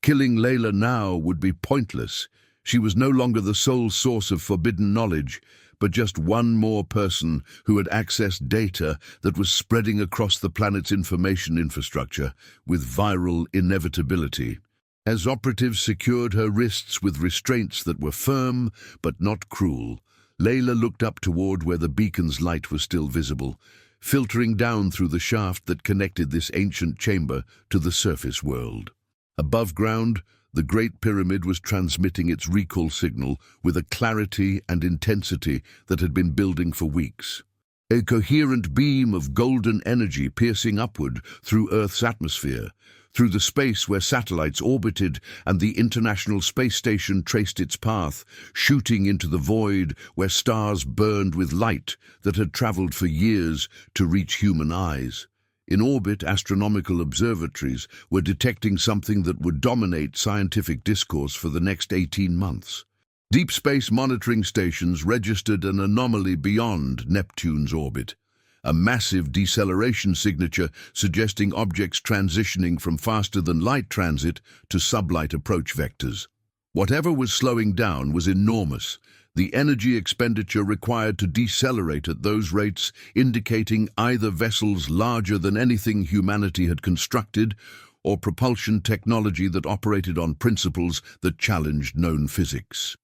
S1: Killing Layla now would be pointless. She was no longer the sole source of forbidden knowledge, but just one more person who had accessed data that was spreading across the planet's information infrastructure with viral inevitability. As operatives secured her wrists with restraints that were firm but not cruel, Layla looked up toward where the beacon's light was still visible, filtering down through the shaft that connected this ancient chamber to the surface world. Above ground, the Great Pyramid was transmitting its recall signal with a clarity and intensity that had been building for weeks. A coherent beam of golden energy piercing upward through Earth's atmosphere, through the space where satellites orbited and the International Space Station traced its path, shooting into the void where stars burned with light that had traveled for years to reach human eyes. In orbit, astronomical observatories were detecting something that would dominate scientific discourse for the next 18 months. Deep space monitoring stations registered an anomaly beyond Neptune's orbit, a massive deceleration signature suggesting objects transitioning from faster-than-light transit to sublight approach vectors. Whatever was slowing down was enormous, the energy expenditure required to decelerate at those rates indicating either vessels larger than anything humanity had constructed or propulsion technology that operated on principles that challenged known physics.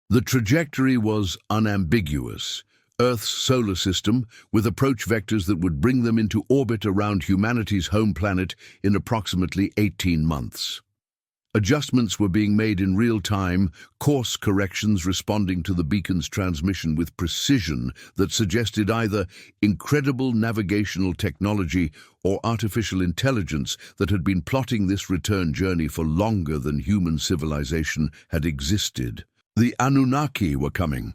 S1: The trajectory was unambiguous. Earth's solar system, with approach vectors that would bring them into orbit around humanity's home planet in approximately 18 months. Adjustments were being made in real time, course corrections responding to the beacon's transmission with precision that suggested either incredible navigational technology or artificial intelligence that had been plotting this return journey for longer than human civilization had existed. The Anunnaki were coming,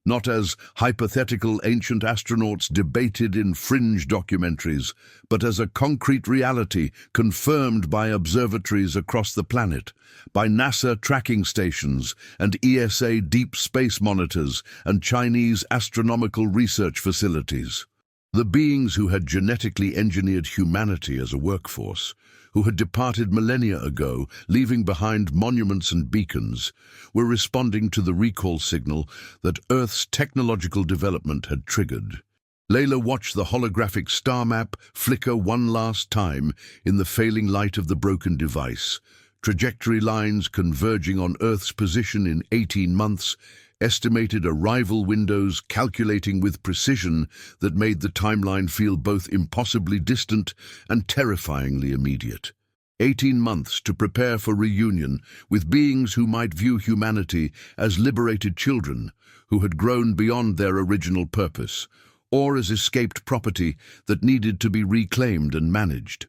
S1: not as hypothetical ancient astronauts debated in fringe documentaries, but as a concrete reality confirmed by observatories across the planet, by NASA tracking stations and ESA deep space monitors and Chinese astronomical research facilities. The beings who had genetically engineered humanity as a workforce, who had departed millennia ago, leaving behind monuments and beacons, were responding to the recall signal that Earth's technological development had triggered. Layla watched the holographic star map flicker one last time in the failing light of the broken device, trajectory lines converging on Earth's position in 18 months, estimated arrival windows calculating with precision that made the timeline feel both impossibly distant and terrifyingly immediate. 18 months to prepare for reunion with beings who might view humanity as liberated children who had grown beyond their original purpose, or as escaped property that needed to be reclaimed and managed.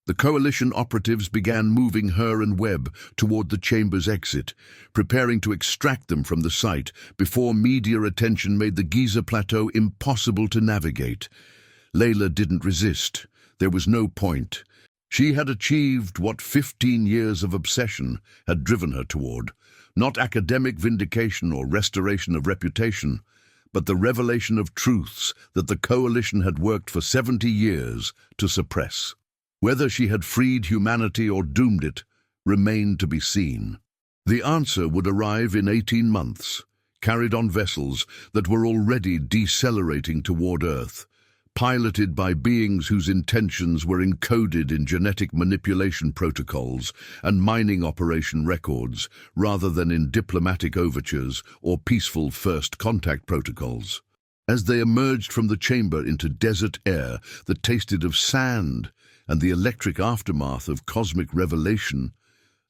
S1: The coalition operatives began moving her and Webb toward the chamber's exit, preparing to extract them from the site before media attention made the Giza Plateau impossible to navigate. Layla didn't resist. There was no point. She had achieved what 15 years of obsession had driven her toward. Not academic vindication or restoration of reputation, but the revelation of truths that the coalition had worked for 70 years to suppress. Whether she had freed humanity or doomed it remained to be seen. The answer would arrive in 18 months, carried on vessels that were already decelerating toward Earth, piloted by beings whose intentions were encoded in genetic manipulation protocols and mining operation records, rather than in diplomatic overtures or peaceful first contact protocols. As they emerged from the chamber into desert air that tasted of sand and the electric aftermath of cosmic revelation,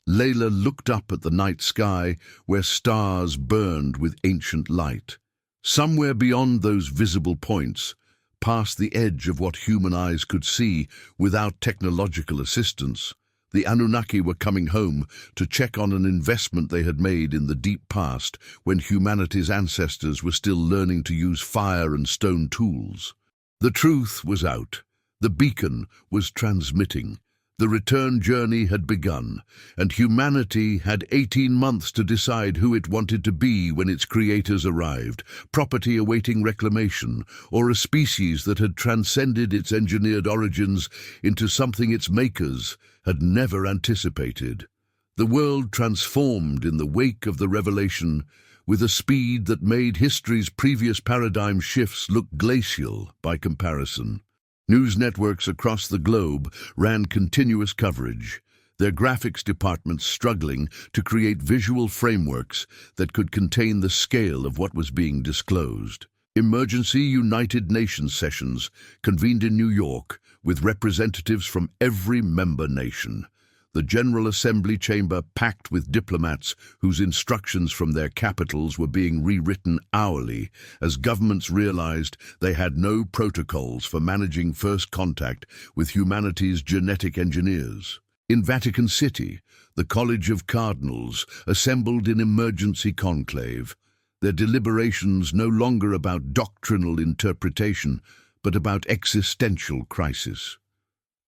S1: Layla looked up at the night sky where stars burned with ancient light. Somewhere beyond those visible points, past the edge of what human eyes could see without technological assistance, the Anunnaki were coming home to check on an investment they had made in the deep past when humanity's ancestors were still learning to use fire and stone tools. The truth was out. The beacon was transmitting. The return journey had begun, and humanity had 18 months to decide who it wanted to be when its creators arrived, property awaiting reclamation, or a species that had transcended its engineered origins into something its makers had never anticipated. The world transformed in the wake of the revelation with a speed that made history's previous paradigm shifts look glacial by comparison. News networks across the globe ran continuous coverage, their graphics departments struggling to create visual frameworks that could contain the scale of what was being disclosed. Emergency United Nations sessions convened in New York with representatives from every member nation. The General Assembly chamber packed with diplomats whose instructions from their capitals were being rewritten hourly as governments realized they had no protocols for managing first contact with humanity's genetic engineers. In Vatican City, the College of Cardinals assembled in emergency conclave, their deliberations no longer about doctrinal interpretation, but about existential crisis.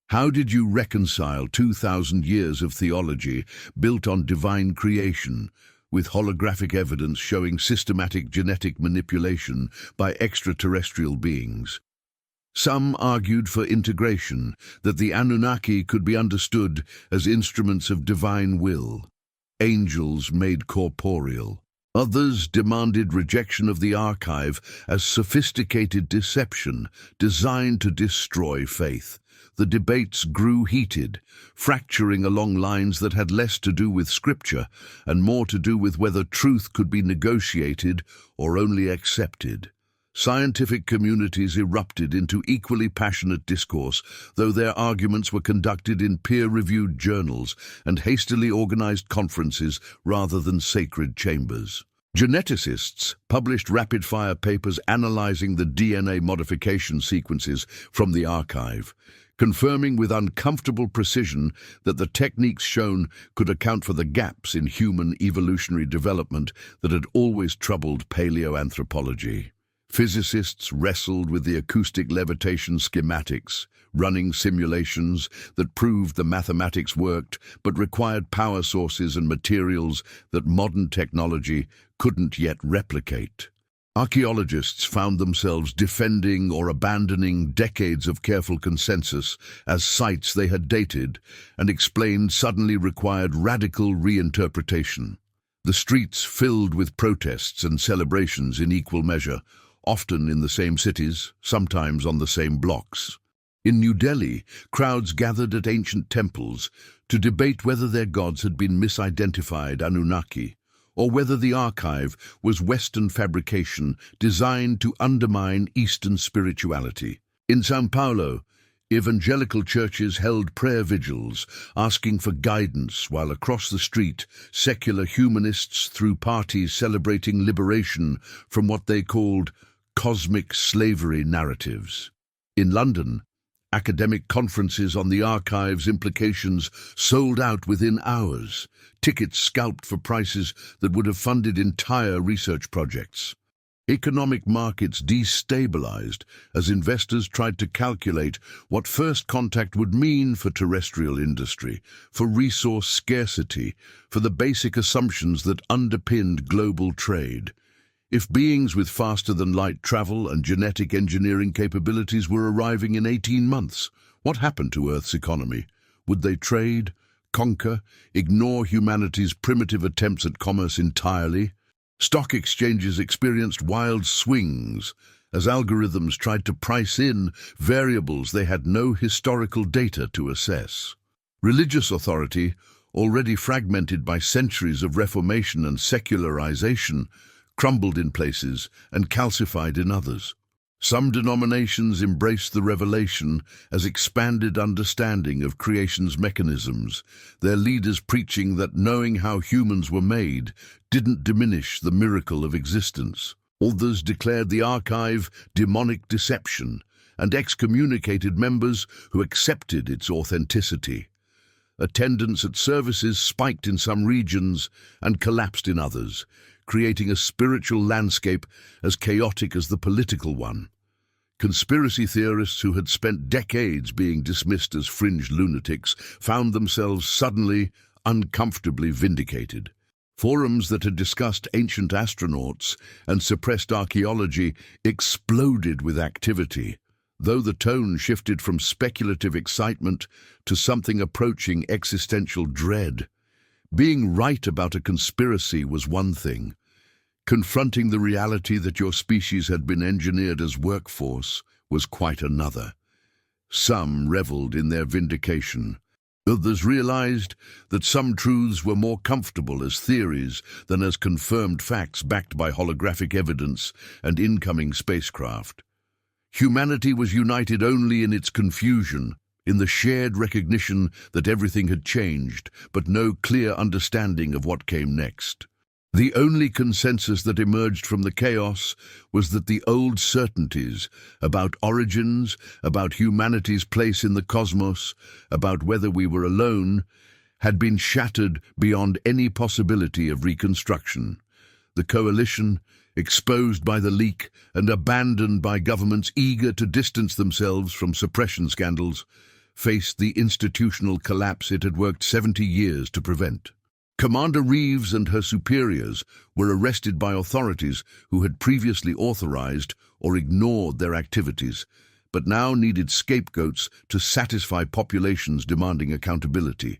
S1: How did you reconcile 2,000 years of theology built on divine creation with holographic evidence showing systematic genetic manipulation by extraterrestrial beings? Some argued for integration, that the Anunnaki could be understood as instruments of divine will, angels made corporeal. Others demanded rejection of the archive as sophisticated deception designed to destroy faith. The debates grew heated, fracturing along lines that had less to do with scripture and more to do with whether truth could be negotiated or only accepted. Scientific communities erupted into equally passionate discourse, though their arguments were conducted in peer-reviewed journals and hastily organized conferences rather than sacred chambers. Geneticists published rapid-fire papers analyzing the DNA modification sequences from the archive, confirming with uncomfortable precision that the techniques shown could account for the gaps in human evolutionary development that had always troubled paleoanthropology. Physicists wrestled with the acoustic levitation schematics, running simulations that proved the mathematics worked but required power sources and materials that modern technology couldn't yet replicate. Archaeologists found themselves defending or abandoning decades of careful consensus as sites they had dated and explained suddenly required radical reinterpretation. The streets filled with protests and celebrations in equal measure, often in the same cities, sometimes on the same blocks. In New Delhi, crowds gathered at ancient temples to debate whether their gods had been misidentified Anunnaki, or whether the archive was Western fabrication designed to undermine Eastern spirituality. In São Paulo, evangelical churches held prayer vigils, asking for guidance, while across the street, secular humanists threw parties celebrating liberation from what they called cosmic slavery narratives. In London, academic conferences on the archive's implications sold out within hours, tickets scalped for prices that would have funded entire research projects. Economic markets destabilized as investors tried to calculate what first contact would mean for terrestrial industry, for resource scarcity, for the basic assumptions that underpinned global trade. If beings with faster-than-light travel and genetic engineering capabilities were arriving in 18 months, what happened to Earth's economy? Would they trade, conquer, ignore humanity's primitive attempts at commerce entirely? Stock exchanges experienced wild swings as algorithms tried to price in variables they had no historical data to assess. Religious authority, already fragmented by centuries of reformation and secularization, crumbled in places and calcified in others. Some denominations embraced the revelation as expanded understanding of creation's mechanisms, their leaders preaching that knowing how humans were made didn't diminish the miracle of existence. Others declared the archive demonic deception and excommunicated members who accepted its authenticity. Attendance at services spiked in some regions and collapsed in others, creating a spiritual landscape as chaotic as the political one. Conspiracy theorists who had spent decades being dismissed as fringe lunatics found themselves suddenly, uncomfortably vindicated. Forums that had discussed ancient astronauts and suppressed archaeology exploded with activity, though the tone shifted from speculative excitement to something approaching existential dread. Being right about a conspiracy was one thing. Confronting the reality that your species had been engineered as workforce was quite another. Some reveled in their vindication. Others realized that some truths were more comfortable as theories than as confirmed facts backed by holographic evidence and incoming spacecraft. Humanity was united only in its confusion, in the shared recognition that everything had changed, but no clear understanding of what came next. The only consensus that emerged from the chaos was that the old certainties about origins, about humanity's place in the cosmos, about whether we were alone, had been shattered beyond any possibility of reconstruction. The coalition, exposed by the leak and abandoned by governments eager to distance themselves from suppression scandals, faced the institutional collapse it had worked 70 years to prevent. Commander Reeves and her superiors were arrested by authorities who had previously authorized or ignored their activities, but now needed scapegoats to satisfy populations demanding accountability.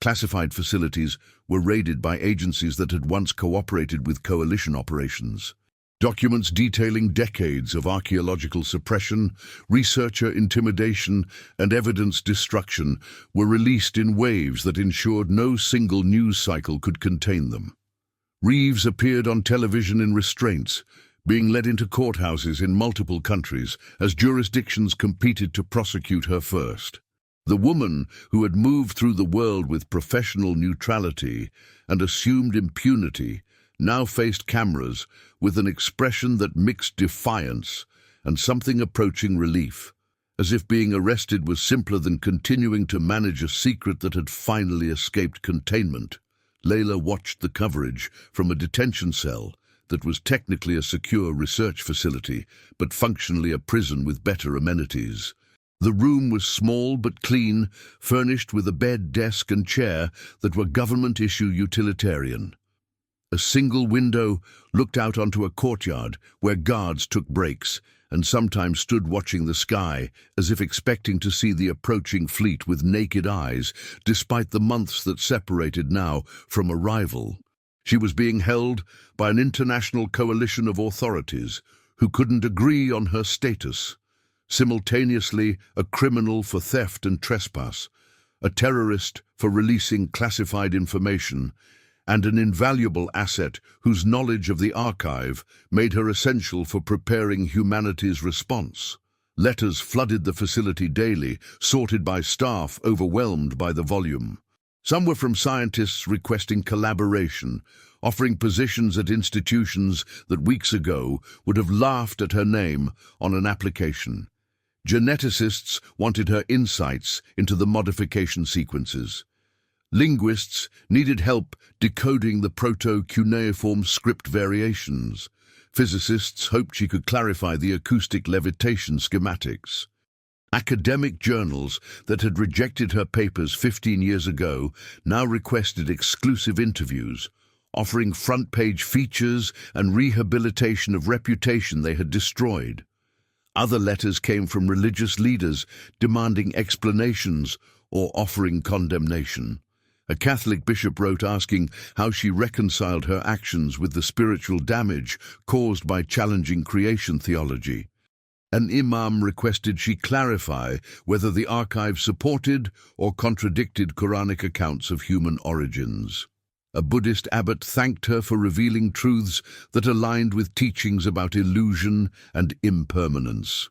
S1: Classified facilities were raided by agencies that had once cooperated with coalition operations. Documents detailing decades of archaeological suppression, researcher intimidation, and evidence destruction were released in waves that ensured no single news cycle could contain them. Reeves appeared on television in restraints, being led into courthouses in multiple countries as jurisdictions competed to prosecute her first. The woman who had moved through the world with professional neutrality and assumed impunity now faced cameras with an expression that mixed defiance and something approaching relief, as if being arrested was simpler than continuing to manage a secret that had finally escaped containment. Layla watched the coverage from a detention cell that was technically a secure research facility, but functionally a prison with better amenities. The room was small but clean, furnished with a bed, desk, and chair that were government-issue utilitarian. A single window looked out onto a courtyard where guards took breaks and sometimes stood watching the sky as if expecting to see the approaching fleet with naked eyes, despite the months that separated now from arrival. She was being held by an international coalition of authorities who couldn't agree on her status. Simultaneously, a criminal for theft and trespass, a terrorist for releasing classified information, and an invaluable asset whose knowledge of the archive made her essential for preparing humanity's response. Letters flooded the facility daily, sorted by staff overwhelmed by the volume. Some were from scientists requesting collaboration, offering positions at institutions that weeks ago would have laughed at her name on an application. Geneticists wanted her insights into the modification sequences. Linguists needed help decoding the proto-cuneiform script variations. Physicists hoped she could clarify the acoustic levitation schematics. Academic journals that had rejected her papers 15 years ago now requested exclusive interviews, offering front-page features and rehabilitation of reputation they had destroyed. Other letters came from religious leaders demanding explanations or offering condemnation. A Catholic bishop wrote asking how she reconciled her actions with the spiritual damage caused by challenging creation theology. An imam requested she clarify whether the archive supported or contradicted Quranic accounts of human origins. A Buddhist abbot thanked her for revealing truths that aligned with teachings about illusion and impermanence.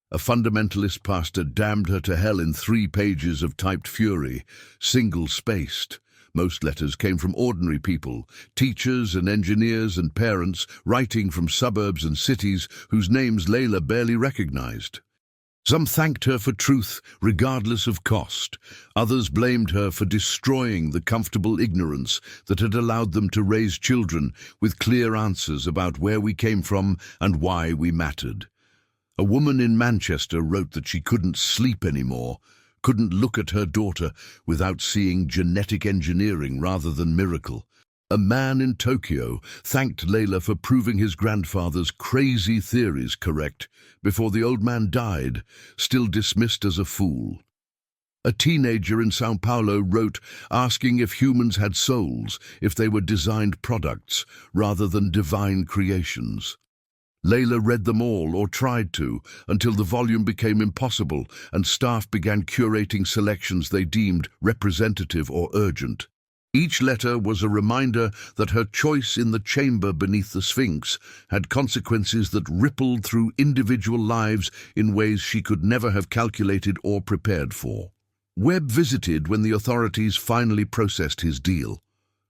S1: A fundamentalist pastor damned her to hell in 3 pages of typed fury, single-spaced. Most letters came from ordinary people, teachers and engineers and parents writing from suburbs and cities whose names Layla barely recognized. Some thanked her for truth, regardless of cost. Others blamed her for destroying the comfortable ignorance that had allowed them to raise children with clear answers about where we came from and why we mattered. A woman in Manchester wrote that she couldn't sleep anymore, couldn't look at her daughter without seeing genetic engineering rather than miracle. A man in Tokyo thanked Layla for proving his grandfather's crazy theories correct before the old man died, still dismissed as a fool. A teenager in São Paulo wrote asking if humans had souls, if they were designed products rather than divine creations. Layla read them all, or tried to, until the volume became impossible and staff began curating selections they deemed representative or urgent. Each letter was a reminder that her choice in the chamber beneath the Sphinx had consequences that rippled through individual lives in ways she could never have calculated or prepared for. Webb visited when the authorities finally processed his deal.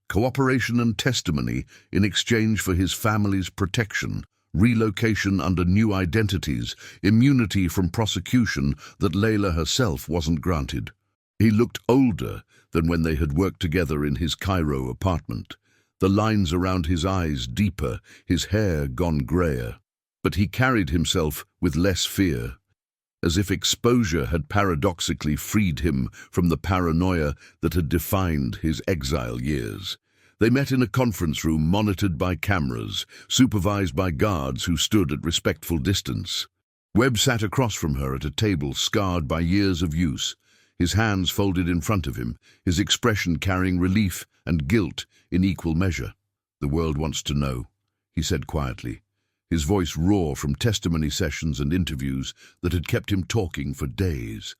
S1: Cooperation and testimony in exchange for his family's protection, relocation under new identities, immunity from prosecution that Layla herself wasn't granted. He looked older than when they had worked together in his Cairo apartment, the lines around his eyes deeper, his hair gone grayer. But he carried himself with less fear, as if exposure had paradoxically freed him from the paranoia that had defined his exile years. They met in a conference room monitored by cameras, supervised by guards who stood at respectful distance. Webb sat across from her at a table scarred by years of use, his hands folded in front of him, his expression carrying relief and guilt in equal measure. "The world wants to know," he said quietly, his voice raw from testimony sessions and interviews that had kept him talking for days.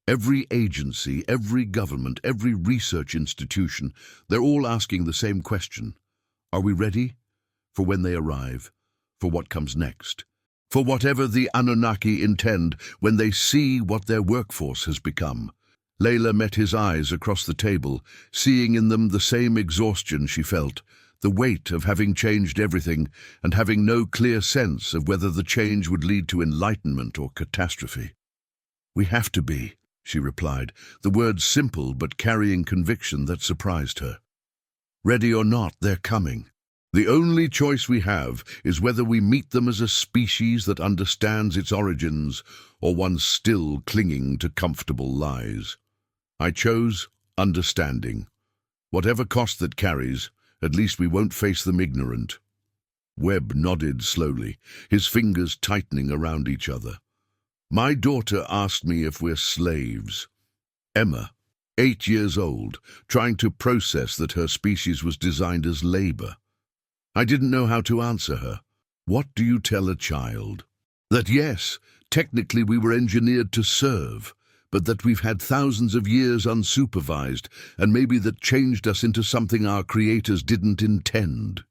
S1: Every agency, every government, every research institution, they're all asking the same question. Are we ready? For when they arrive, for what comes next, for whatever the Anunnaki intend when they see what their workforce has become. Layla met his eyes across the table, seeing in them the same exhaustion she felt, the weight of having changed everything and having no clear sense of whether the change would lead to enlightenment or catastrophe. "We have to be," she replied, the words simple but carrying conviction that surprised her. "Ready or not, they're coming. The only choice we have is whether we meet them as a species that understands its origins or one still clinging to comfortable lies. I chose understanding. Whatever cost that carries, at least we won't face them ignorant." Webb nodded slowly, his fingers tightening around each other. "My daughter asked me if we're slaves. Emma, 8 years old, trying to process that her species was designed as labor. I didn't know how to answer her. What do you tell a child? That yes, technically we were engineered to serve, but that we've had thousands of years unsupervised, and maybe that changed us into something our creators didn't intend.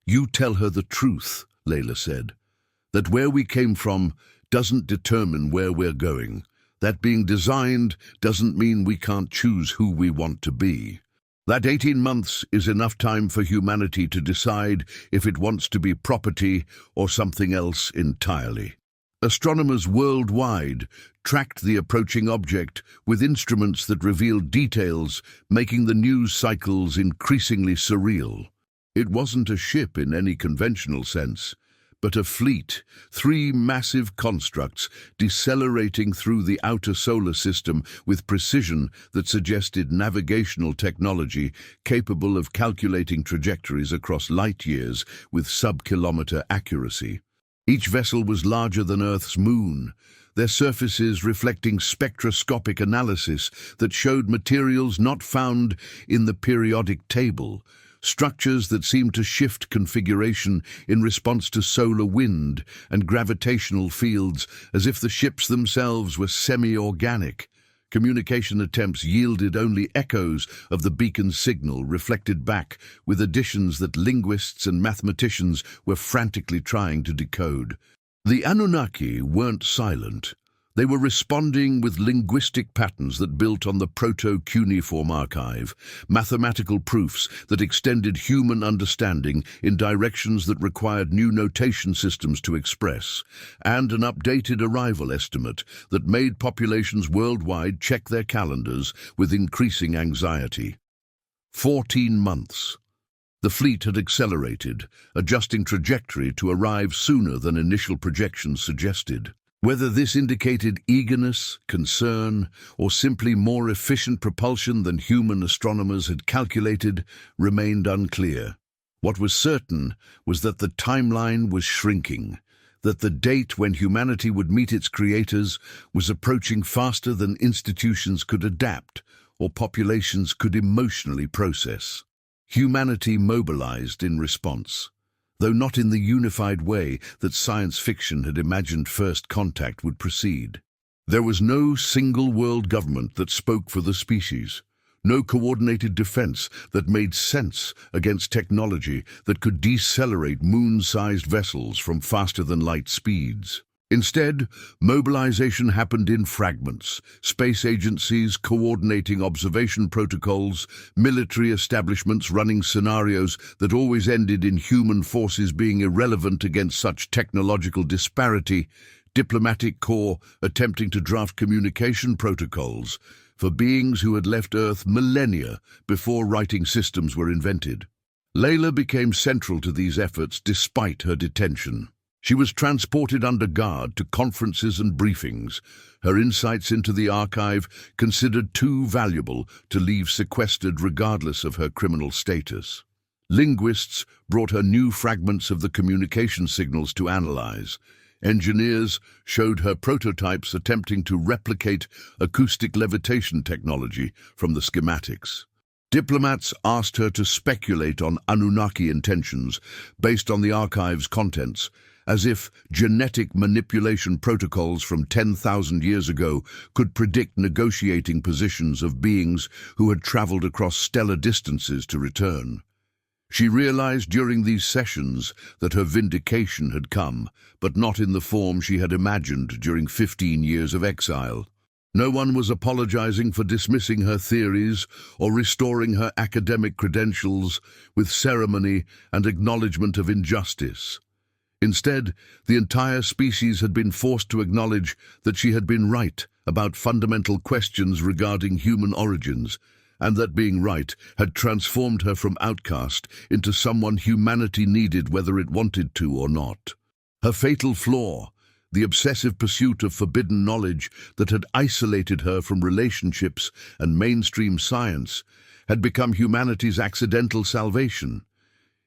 S1: You tell her the truth," Layla said, "that where we came from doesn't determine where we're going. That being designed doesn't mean we can't choose who we want to be. That 18 months is enough time for humanity to decide if it wants to be property or something else entirely." Astronomers worldwide tracked the approaching object with instruments that revealed details, making the news cycles increasingly surreal. It wasn't a ship in any conventional sense, but a fleet, three massive constructs decelerating through the outer solar system with precision that suggested navigational technology capable of calculating trajectories across light years with sub-kilometer accuracy. Each vessel was larger than Earth's moon, their surfaces reflecting spectroscopic analysis that showed materials not found in the periodic table, structures that seemed to shift configuration in response to solar wind and gravitational fields, as if the ships themselves were semi-organic. Communication attempts yielded only echoes of the beacon's signal reflected back, with additions that linguists and mathematicians were frantically trying to decode. The Anunnaki weren't silent. They were responding with linguistic patterns that built on the proto-cuneiform archive, mathematical proofs that extended human understanding in directions that required new notation systems to express, and an updated arrival estimate that made populations worldwide check their calendars with increasing anxiety. 14 months. The fleet had accelerated, adjusting trajectory to arrive sooner than initial projections suggested. Whether this indicated eagerness, concern, or simply more efficient propulsion than human astronomers had calculated remained unclear. What was certain was that the timeline was shrinking, that the date when humanity would meet its creators was approaching faster than institutions could adapt or populations could emotionally process. Humanity mobilized in response, though not in the unified way that science fiction had imagined first contact would proceed. There was no single world government that spoke for the species, no coordinated defense that made sense against technology that could decelerate moon-sized vessels from faster-than-light speeds. Instead, mobilization happened in fragments, space agencies coordinating observation protocols, military establishments running scenarios that always ended in human forces being irrelevant against such technological disparity, diplomatic corps attempting to draft communication protocols for beings who had left Earth millennia before writing systems were invented. Layla became central to these efforts despite her detention. She was transported under guard to conferences and briefings, her insights into the archive considered too valuable to leave sequestered regardless of her criminal status. Linguists brought her new fragments of the communication signals to analyze. Engineers showed her prototypes attempting to replicate acoustic levitation technology from the schematics. Diplomats asked her to speculate on Anunnaki intentions based on the archive's contents, as if genetic manipulation protocols from 10,000 years ago could predict negotiating positions of beings who had traveled across stellar distances to return. She realized during these sessions that her vindication had come, but not in the form she had imagined during 15 years of exile. No one was apologizing for dismissing her theories or restoring her academic credentials with ceremony and acknowledgement of injustice. Instead, the entire species had been forced to acknowledge that she had been right about fundamental questions regarding human origins, and that being right had transformed her from outcast into someone humanity needed whether it wanted to or not. Her fatal flaw, the obsessive pursuit of forbidden knowledge that had isolated her from relationships and mainstream science, had become humanity's accidental salvation.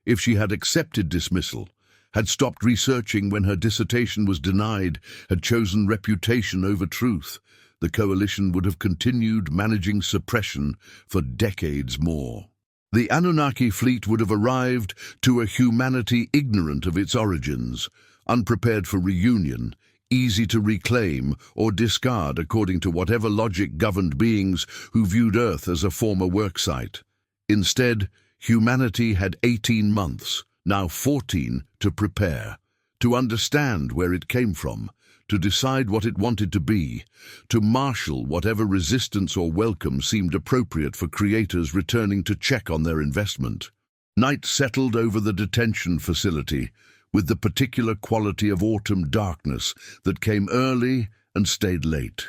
S1: If she had accepted dismissal, had stopped researching when her dissertation was denied, had chosen reputation over truth, the coalition would have continued managing suppression for decades more. The Anunnaki fleet would have arrived to a humanity ignorant of its origins, unprepared for reunion, easy to reclaim or discard according to whatever logic governed beings who viewed Earth as a former worksite. Instead, humanity had 18 months, now 14, to prepare, to understand where it came from, to decide what it wanted to be, to marshal whatever resistance or welcome seemed appropriate for creators returning to check on their investment. Night settled over the detention facility, with the particular quality of autumn darkness that came early and stayed late.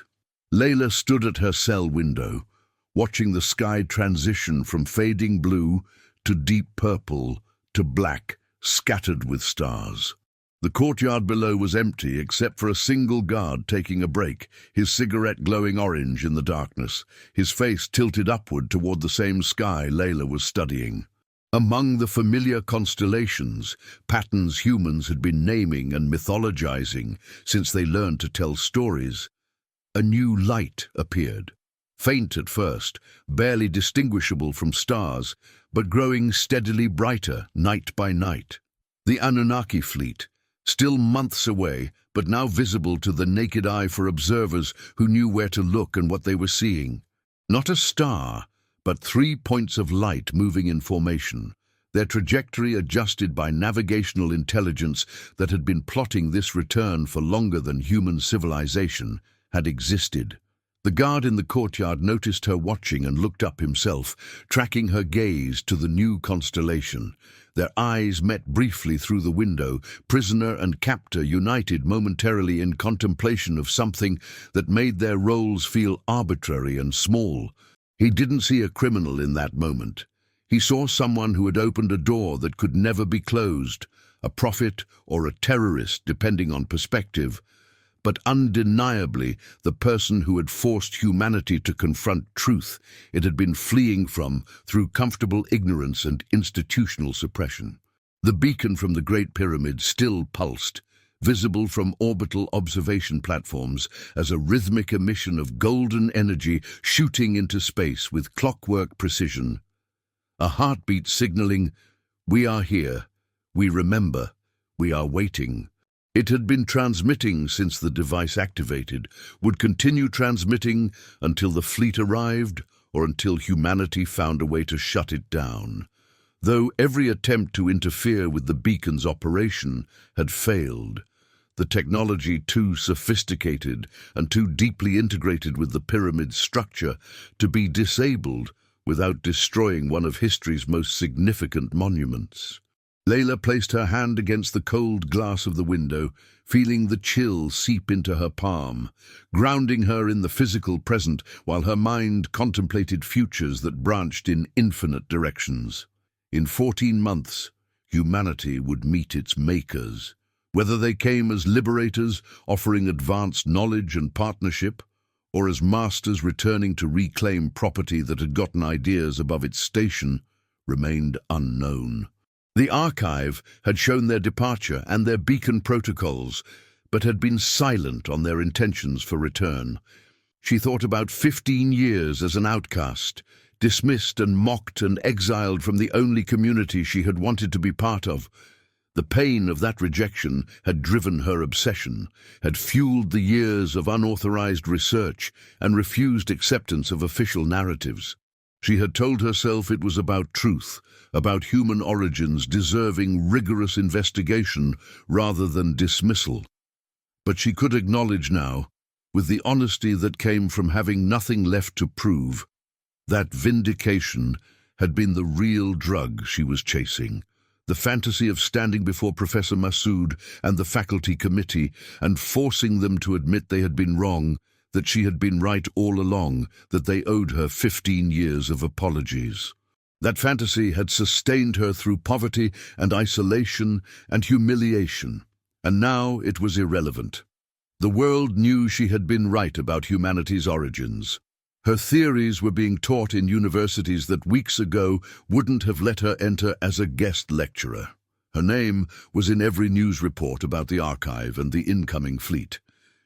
S1: Layla stood at her cell window, watching the sky transition from fading blue to deep purple to black, scattered with stars. The courtyard below was empty except for a single guard taking a break, his cigarette glowing orange in the darkness, his face tilted upward toward the same sky Layla was studying. Among the familiar constellations, patterns humans had been naming and mythologizing since they learned to tell stories, a new light appeared. Faint at first, barely distinguishable from stars, but growing steadily brighter night by night. The Anunnaki fleet, still months away, but now visible to the naked eye for observers who knew where to look and what they were seeing. Not a star, but 3 points of light moving in formation, their trajectory adjusted by navigational intelligence that had been plotting this return for longer than human civilization had existed. The guard in the courtyard noticed her watching and looked up himself, tracking her gaze to the new constellation. Their eyes met briefly through the window, prisoner and captor united momentarily in contemplation of something that made their roles feel arbitrary and small. He didn't see a criminal in that moment. He saw someone who had opened a door that could never be closed, a prophet or a terrorist, depending on perspective, but undeniably the person who had forced humanity to confront truth it had been fleeing from through comfortable ignorance and institutional suppression. The beacon from the Great Pyramid still pulsed, visible from orbital observation platforms as a rhythmic emission of golden energy shooting into space with clockwork precision. A heartbeat signaling, "We are here, we remember, we are waiting." It had been transmitting since the device activated, would continue transmitting until the fleet arrived or until humanity found a way to shut it down. Though every attempt to interfere with the beacon's operation had failed, the technology too sophisticated and too deeply integrated with the pyramid's structure to be disabled without destroying one of history's most significant monuments. Layla placed her hand against the cold glass of the window, feeling the chill seep into her palm, grounding her in the physical present while her mind contemplated futures that branched in infinite directions. In 14 months, humanity would meet its makers, whether they came as liberators offering advanced knowledge and partnership, or as masters returning to reclaim property that had gotten ideas above its station, remained unknown. The archive had shown their departure and their beacon protocols, but had been silent on their intentions for return. She thought about 15 years as an outcast, dismissed and mocked and exiled from the only community she had wanted to be part of. The pain of that rejection had driven her obsession, had fueled the years of unauthorized research and refused acceptance of official narratives. She had told herself it was about truth, about human origins deserving rigorous investigation rather than dismissal. But she could acknowledge now, with the honesty that came from having nothing left to prove, that vindication had been the real drug she was chasing. The fantasy of standing before Professor Massoud and the faculty committee and forcing them to admit they had been wrong, that she had been right all along, that they owed her 15 years of apologies. That fantasy had sustained her through poverty and isolation and humiliation, and now it was irrelevant. The world knew she had been right about humanity's origins. Her theories were being taught in universities that weeks ago wouldn't have let her enter as a guest lecturer. Her name was in every news report about the archive and the incoming fleet.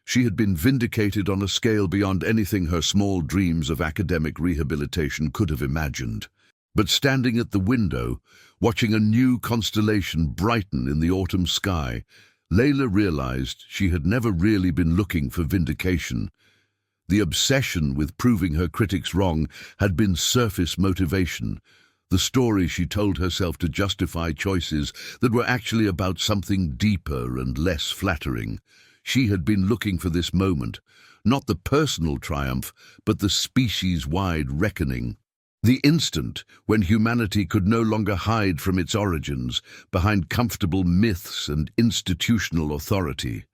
S1: She had been vindicated on a scale beyond anything her small dreams of academic rehabilitation could have imagined. But standing at the window, watching a new constellation brighten in the autumn sky, Layla realized she had never really been looking for vindication. The obsession with proving her critics wrong had been surface motivation, the story she told herself to justify choices that were actually about something deeper and less flattering. She had been looking for this moment, not the personal triumph, but the species-wide reckoning. The instant when humanity could no longer hide from its origins behind comfortable myths and institutional authority.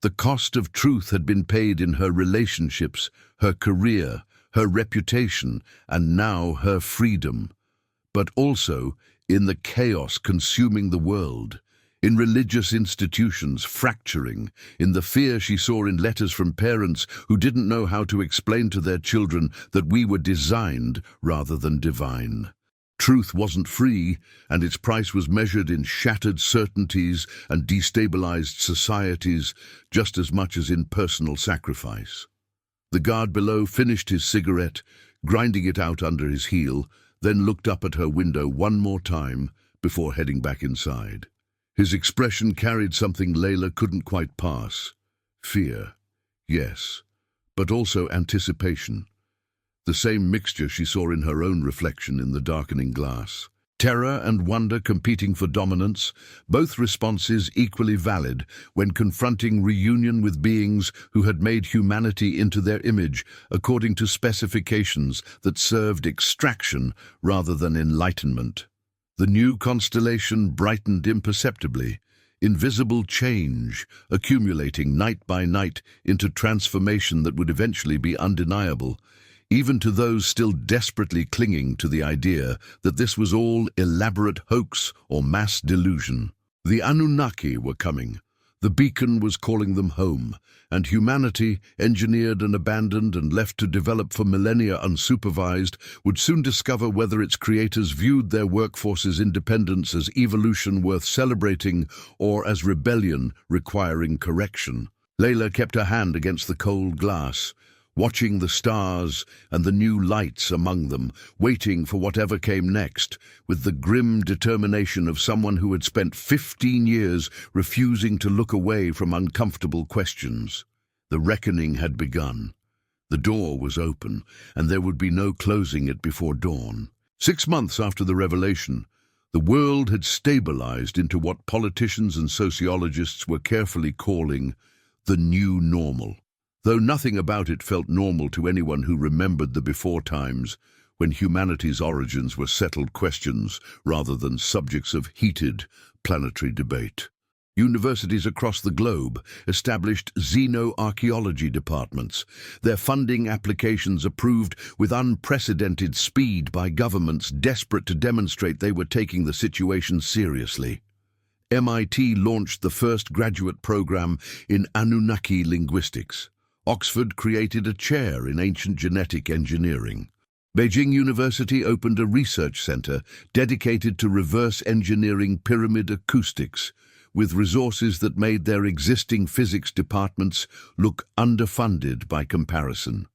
S1: The cost of truth had been paid in her relationships, her career, her reputation, and now her freedom. But also, in the chaos consuming the world, in religious institutions fracturing, in the fear she saw in letters from parents who didn't know how to explain to their children that we were designed rather than divine. Truth wasn't free, and its price was measured in shattered certainties and destabilized societies just as much as in personal sacrifice. The guard below finished his cigarette, grinding it out under his heel, then looked up at her window one more time before heading back inside. His expression carried something Layla couldn't quite pass. Fear, yes, but also anticipation. The same mixture she saw in her own reflection in the darkening glass. Terror and wonder competing for dominance, both responses equally valid when confronting reunion with beings who had made humanity into their image according to specifications that served extraction rather than enlightenment. The new constellation brightened imperceptibly, invisible change accumulating night by night into transformation that would eventually be undeniable, even to those still desperately clinging to the idea that this was all elaborate hoax or mass delusion. The Anunnaki were coming. The beacon was calling them home, and humanity, engineered and abandoned and left to develop for millennia unsupervised, would soon discover whether its creators viewed their workforce's independence as evolution worth celebrating or as rebellion requiring correction. Layla kept her hand against the cold glass, watching the stars and the new lights among them, waiting for whatever came next, with the grim determination of someone who had spent 15 years refusing to look away from uncomfortable questions. The reckoning had begun. The door was open, and there would be no closing it before dawn. 6 months after the revelation, the world had stabilized into what politicians and sociologists were carefully calling the new normal. Though nothing about it felt normal to anyone who remembered the before times when humanity's origins were settled questions rather than subjects of heated planetary debate. Universities across the globe established xenoarchaeology departments, their funding applications approved with unprecedented speed by governments desperate to demonstrate they were taking the situation seriously. MIT launched the first graduate program in Anunnaki linguistics. Oxford created a chair in ancient genetic engineering. Beijing University opened a research center dedicated to reverse engineering pyramid acoustics, with resources that made their existing physics departments look underfunded by comparison.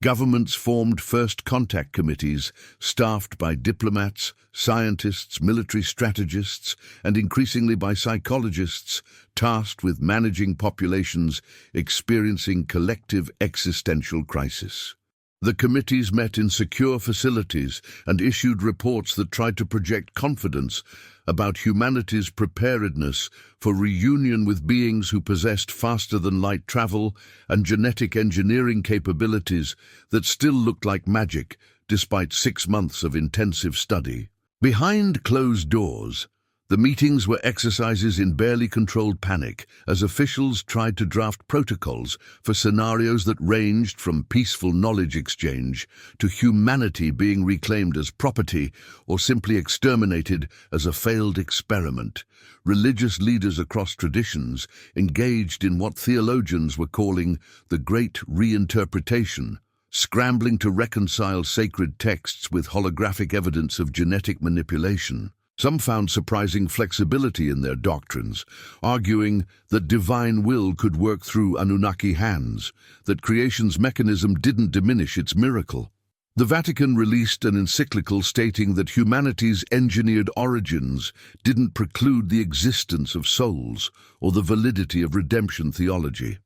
S1: Governments formed first contact committees staffed by diplomats, scientists, military strategists, and increasingly by psychologists tasked with managing populations experiencing collective existential crisis. The committees met in secure facilities and issued reports that tried to project confidence about humanity's preparedness for reunion with beings who possessed faster-than-light travel and genetic engineering capabilities that still looked like magic despite 6 months of intensive study. Behind closed doors, the meetings were exercises in barely controlled panic as officials tried to draft protocols for scenarios that ranged from peaceful knowledge exchange to humanity being reclaimed as property or simply exterminated as a failed experiment. Religious leaders across traditions engaged in what theologians were calling the Great Reinterpretation, scrambling to reconcile sacred texts with holographic evidence of genetic manipulation. Some found surprising flexibility in their doctrines, arguing that divine will could work through Anunnaki hands, that creation's mechanism didn't diminish its miracle. The Vatican released an encyclical stating that humanity's engineered origins didn't preclude the existence of souls or the validity of redemption theology.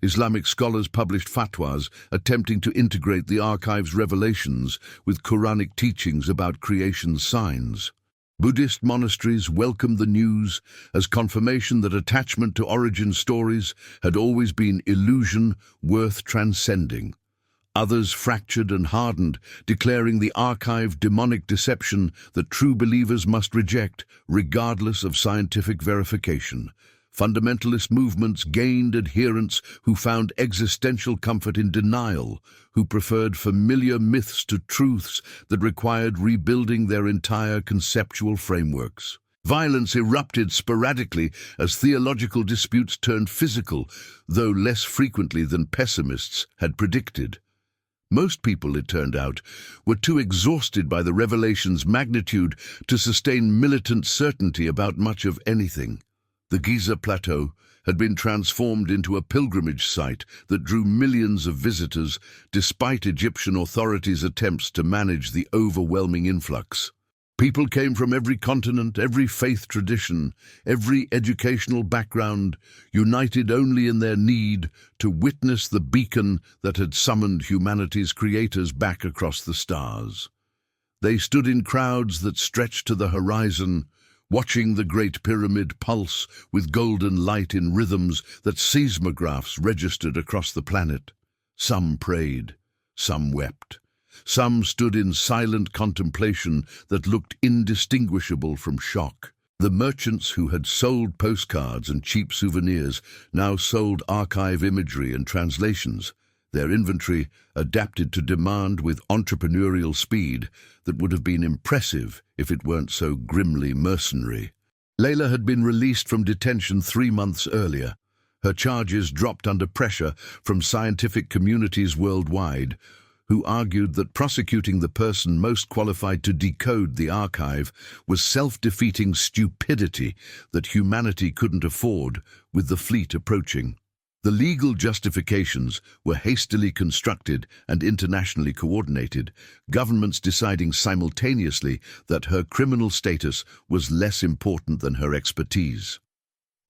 S1: Islamic scholars published fatwas attempting to integrate the archive's revelations with Quranic teachings about creation's signs. Buddhist monasteries welcomed the news as confirmation that attachment to origin stories had always been illusion worth transcending. Others fractured and hardened, declaring the archive demonic deception that true believers must reject, regardless of scientific verification. Fundamentalist movements gained adherents who found existential comfort in denial, who preferred familiar myths to truths that required rebuilding their entire conceptual frameworks. Violence erupted sporadically as theological disputes turned physical, though less frequently than pessimists had predicted. Most people, it turned out, were too exhausted by the revelation's magnitude to sustain militant certainty about much of anything. The Giza Plateau had been transformed into a pilgrimage site that drew millions of visitors despite Egyptian authorities' attempts to manage the overwhelming influx. People came from every continent, every faith tradition, every educational background, united only in their need to witness the beacon that had summoned humanity's creators back across the stars. They stood in crowds that stretched to the horizon, watching the Great Pyramid pulse with golden light in rhythms that seismographs registered across the planet. Some prayed, some wept. Some stood in silent contemplation that looked indistinguishable from shock. The merchants who had sold postcards and cheap souvenirs now sold archive imagery and translations, their inventory adapted to demand with entrepreneurial speed that would have been impressive if it weren't so grimly mercenary. Layla had been released from detention 3 months earlier. Her charges dropped under pressure from scientific communities worldwide, who argued that prosecuting the person most qualified to decode the archive was self-defeating stupidity that humanity couldn't afford with the fleet approaching. The legal justifications were hastily constructed and internationally coordinated, governments deciding simultaneously that her criminal status was less important than her expertise.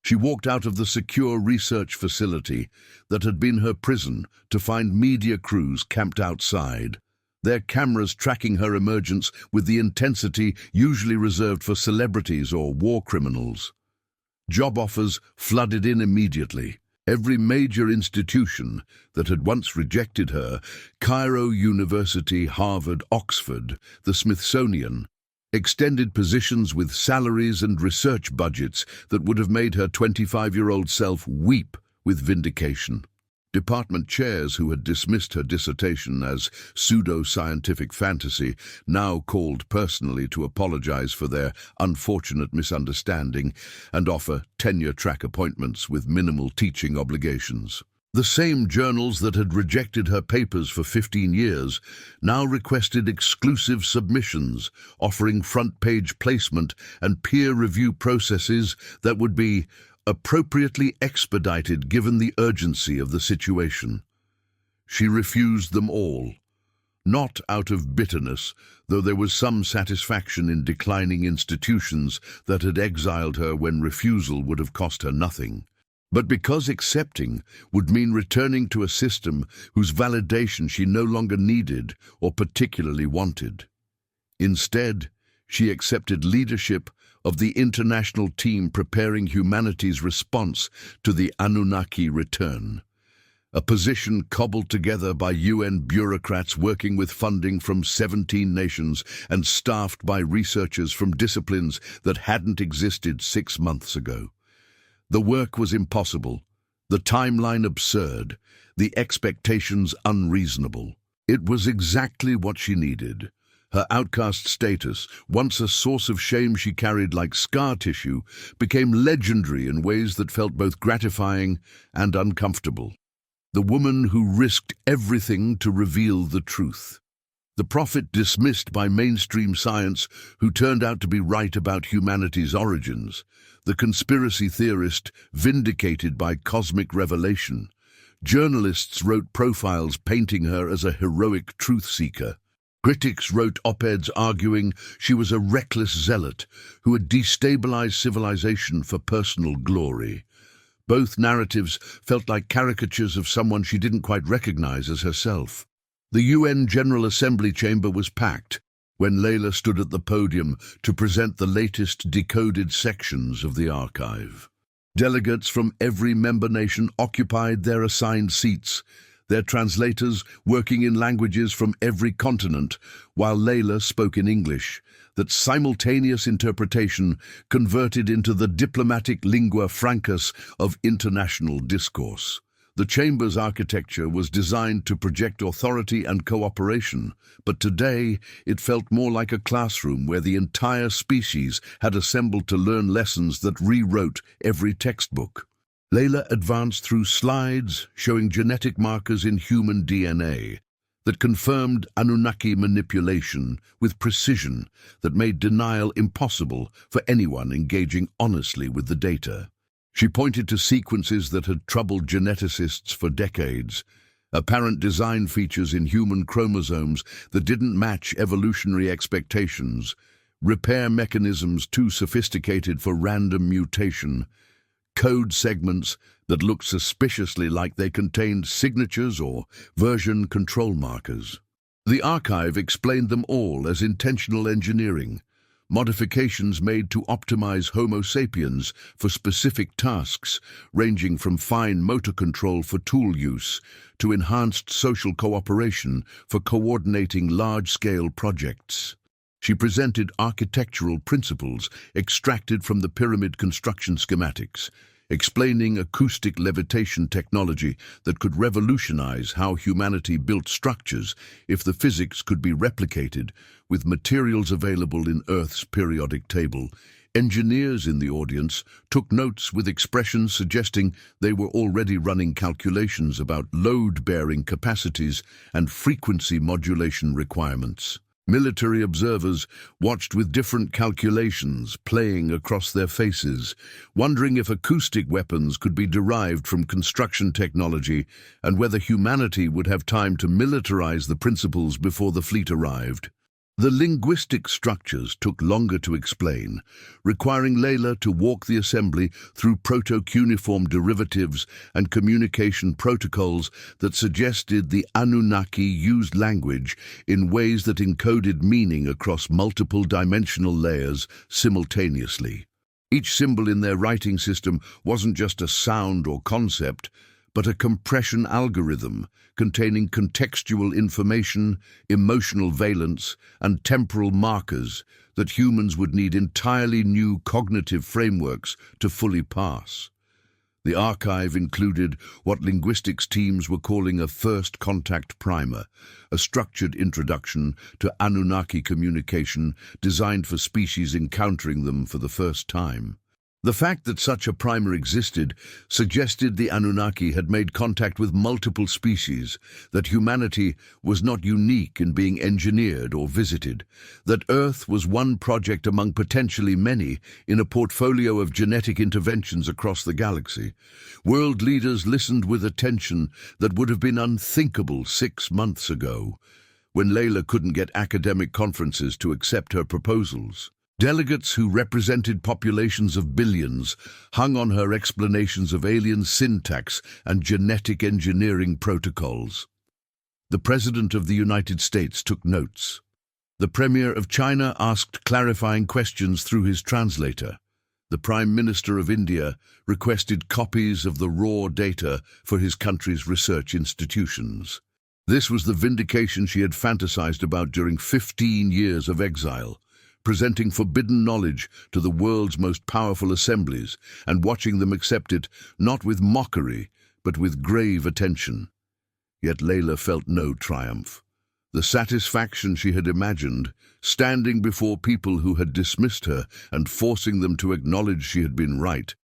S1: She walked out of the secure research facility that had been her prison to find media crews camped outside, their cameras tracking her emergence with the intensity usually reserved for celebrities or war criminals. Job offers flooded in immediately. Every major institution that had once rejected her, Cairo University, Harvard, Oxford, the Smithsonian, extended positions with salaries and research budgets that would have made her 25-year-old self weep with vindication. Department chairs who had dismissed her dissertation as pseudo-scientific fantasy now called personally to apologize for their unfortunate misunderstanding and offer tenure-track appointments with minimal teaching obligations. The same journals that had rejected her papers for 15 years now requested exclusive submissions, offering front-page placement and peer review processes that would be appropriately expedited given the urgency of the situation. She refused them all, not out of bitterness, though there was some satisfaction in declining institutions that had exiled her when refusal would have cost her nothing, but because accepting would mean returning to a system whose validation she no longer needed or particularly wanted. Instead, she accepted leadership of the international team preparing humanity's response to the Anunnaki return, a position cobbled together by UN bureaucrats working with funding from 17 nations and staffed by researchers from disciplines that hadn't existed 6 months ago. The work was impossible, the timeline absurd, the expectations unreasonable. It was exactly what she needed. Her outcast status, once a source of shame she carried like scar tissue, became legendary in ways that felt both gratifying and uncomfortable. The woman who risked everything to reveal the truth. The prophet dismissed by mainstream science who turned out to be right about humanity's origins. The conspiracy theorist vindicated by cosmic revelation. Journalists wrote profiles painting her as a heroic truth-seeker. Critics wrote op-eds arguing she was a reckless zealot who had destabilized civilization for personal glory. Both narratives felt like caricatures of someone she didn't quite recognize as herself. The UN General Assembly chamber was packed when Layla stood at the podium to present the latest decoded sections of the archive. Delegates from every member nation occupied their assigned seats, their translators working in languages from every continent, while Layla spoke in English, that simultaneous interpretation converted into the diplomatic lingua francas of international discourse. The chamber's architecture was designed to project authority and cooperation, but today it felt more like a classroom where the entire species had assembled to learn lessons that rewrote every textbook. Layla advanced through slides showing genetic markers in human DNA that confirmed Anunnaki manipulation with precision that made denial impossible for anyone engaging honestly with the data. She pointed to sequences that had troubled geneticists for decades, apparent design features in human chromosomes that didn't match evolutionary expectations, repair mechanisms too sophisticated for random mutation, code segments that looked suspiciously like they contained signatures or version control markers. The archive explained them all as intentional engineering, modifications made to optimize Homo sapiens for specific tasks, ranging from fine motor control for tool use to enhanced social cooperation for coordinating large-scale projects. She presented architectural principles extracted from the pyramid construction schematics, explaining acoustic levitation technology that could revolutionize how humanity built structures if the physics could be replicated with materials available in Earth's periodic table. Engineers in the audience took notes with expressions suggesting they were already running calculations about load-bearing capacities and frequency modulation requirements. Military observers watched with different calculations playing across their faces, wondering if acoustic weapons could be derived from construction technology and whether humanity would have time to militarize the principles before the fleet arrived. The linguistic structures took longer to explain, requiring Layla to walk the assembly through proto-cuneiform derivatives and communication protocols that suggested the Anunnaki used language in ways that encoded meaning across multiple dimensional layers simultaneously. Each symbol in their writing system wasn't just a sound or concept, but a compression algorithm containing contextual information, emotional valence, and temporal markers that humans would need entirely new cognitive frameworks to fully parse. The archive included what linguistics teams were calling a first contact primer, a structured introduction to Anunnaki communication designed for species encountering them for the first time. The fact that such a primer existed suggested the Anunnaki had made contact with multiple species, that humanity was not unique in being engineered or visited, that Earth was one project among potentially many in a portfolio of genetic interventions across the galaxy. World leaders listened with attention that would have been unthinkable 6 months ago, when Layla couldn't get academic conferences to accept her proposals. Delegates who represented populations of billions hung on her explanations of alien syntax and genetic engineering protocols. The President of the United States took notes. The Premier of China asked clarifying questions through his translator. The Prime Minister of India requested copies of the raw data for his country's research institutions. This was the vindication she had fantasized about during 15 years of exile, presenting forbidden knowledge to the world's most powerful assemblies and watching them accept it not with mockery, but with grave attention. Yet Layla felt no triumph. The satisfaction she had imagined, standing before people who had dismissed her and forcing them to acknowledge she had been right,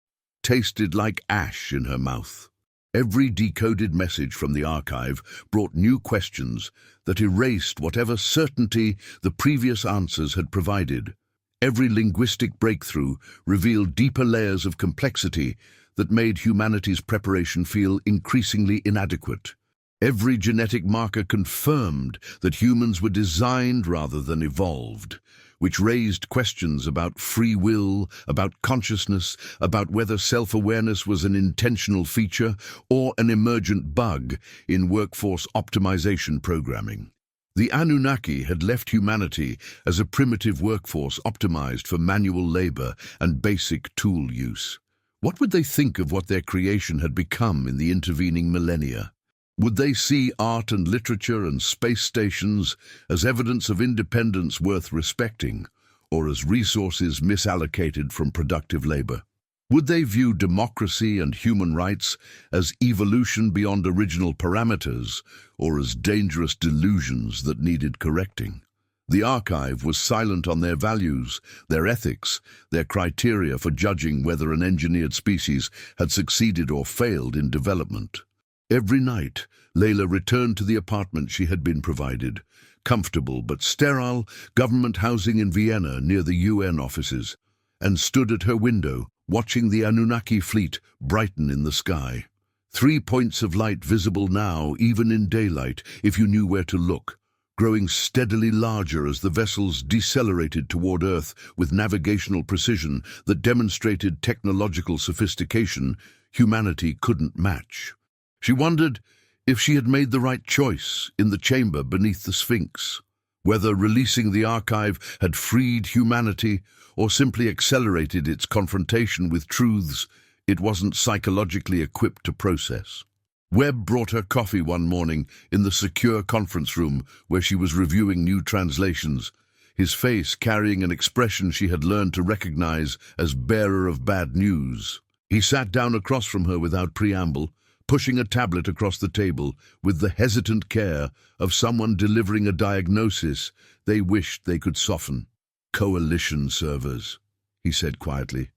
S1: tasted like ash in her mouth. Every decoded message from the archive brought new questions that erased whatever certainty the previous answers had provided. Every linguistic breakthrough revealed deeper layers of complexity that made humanity's preparation feel increasingly inadequate. Every genetic marker confirmed that humans were designed rather than evolved, which raised questions about free will, about consciousness, about whether self-awareness was an intentional feature or an emergent bug in workforce optimization programming. The Anunnaki had left humanity as a primitive workforce optimized for manual labor and basic tool use. What would they think of what their creation had become in the intervening millennia? Would they see art and literature and space stations as evidence of independence worth respecting, or as resources misallocated from productive labor? Would they view democracy and human rights as evolution beyond original parameters, or as dangerous delusions that needed correcting? The archive was silent on their values, their ethics, their criteria for judging whether an engineered species had succeeded or failed in development. Every night, Layla returned to the apartment she had been provided, comfortable but sterile government housing in Vienna near the UN offices, and stood at her window, watching the Anunnaki fleet brighten in the sky. 3 points of light visible now, even in daylight, if you knew where to look, growing steadily larger as the vessels decelerated toward Earth with navigational precision that demonstrated technological sophistication humanity couldn't match. She wondered if she had made the right choice in the chamber beneath the Sphinx, whether releasing the archive had freed humanity or simply accelerated its confrontation with truths it wasn't psychologically equipped to process. Webb brought her coffee one morning in the secure conference room where she was reviewing new translations, his face carrying an expression she had learned to recognize as bearer of bad news. He sat down across from her without preamble, pushing a tablet across the table with the hesitant care of someone delivering a diagnosis they wished they could soften. "Coalition servers," he said quietly.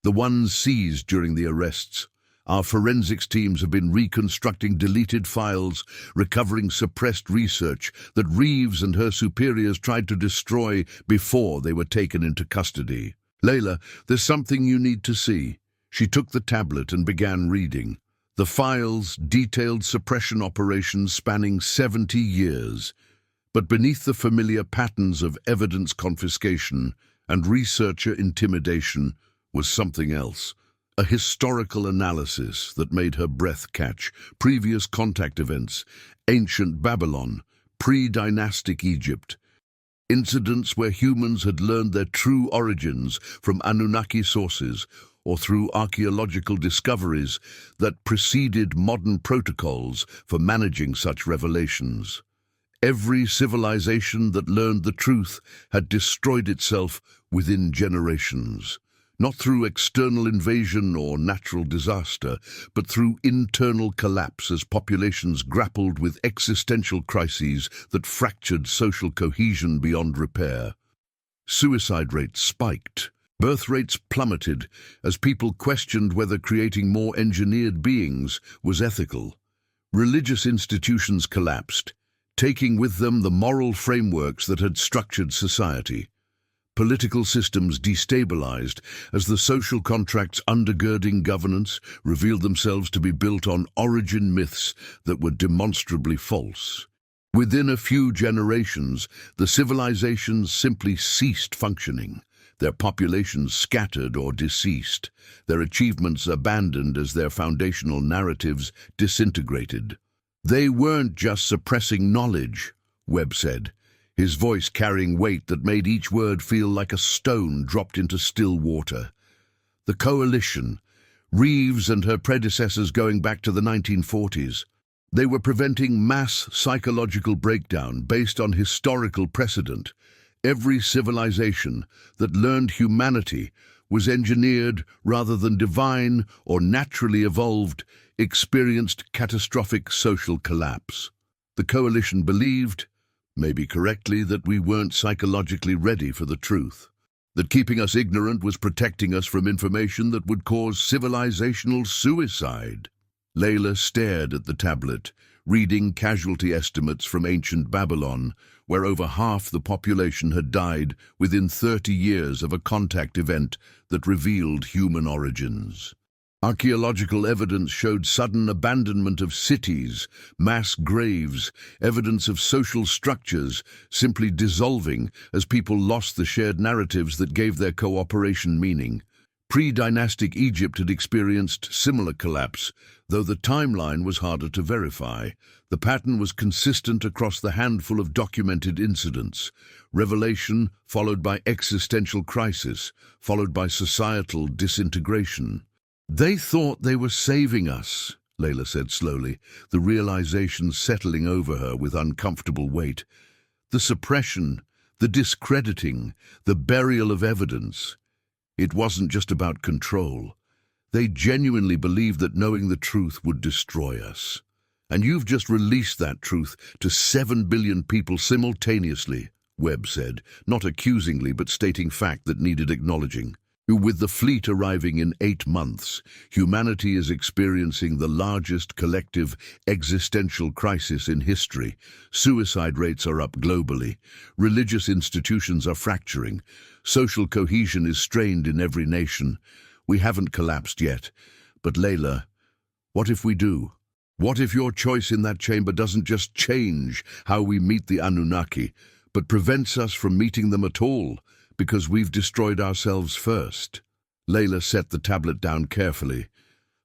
S1: "The ones seized during the arrests. Our forensics teams have been reconstructing deleted files, recovering suppressed research that Reeves and her superiors tried to destroy before they were taken into custody. Layla, there's something you need to see." She took the tablet and began reading. The files detailed suppression operations spanning 70 years, but beneath the familiar patterns of evidence confiscation and researcher intimidation was something else. A historical analysis that made her breath catch. Previous contact events, ancient Babylon, pre-dynastic Egypt, incidents where humans had learned their true origins from Anunnaki sources or through archaeological discoveries that preceded modern protocols for managing such revelations. Every civilization that learned the truth had destroyed itself within generations, not through external invasion or natural disaster, but through internal collapse as populations grappled with existential crises that fractured social cohesion beyond repair. Suicide rates spiked. Birth rates plummeted as people questioned whether creating more engineered beings was ethical. Religious institutions collapsed, taking with them the moral frameworks that had structured society. Political systems destabilized as the social contracts undergirding governance revealed themselves to be built on origin myths that were demonstrably false. Within a few generations, the civilizations simply ceased functioning. Their populations scattered or deceased, their achievements abandoned as their foundational narratives disintegrated. "They weren't just suppressing knowledge," Webb said, his voice carrying weight that made each word feel like a stone dropped into still water. "The Coalition, Reeves and her predecessors going back to the 1940s, they were preventing mass psychological breakdown based on historical precedent. Every civilization that learned humanity was engineered rather than divine or naturally evolved, experienced catastrophic social collapse. The Coalition believed, maybe correctly, that we weren't psychologically ready for the truth, that keeping us ignorant was protecting us from information that would cause civilizational suicide." Layla stared at the tablet, reading casualty estimates from ancient Babylon, where over half the population had died within 30 years of a contact event that revealed human origins. Archaeological evidence showed sudden abandonment of cities, mass graves, evidence of social structures simply dissolving as people lost the shared narratives that gave their cooperation meaning. Pre-dynastic Egypt had experienced similar collapse, though the timeline was harder to verify. The pattern was consistent across the handful of documented incidents: revelation followed by existential crisis, followed by societal disintegration. "They thought they were saving us," Layla said slowly, the realization settling over her with uncomfortable weight. The suppression, the discrediting, the burial of evidence. It wasn't just about control. They genuinely believed that knowing the truth would destroy us. And you've just released that truth to 7 billion people simultaneously, Webb said, not accusingly but stating fact that needed acknowledging. With the fleet arriving in 8 months, humanity is experiencing the largest collective existential crisis in history. Suicide rates are up globally. Religious institutions are fracturing. Social cohesion is strained in every nation. We haven't collapsed yet. But Layla, what if we do? What if your choice in that chamber doesn't just change how we meet the Anunnaki, but prevents us from meeting them at all? Because we've destroyed ourselves first. Layla set the tablet down carefully,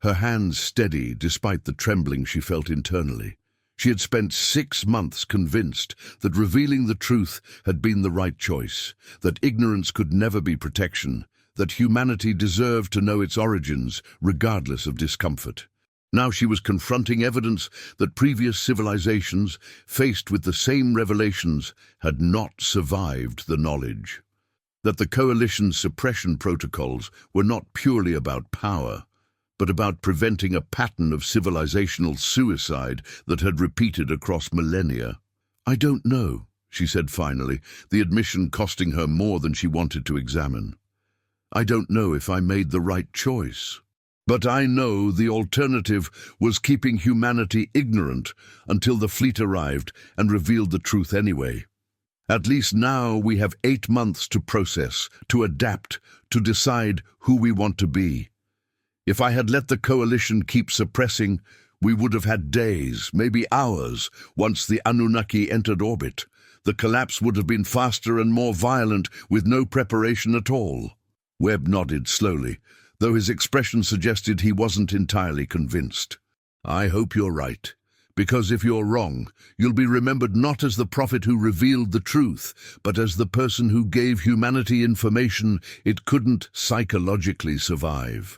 S1: her hands steady despite the trembling she felt internally. She had spent 6 months convinced that revealing the truth had been the right choice, that ignorance could never be protection, that humanity deserved to know its origins regardless of discomfort. Now she was confronting evidence that previous civilizations, faced with the same revelations, had not survived the knowledge. That the coalition's suppression protocols were not purely about power, but about preventing a pattern of civilizational suicide that had repeated across millennia. I don't know, she said finally, the admission costing her more than she wanted to examine. I don't know if I made the right choice. But I know the alternative was keeping humanity ignorant until the fleet arrived and revealed the truth anyway. At least now we have 8 months to process, to adapt, to decide who we want to be. If I had let the coalition keep suppressing, we would have had days, maybe hours, once the Anunnaki entered orbit. The collapse would have been faster and more violent with no preparation at all. Webb nodded slowly, though his expression suggested he wasn't entirely convinced. I hope you're right. Because if you're wrong, you'll be remembered not as the prophet who revealed the truth, but as the person who gave humanity information it couldn't psychologically survive.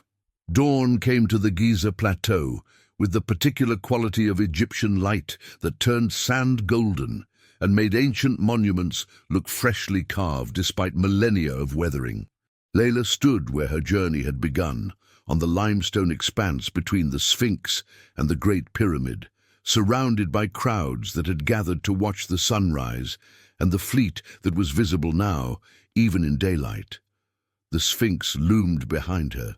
S1: Dawn came to the Giza Plateau, with the particular quality of Egyptian light that turned sand golden and made ancient monuments look freshly carved despite millennia of weathering. Layla stood where her journey had begun, on the limestone expanse between the Sphinx and the Great Pyramid, surrounded by crowds that had gathered to watch the sunrise, and the fleet that was visible now, even in daylight. The Sphinx loomed behind her,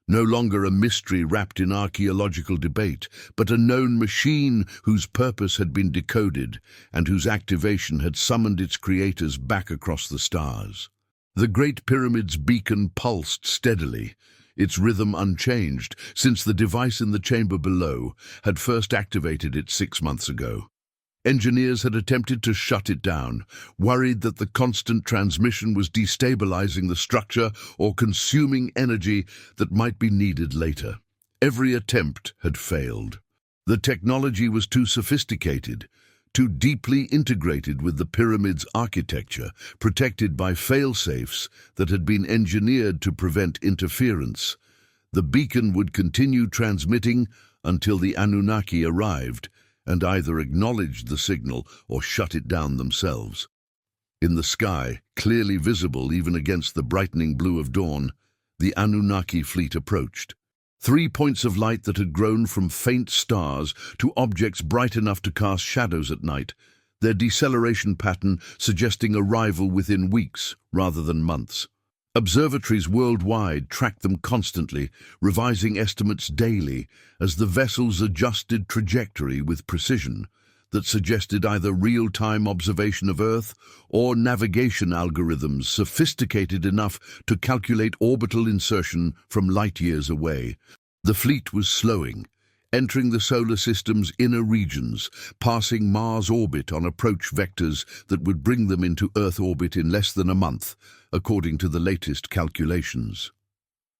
S1: no longer a mystery wrapped in archaeological debate, but a known machine whose purpose had been decoded and whose activation had summoned its creators back across the stars. The Great Pyramid's beacon pulsed steadily, its rhythm unchanged, since the device in the chamber below had first activated it 6 months ago. Engineers had attempted to shut it down, worried that the constant transmission was destabilizing the structure or consuming energy that might be needed later. Every attempt had failed. The technology was too sophisticated, too deeply integrated with the pyramid's architecture, protected by fail-safes that had been engineered to prevent interference. The beacon would continue transmitting until the Anunnaki arrived and either acknowledged the signal or shut it down themselves. In the sky, clearly visible even against the brightening blue of dawn, the Anunnaki fleet approached. 3 points of light that had grown from faint stars to objects bright enough to cast shadows at night, their deceleration pattern suggesting arrival within weeks rather than months. Observatories worldwide tracked them constantly, revising estimates daily as the vessels adjusted trajectory with precision that suggested either real-time observation of Earth or navigation algorithms sophisticated enough to calculate orbital insertion from light-years away. The fleet was slowing, entering the solar system's inner regions, passing Mars orbit on approach vectors that would bring them into Earth orbit in less than a month, according to the latest calculations.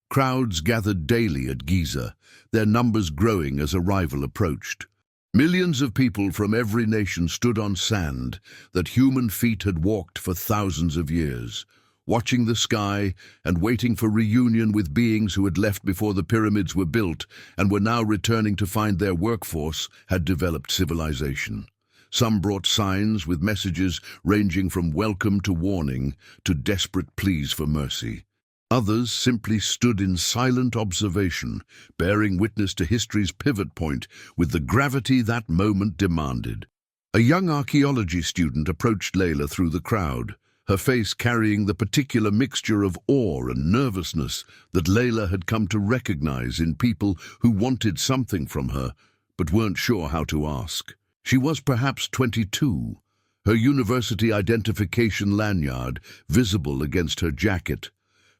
S1: Crowds gathered daily at Giza, their numbers growing as arrival approached. Millions of people from every nation stood on sand that human feet had walked for thousands of years, watching the sky and waiting for reunion with beings who had left before the pyramids were built and were now returning to find their workforce had developed civilization. Some brought signs with messages ranging from welcome to warning to desperate pleas for mercy. Others simply stood in silent observation, bearing witness to history's pivot point with the gravity that moment demanded. A young archaeology student approached Layla through the crowd, her face carrying the particular mixture of awe and nervousness that Layla had come to recognize in people who wanted something from her but weren't sure how to ask. She was perhaps 22, her university identification lanyard visible against her jacket,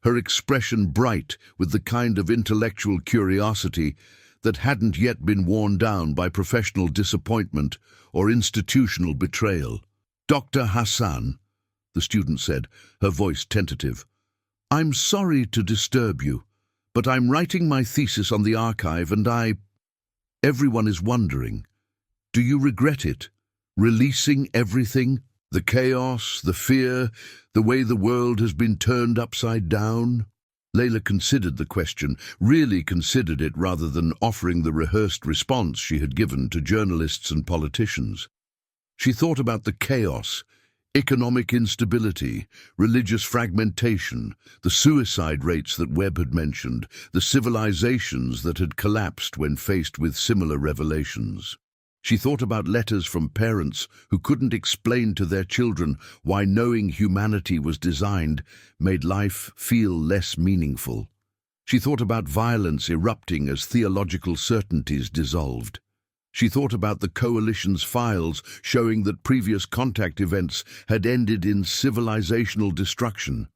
S1: her expression bright with the kind of intellectual curiosity that hadn't yet been worn down by professional disappointment or institutional betrayal. "Dr. Hassan," the student said, her voice tentative, "I'm sorry to disturb you, but I'm writing my thesis on the archive and everyone is wondering, do you regret it? Releasing everything? The chaos, the fear, the way the world has been turned upside down?" Layla considered the question, really considered it rather than offering the rehearsed response she had given to journalists and politicians. She thought about the chaos, economic instability, religious fragmentation, the suicide rates that Webb had mentioned, the civilizations that had collapsed when faced with similar revelations. She thought about letters from parents who couldn't explain to their children why knowing humanity was designed made life feel less meaningful. She thought about violence erupting as theological certainties dissolved. She thought about the coalition's files showing that previous contact events had ended in civilizational destruction.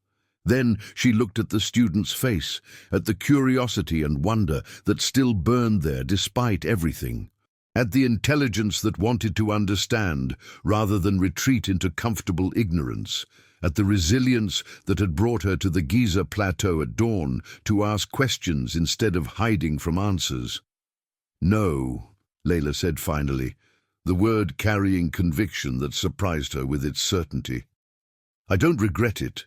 S1: Then she looked at the student's face, at the curiosity and wonder that still burned there despite everything. At the intelligence that wanted to understand rather than retreat into comfortable ignorance, at the resilience that had brought her to the Giza Plateau at dawn to ask questions instead of hiding from answers. "No," Layla said finally, the word carrying conviction that surprised her with its certainty. "I don't regret it.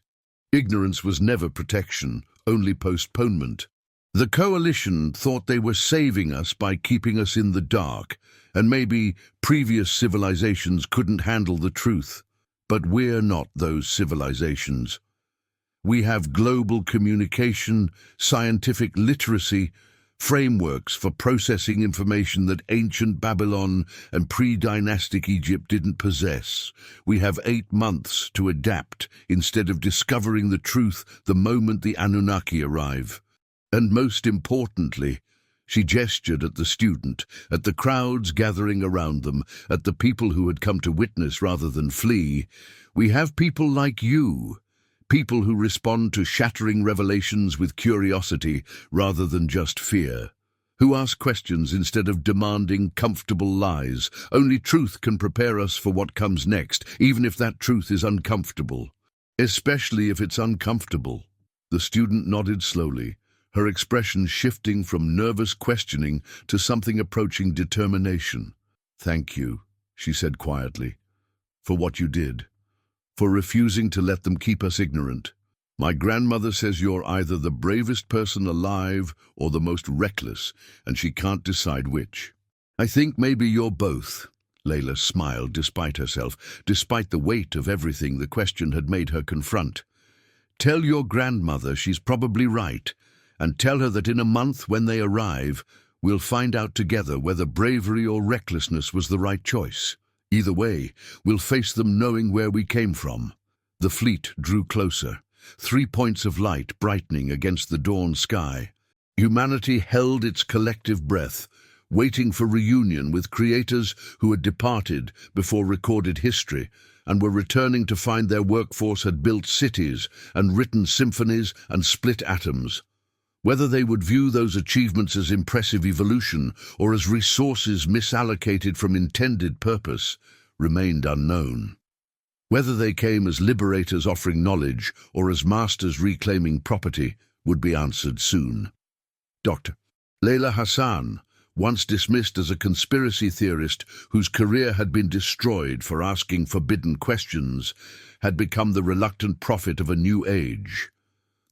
S1: Ignorance was never protection, only postponement. The coalition thought they were saving us by keeping us in the dark, and maybe previous civilizations couldn't handle the truth. But we're not those civilizations. We have global communication, scientific literacy, frameworks for processing information that ancient Babylon and pre-dynastic Egypt didn't possess. We have 8 months to adapt instead of discovering the truth the moment the Anunnaki arrive. And most importantly," she gestured at the student, at the crowds gathering around them, at the people who had come to witness rather than flee, "we have people like you, people who respond to shattering revelations with curiosity rather than just fear, who ask questions instead of demanding comfortable lies. Only truth can prepare us for what comes next, even if that truth is uncomfortable. Especially if it's uncomfortable." The student nodded slowly, her expression shifting from nervous questioning to something approaching determination. "Thank you," she said quietly, "for what you did, for refusing to let them keep us ignorant. My grandmother says you're either the bravest person alive or the most reckless, and she can't decide which." "I think maybe you're both," Layla smiled despite herself, despite the weight of everything the question had made her confront. "Tell your grandmother she's probably right, and tell her that in a month when they arrive, we'll find out together whether bravery or recklessness was the right choice. Either way, we'll face them knowing where we came from." The fleet drew closer, 3 points of light brightening against the dawn sky. Humanity held its collective breath, waiting for reunion with creators who had departed before recorded history and were returning to find their workforce had built cities and written symphonies and split atoms. Whether they would view those achievements as impressive evolution or as resources misallocated from intended purpose remained unknown. Whether they came as liberators offering knowledge or as masters reclaiming property would be answered soon. Dr. Layla Hassan, once dismissed as a conspiracy theorist whose career had been destroyed for asking forbidden questions, had become the reluctant prophet of a new age.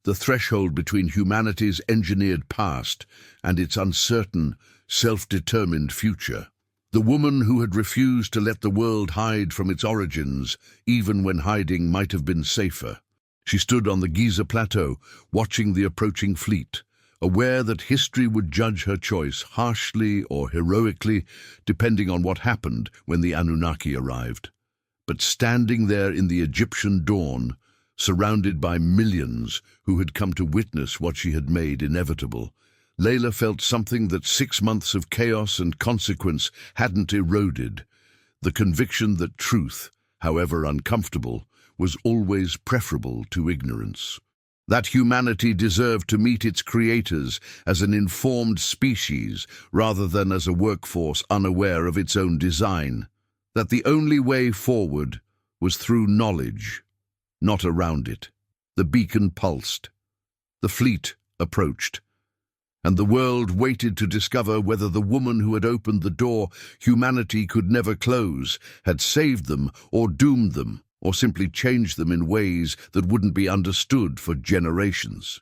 S1: The threshold between humanity's engineered past and its uncertain, self-determined future. The woman who had refused to let the world hide from its origins, even when hiding might have been safer. She stood on the Giza plateau, watching the approaching fleet, aware that history would judge her choice harshly or heroically, depending on what happened when the Anunnaki arrived. But standing there in the Egyptian dawn, surrounded by millions who had come to witness what she had made inevitable, Layla felt something that 6 months of chaos and consequence hadn't eroded, the conviction that truth, however uncomfortable, was always preferable to ignorance. That humanity deserved to meet its creators as an informed species rather than as a workforce unaware of its own design. That the only way forward was through knowledge, not around it. The beacon pulsed. The fleet approached. And the world waited to discover whether the woman who had opened the door humanity could never close had saved them or doomed them, or simply changed them in ways that wouldn't be understood for generations.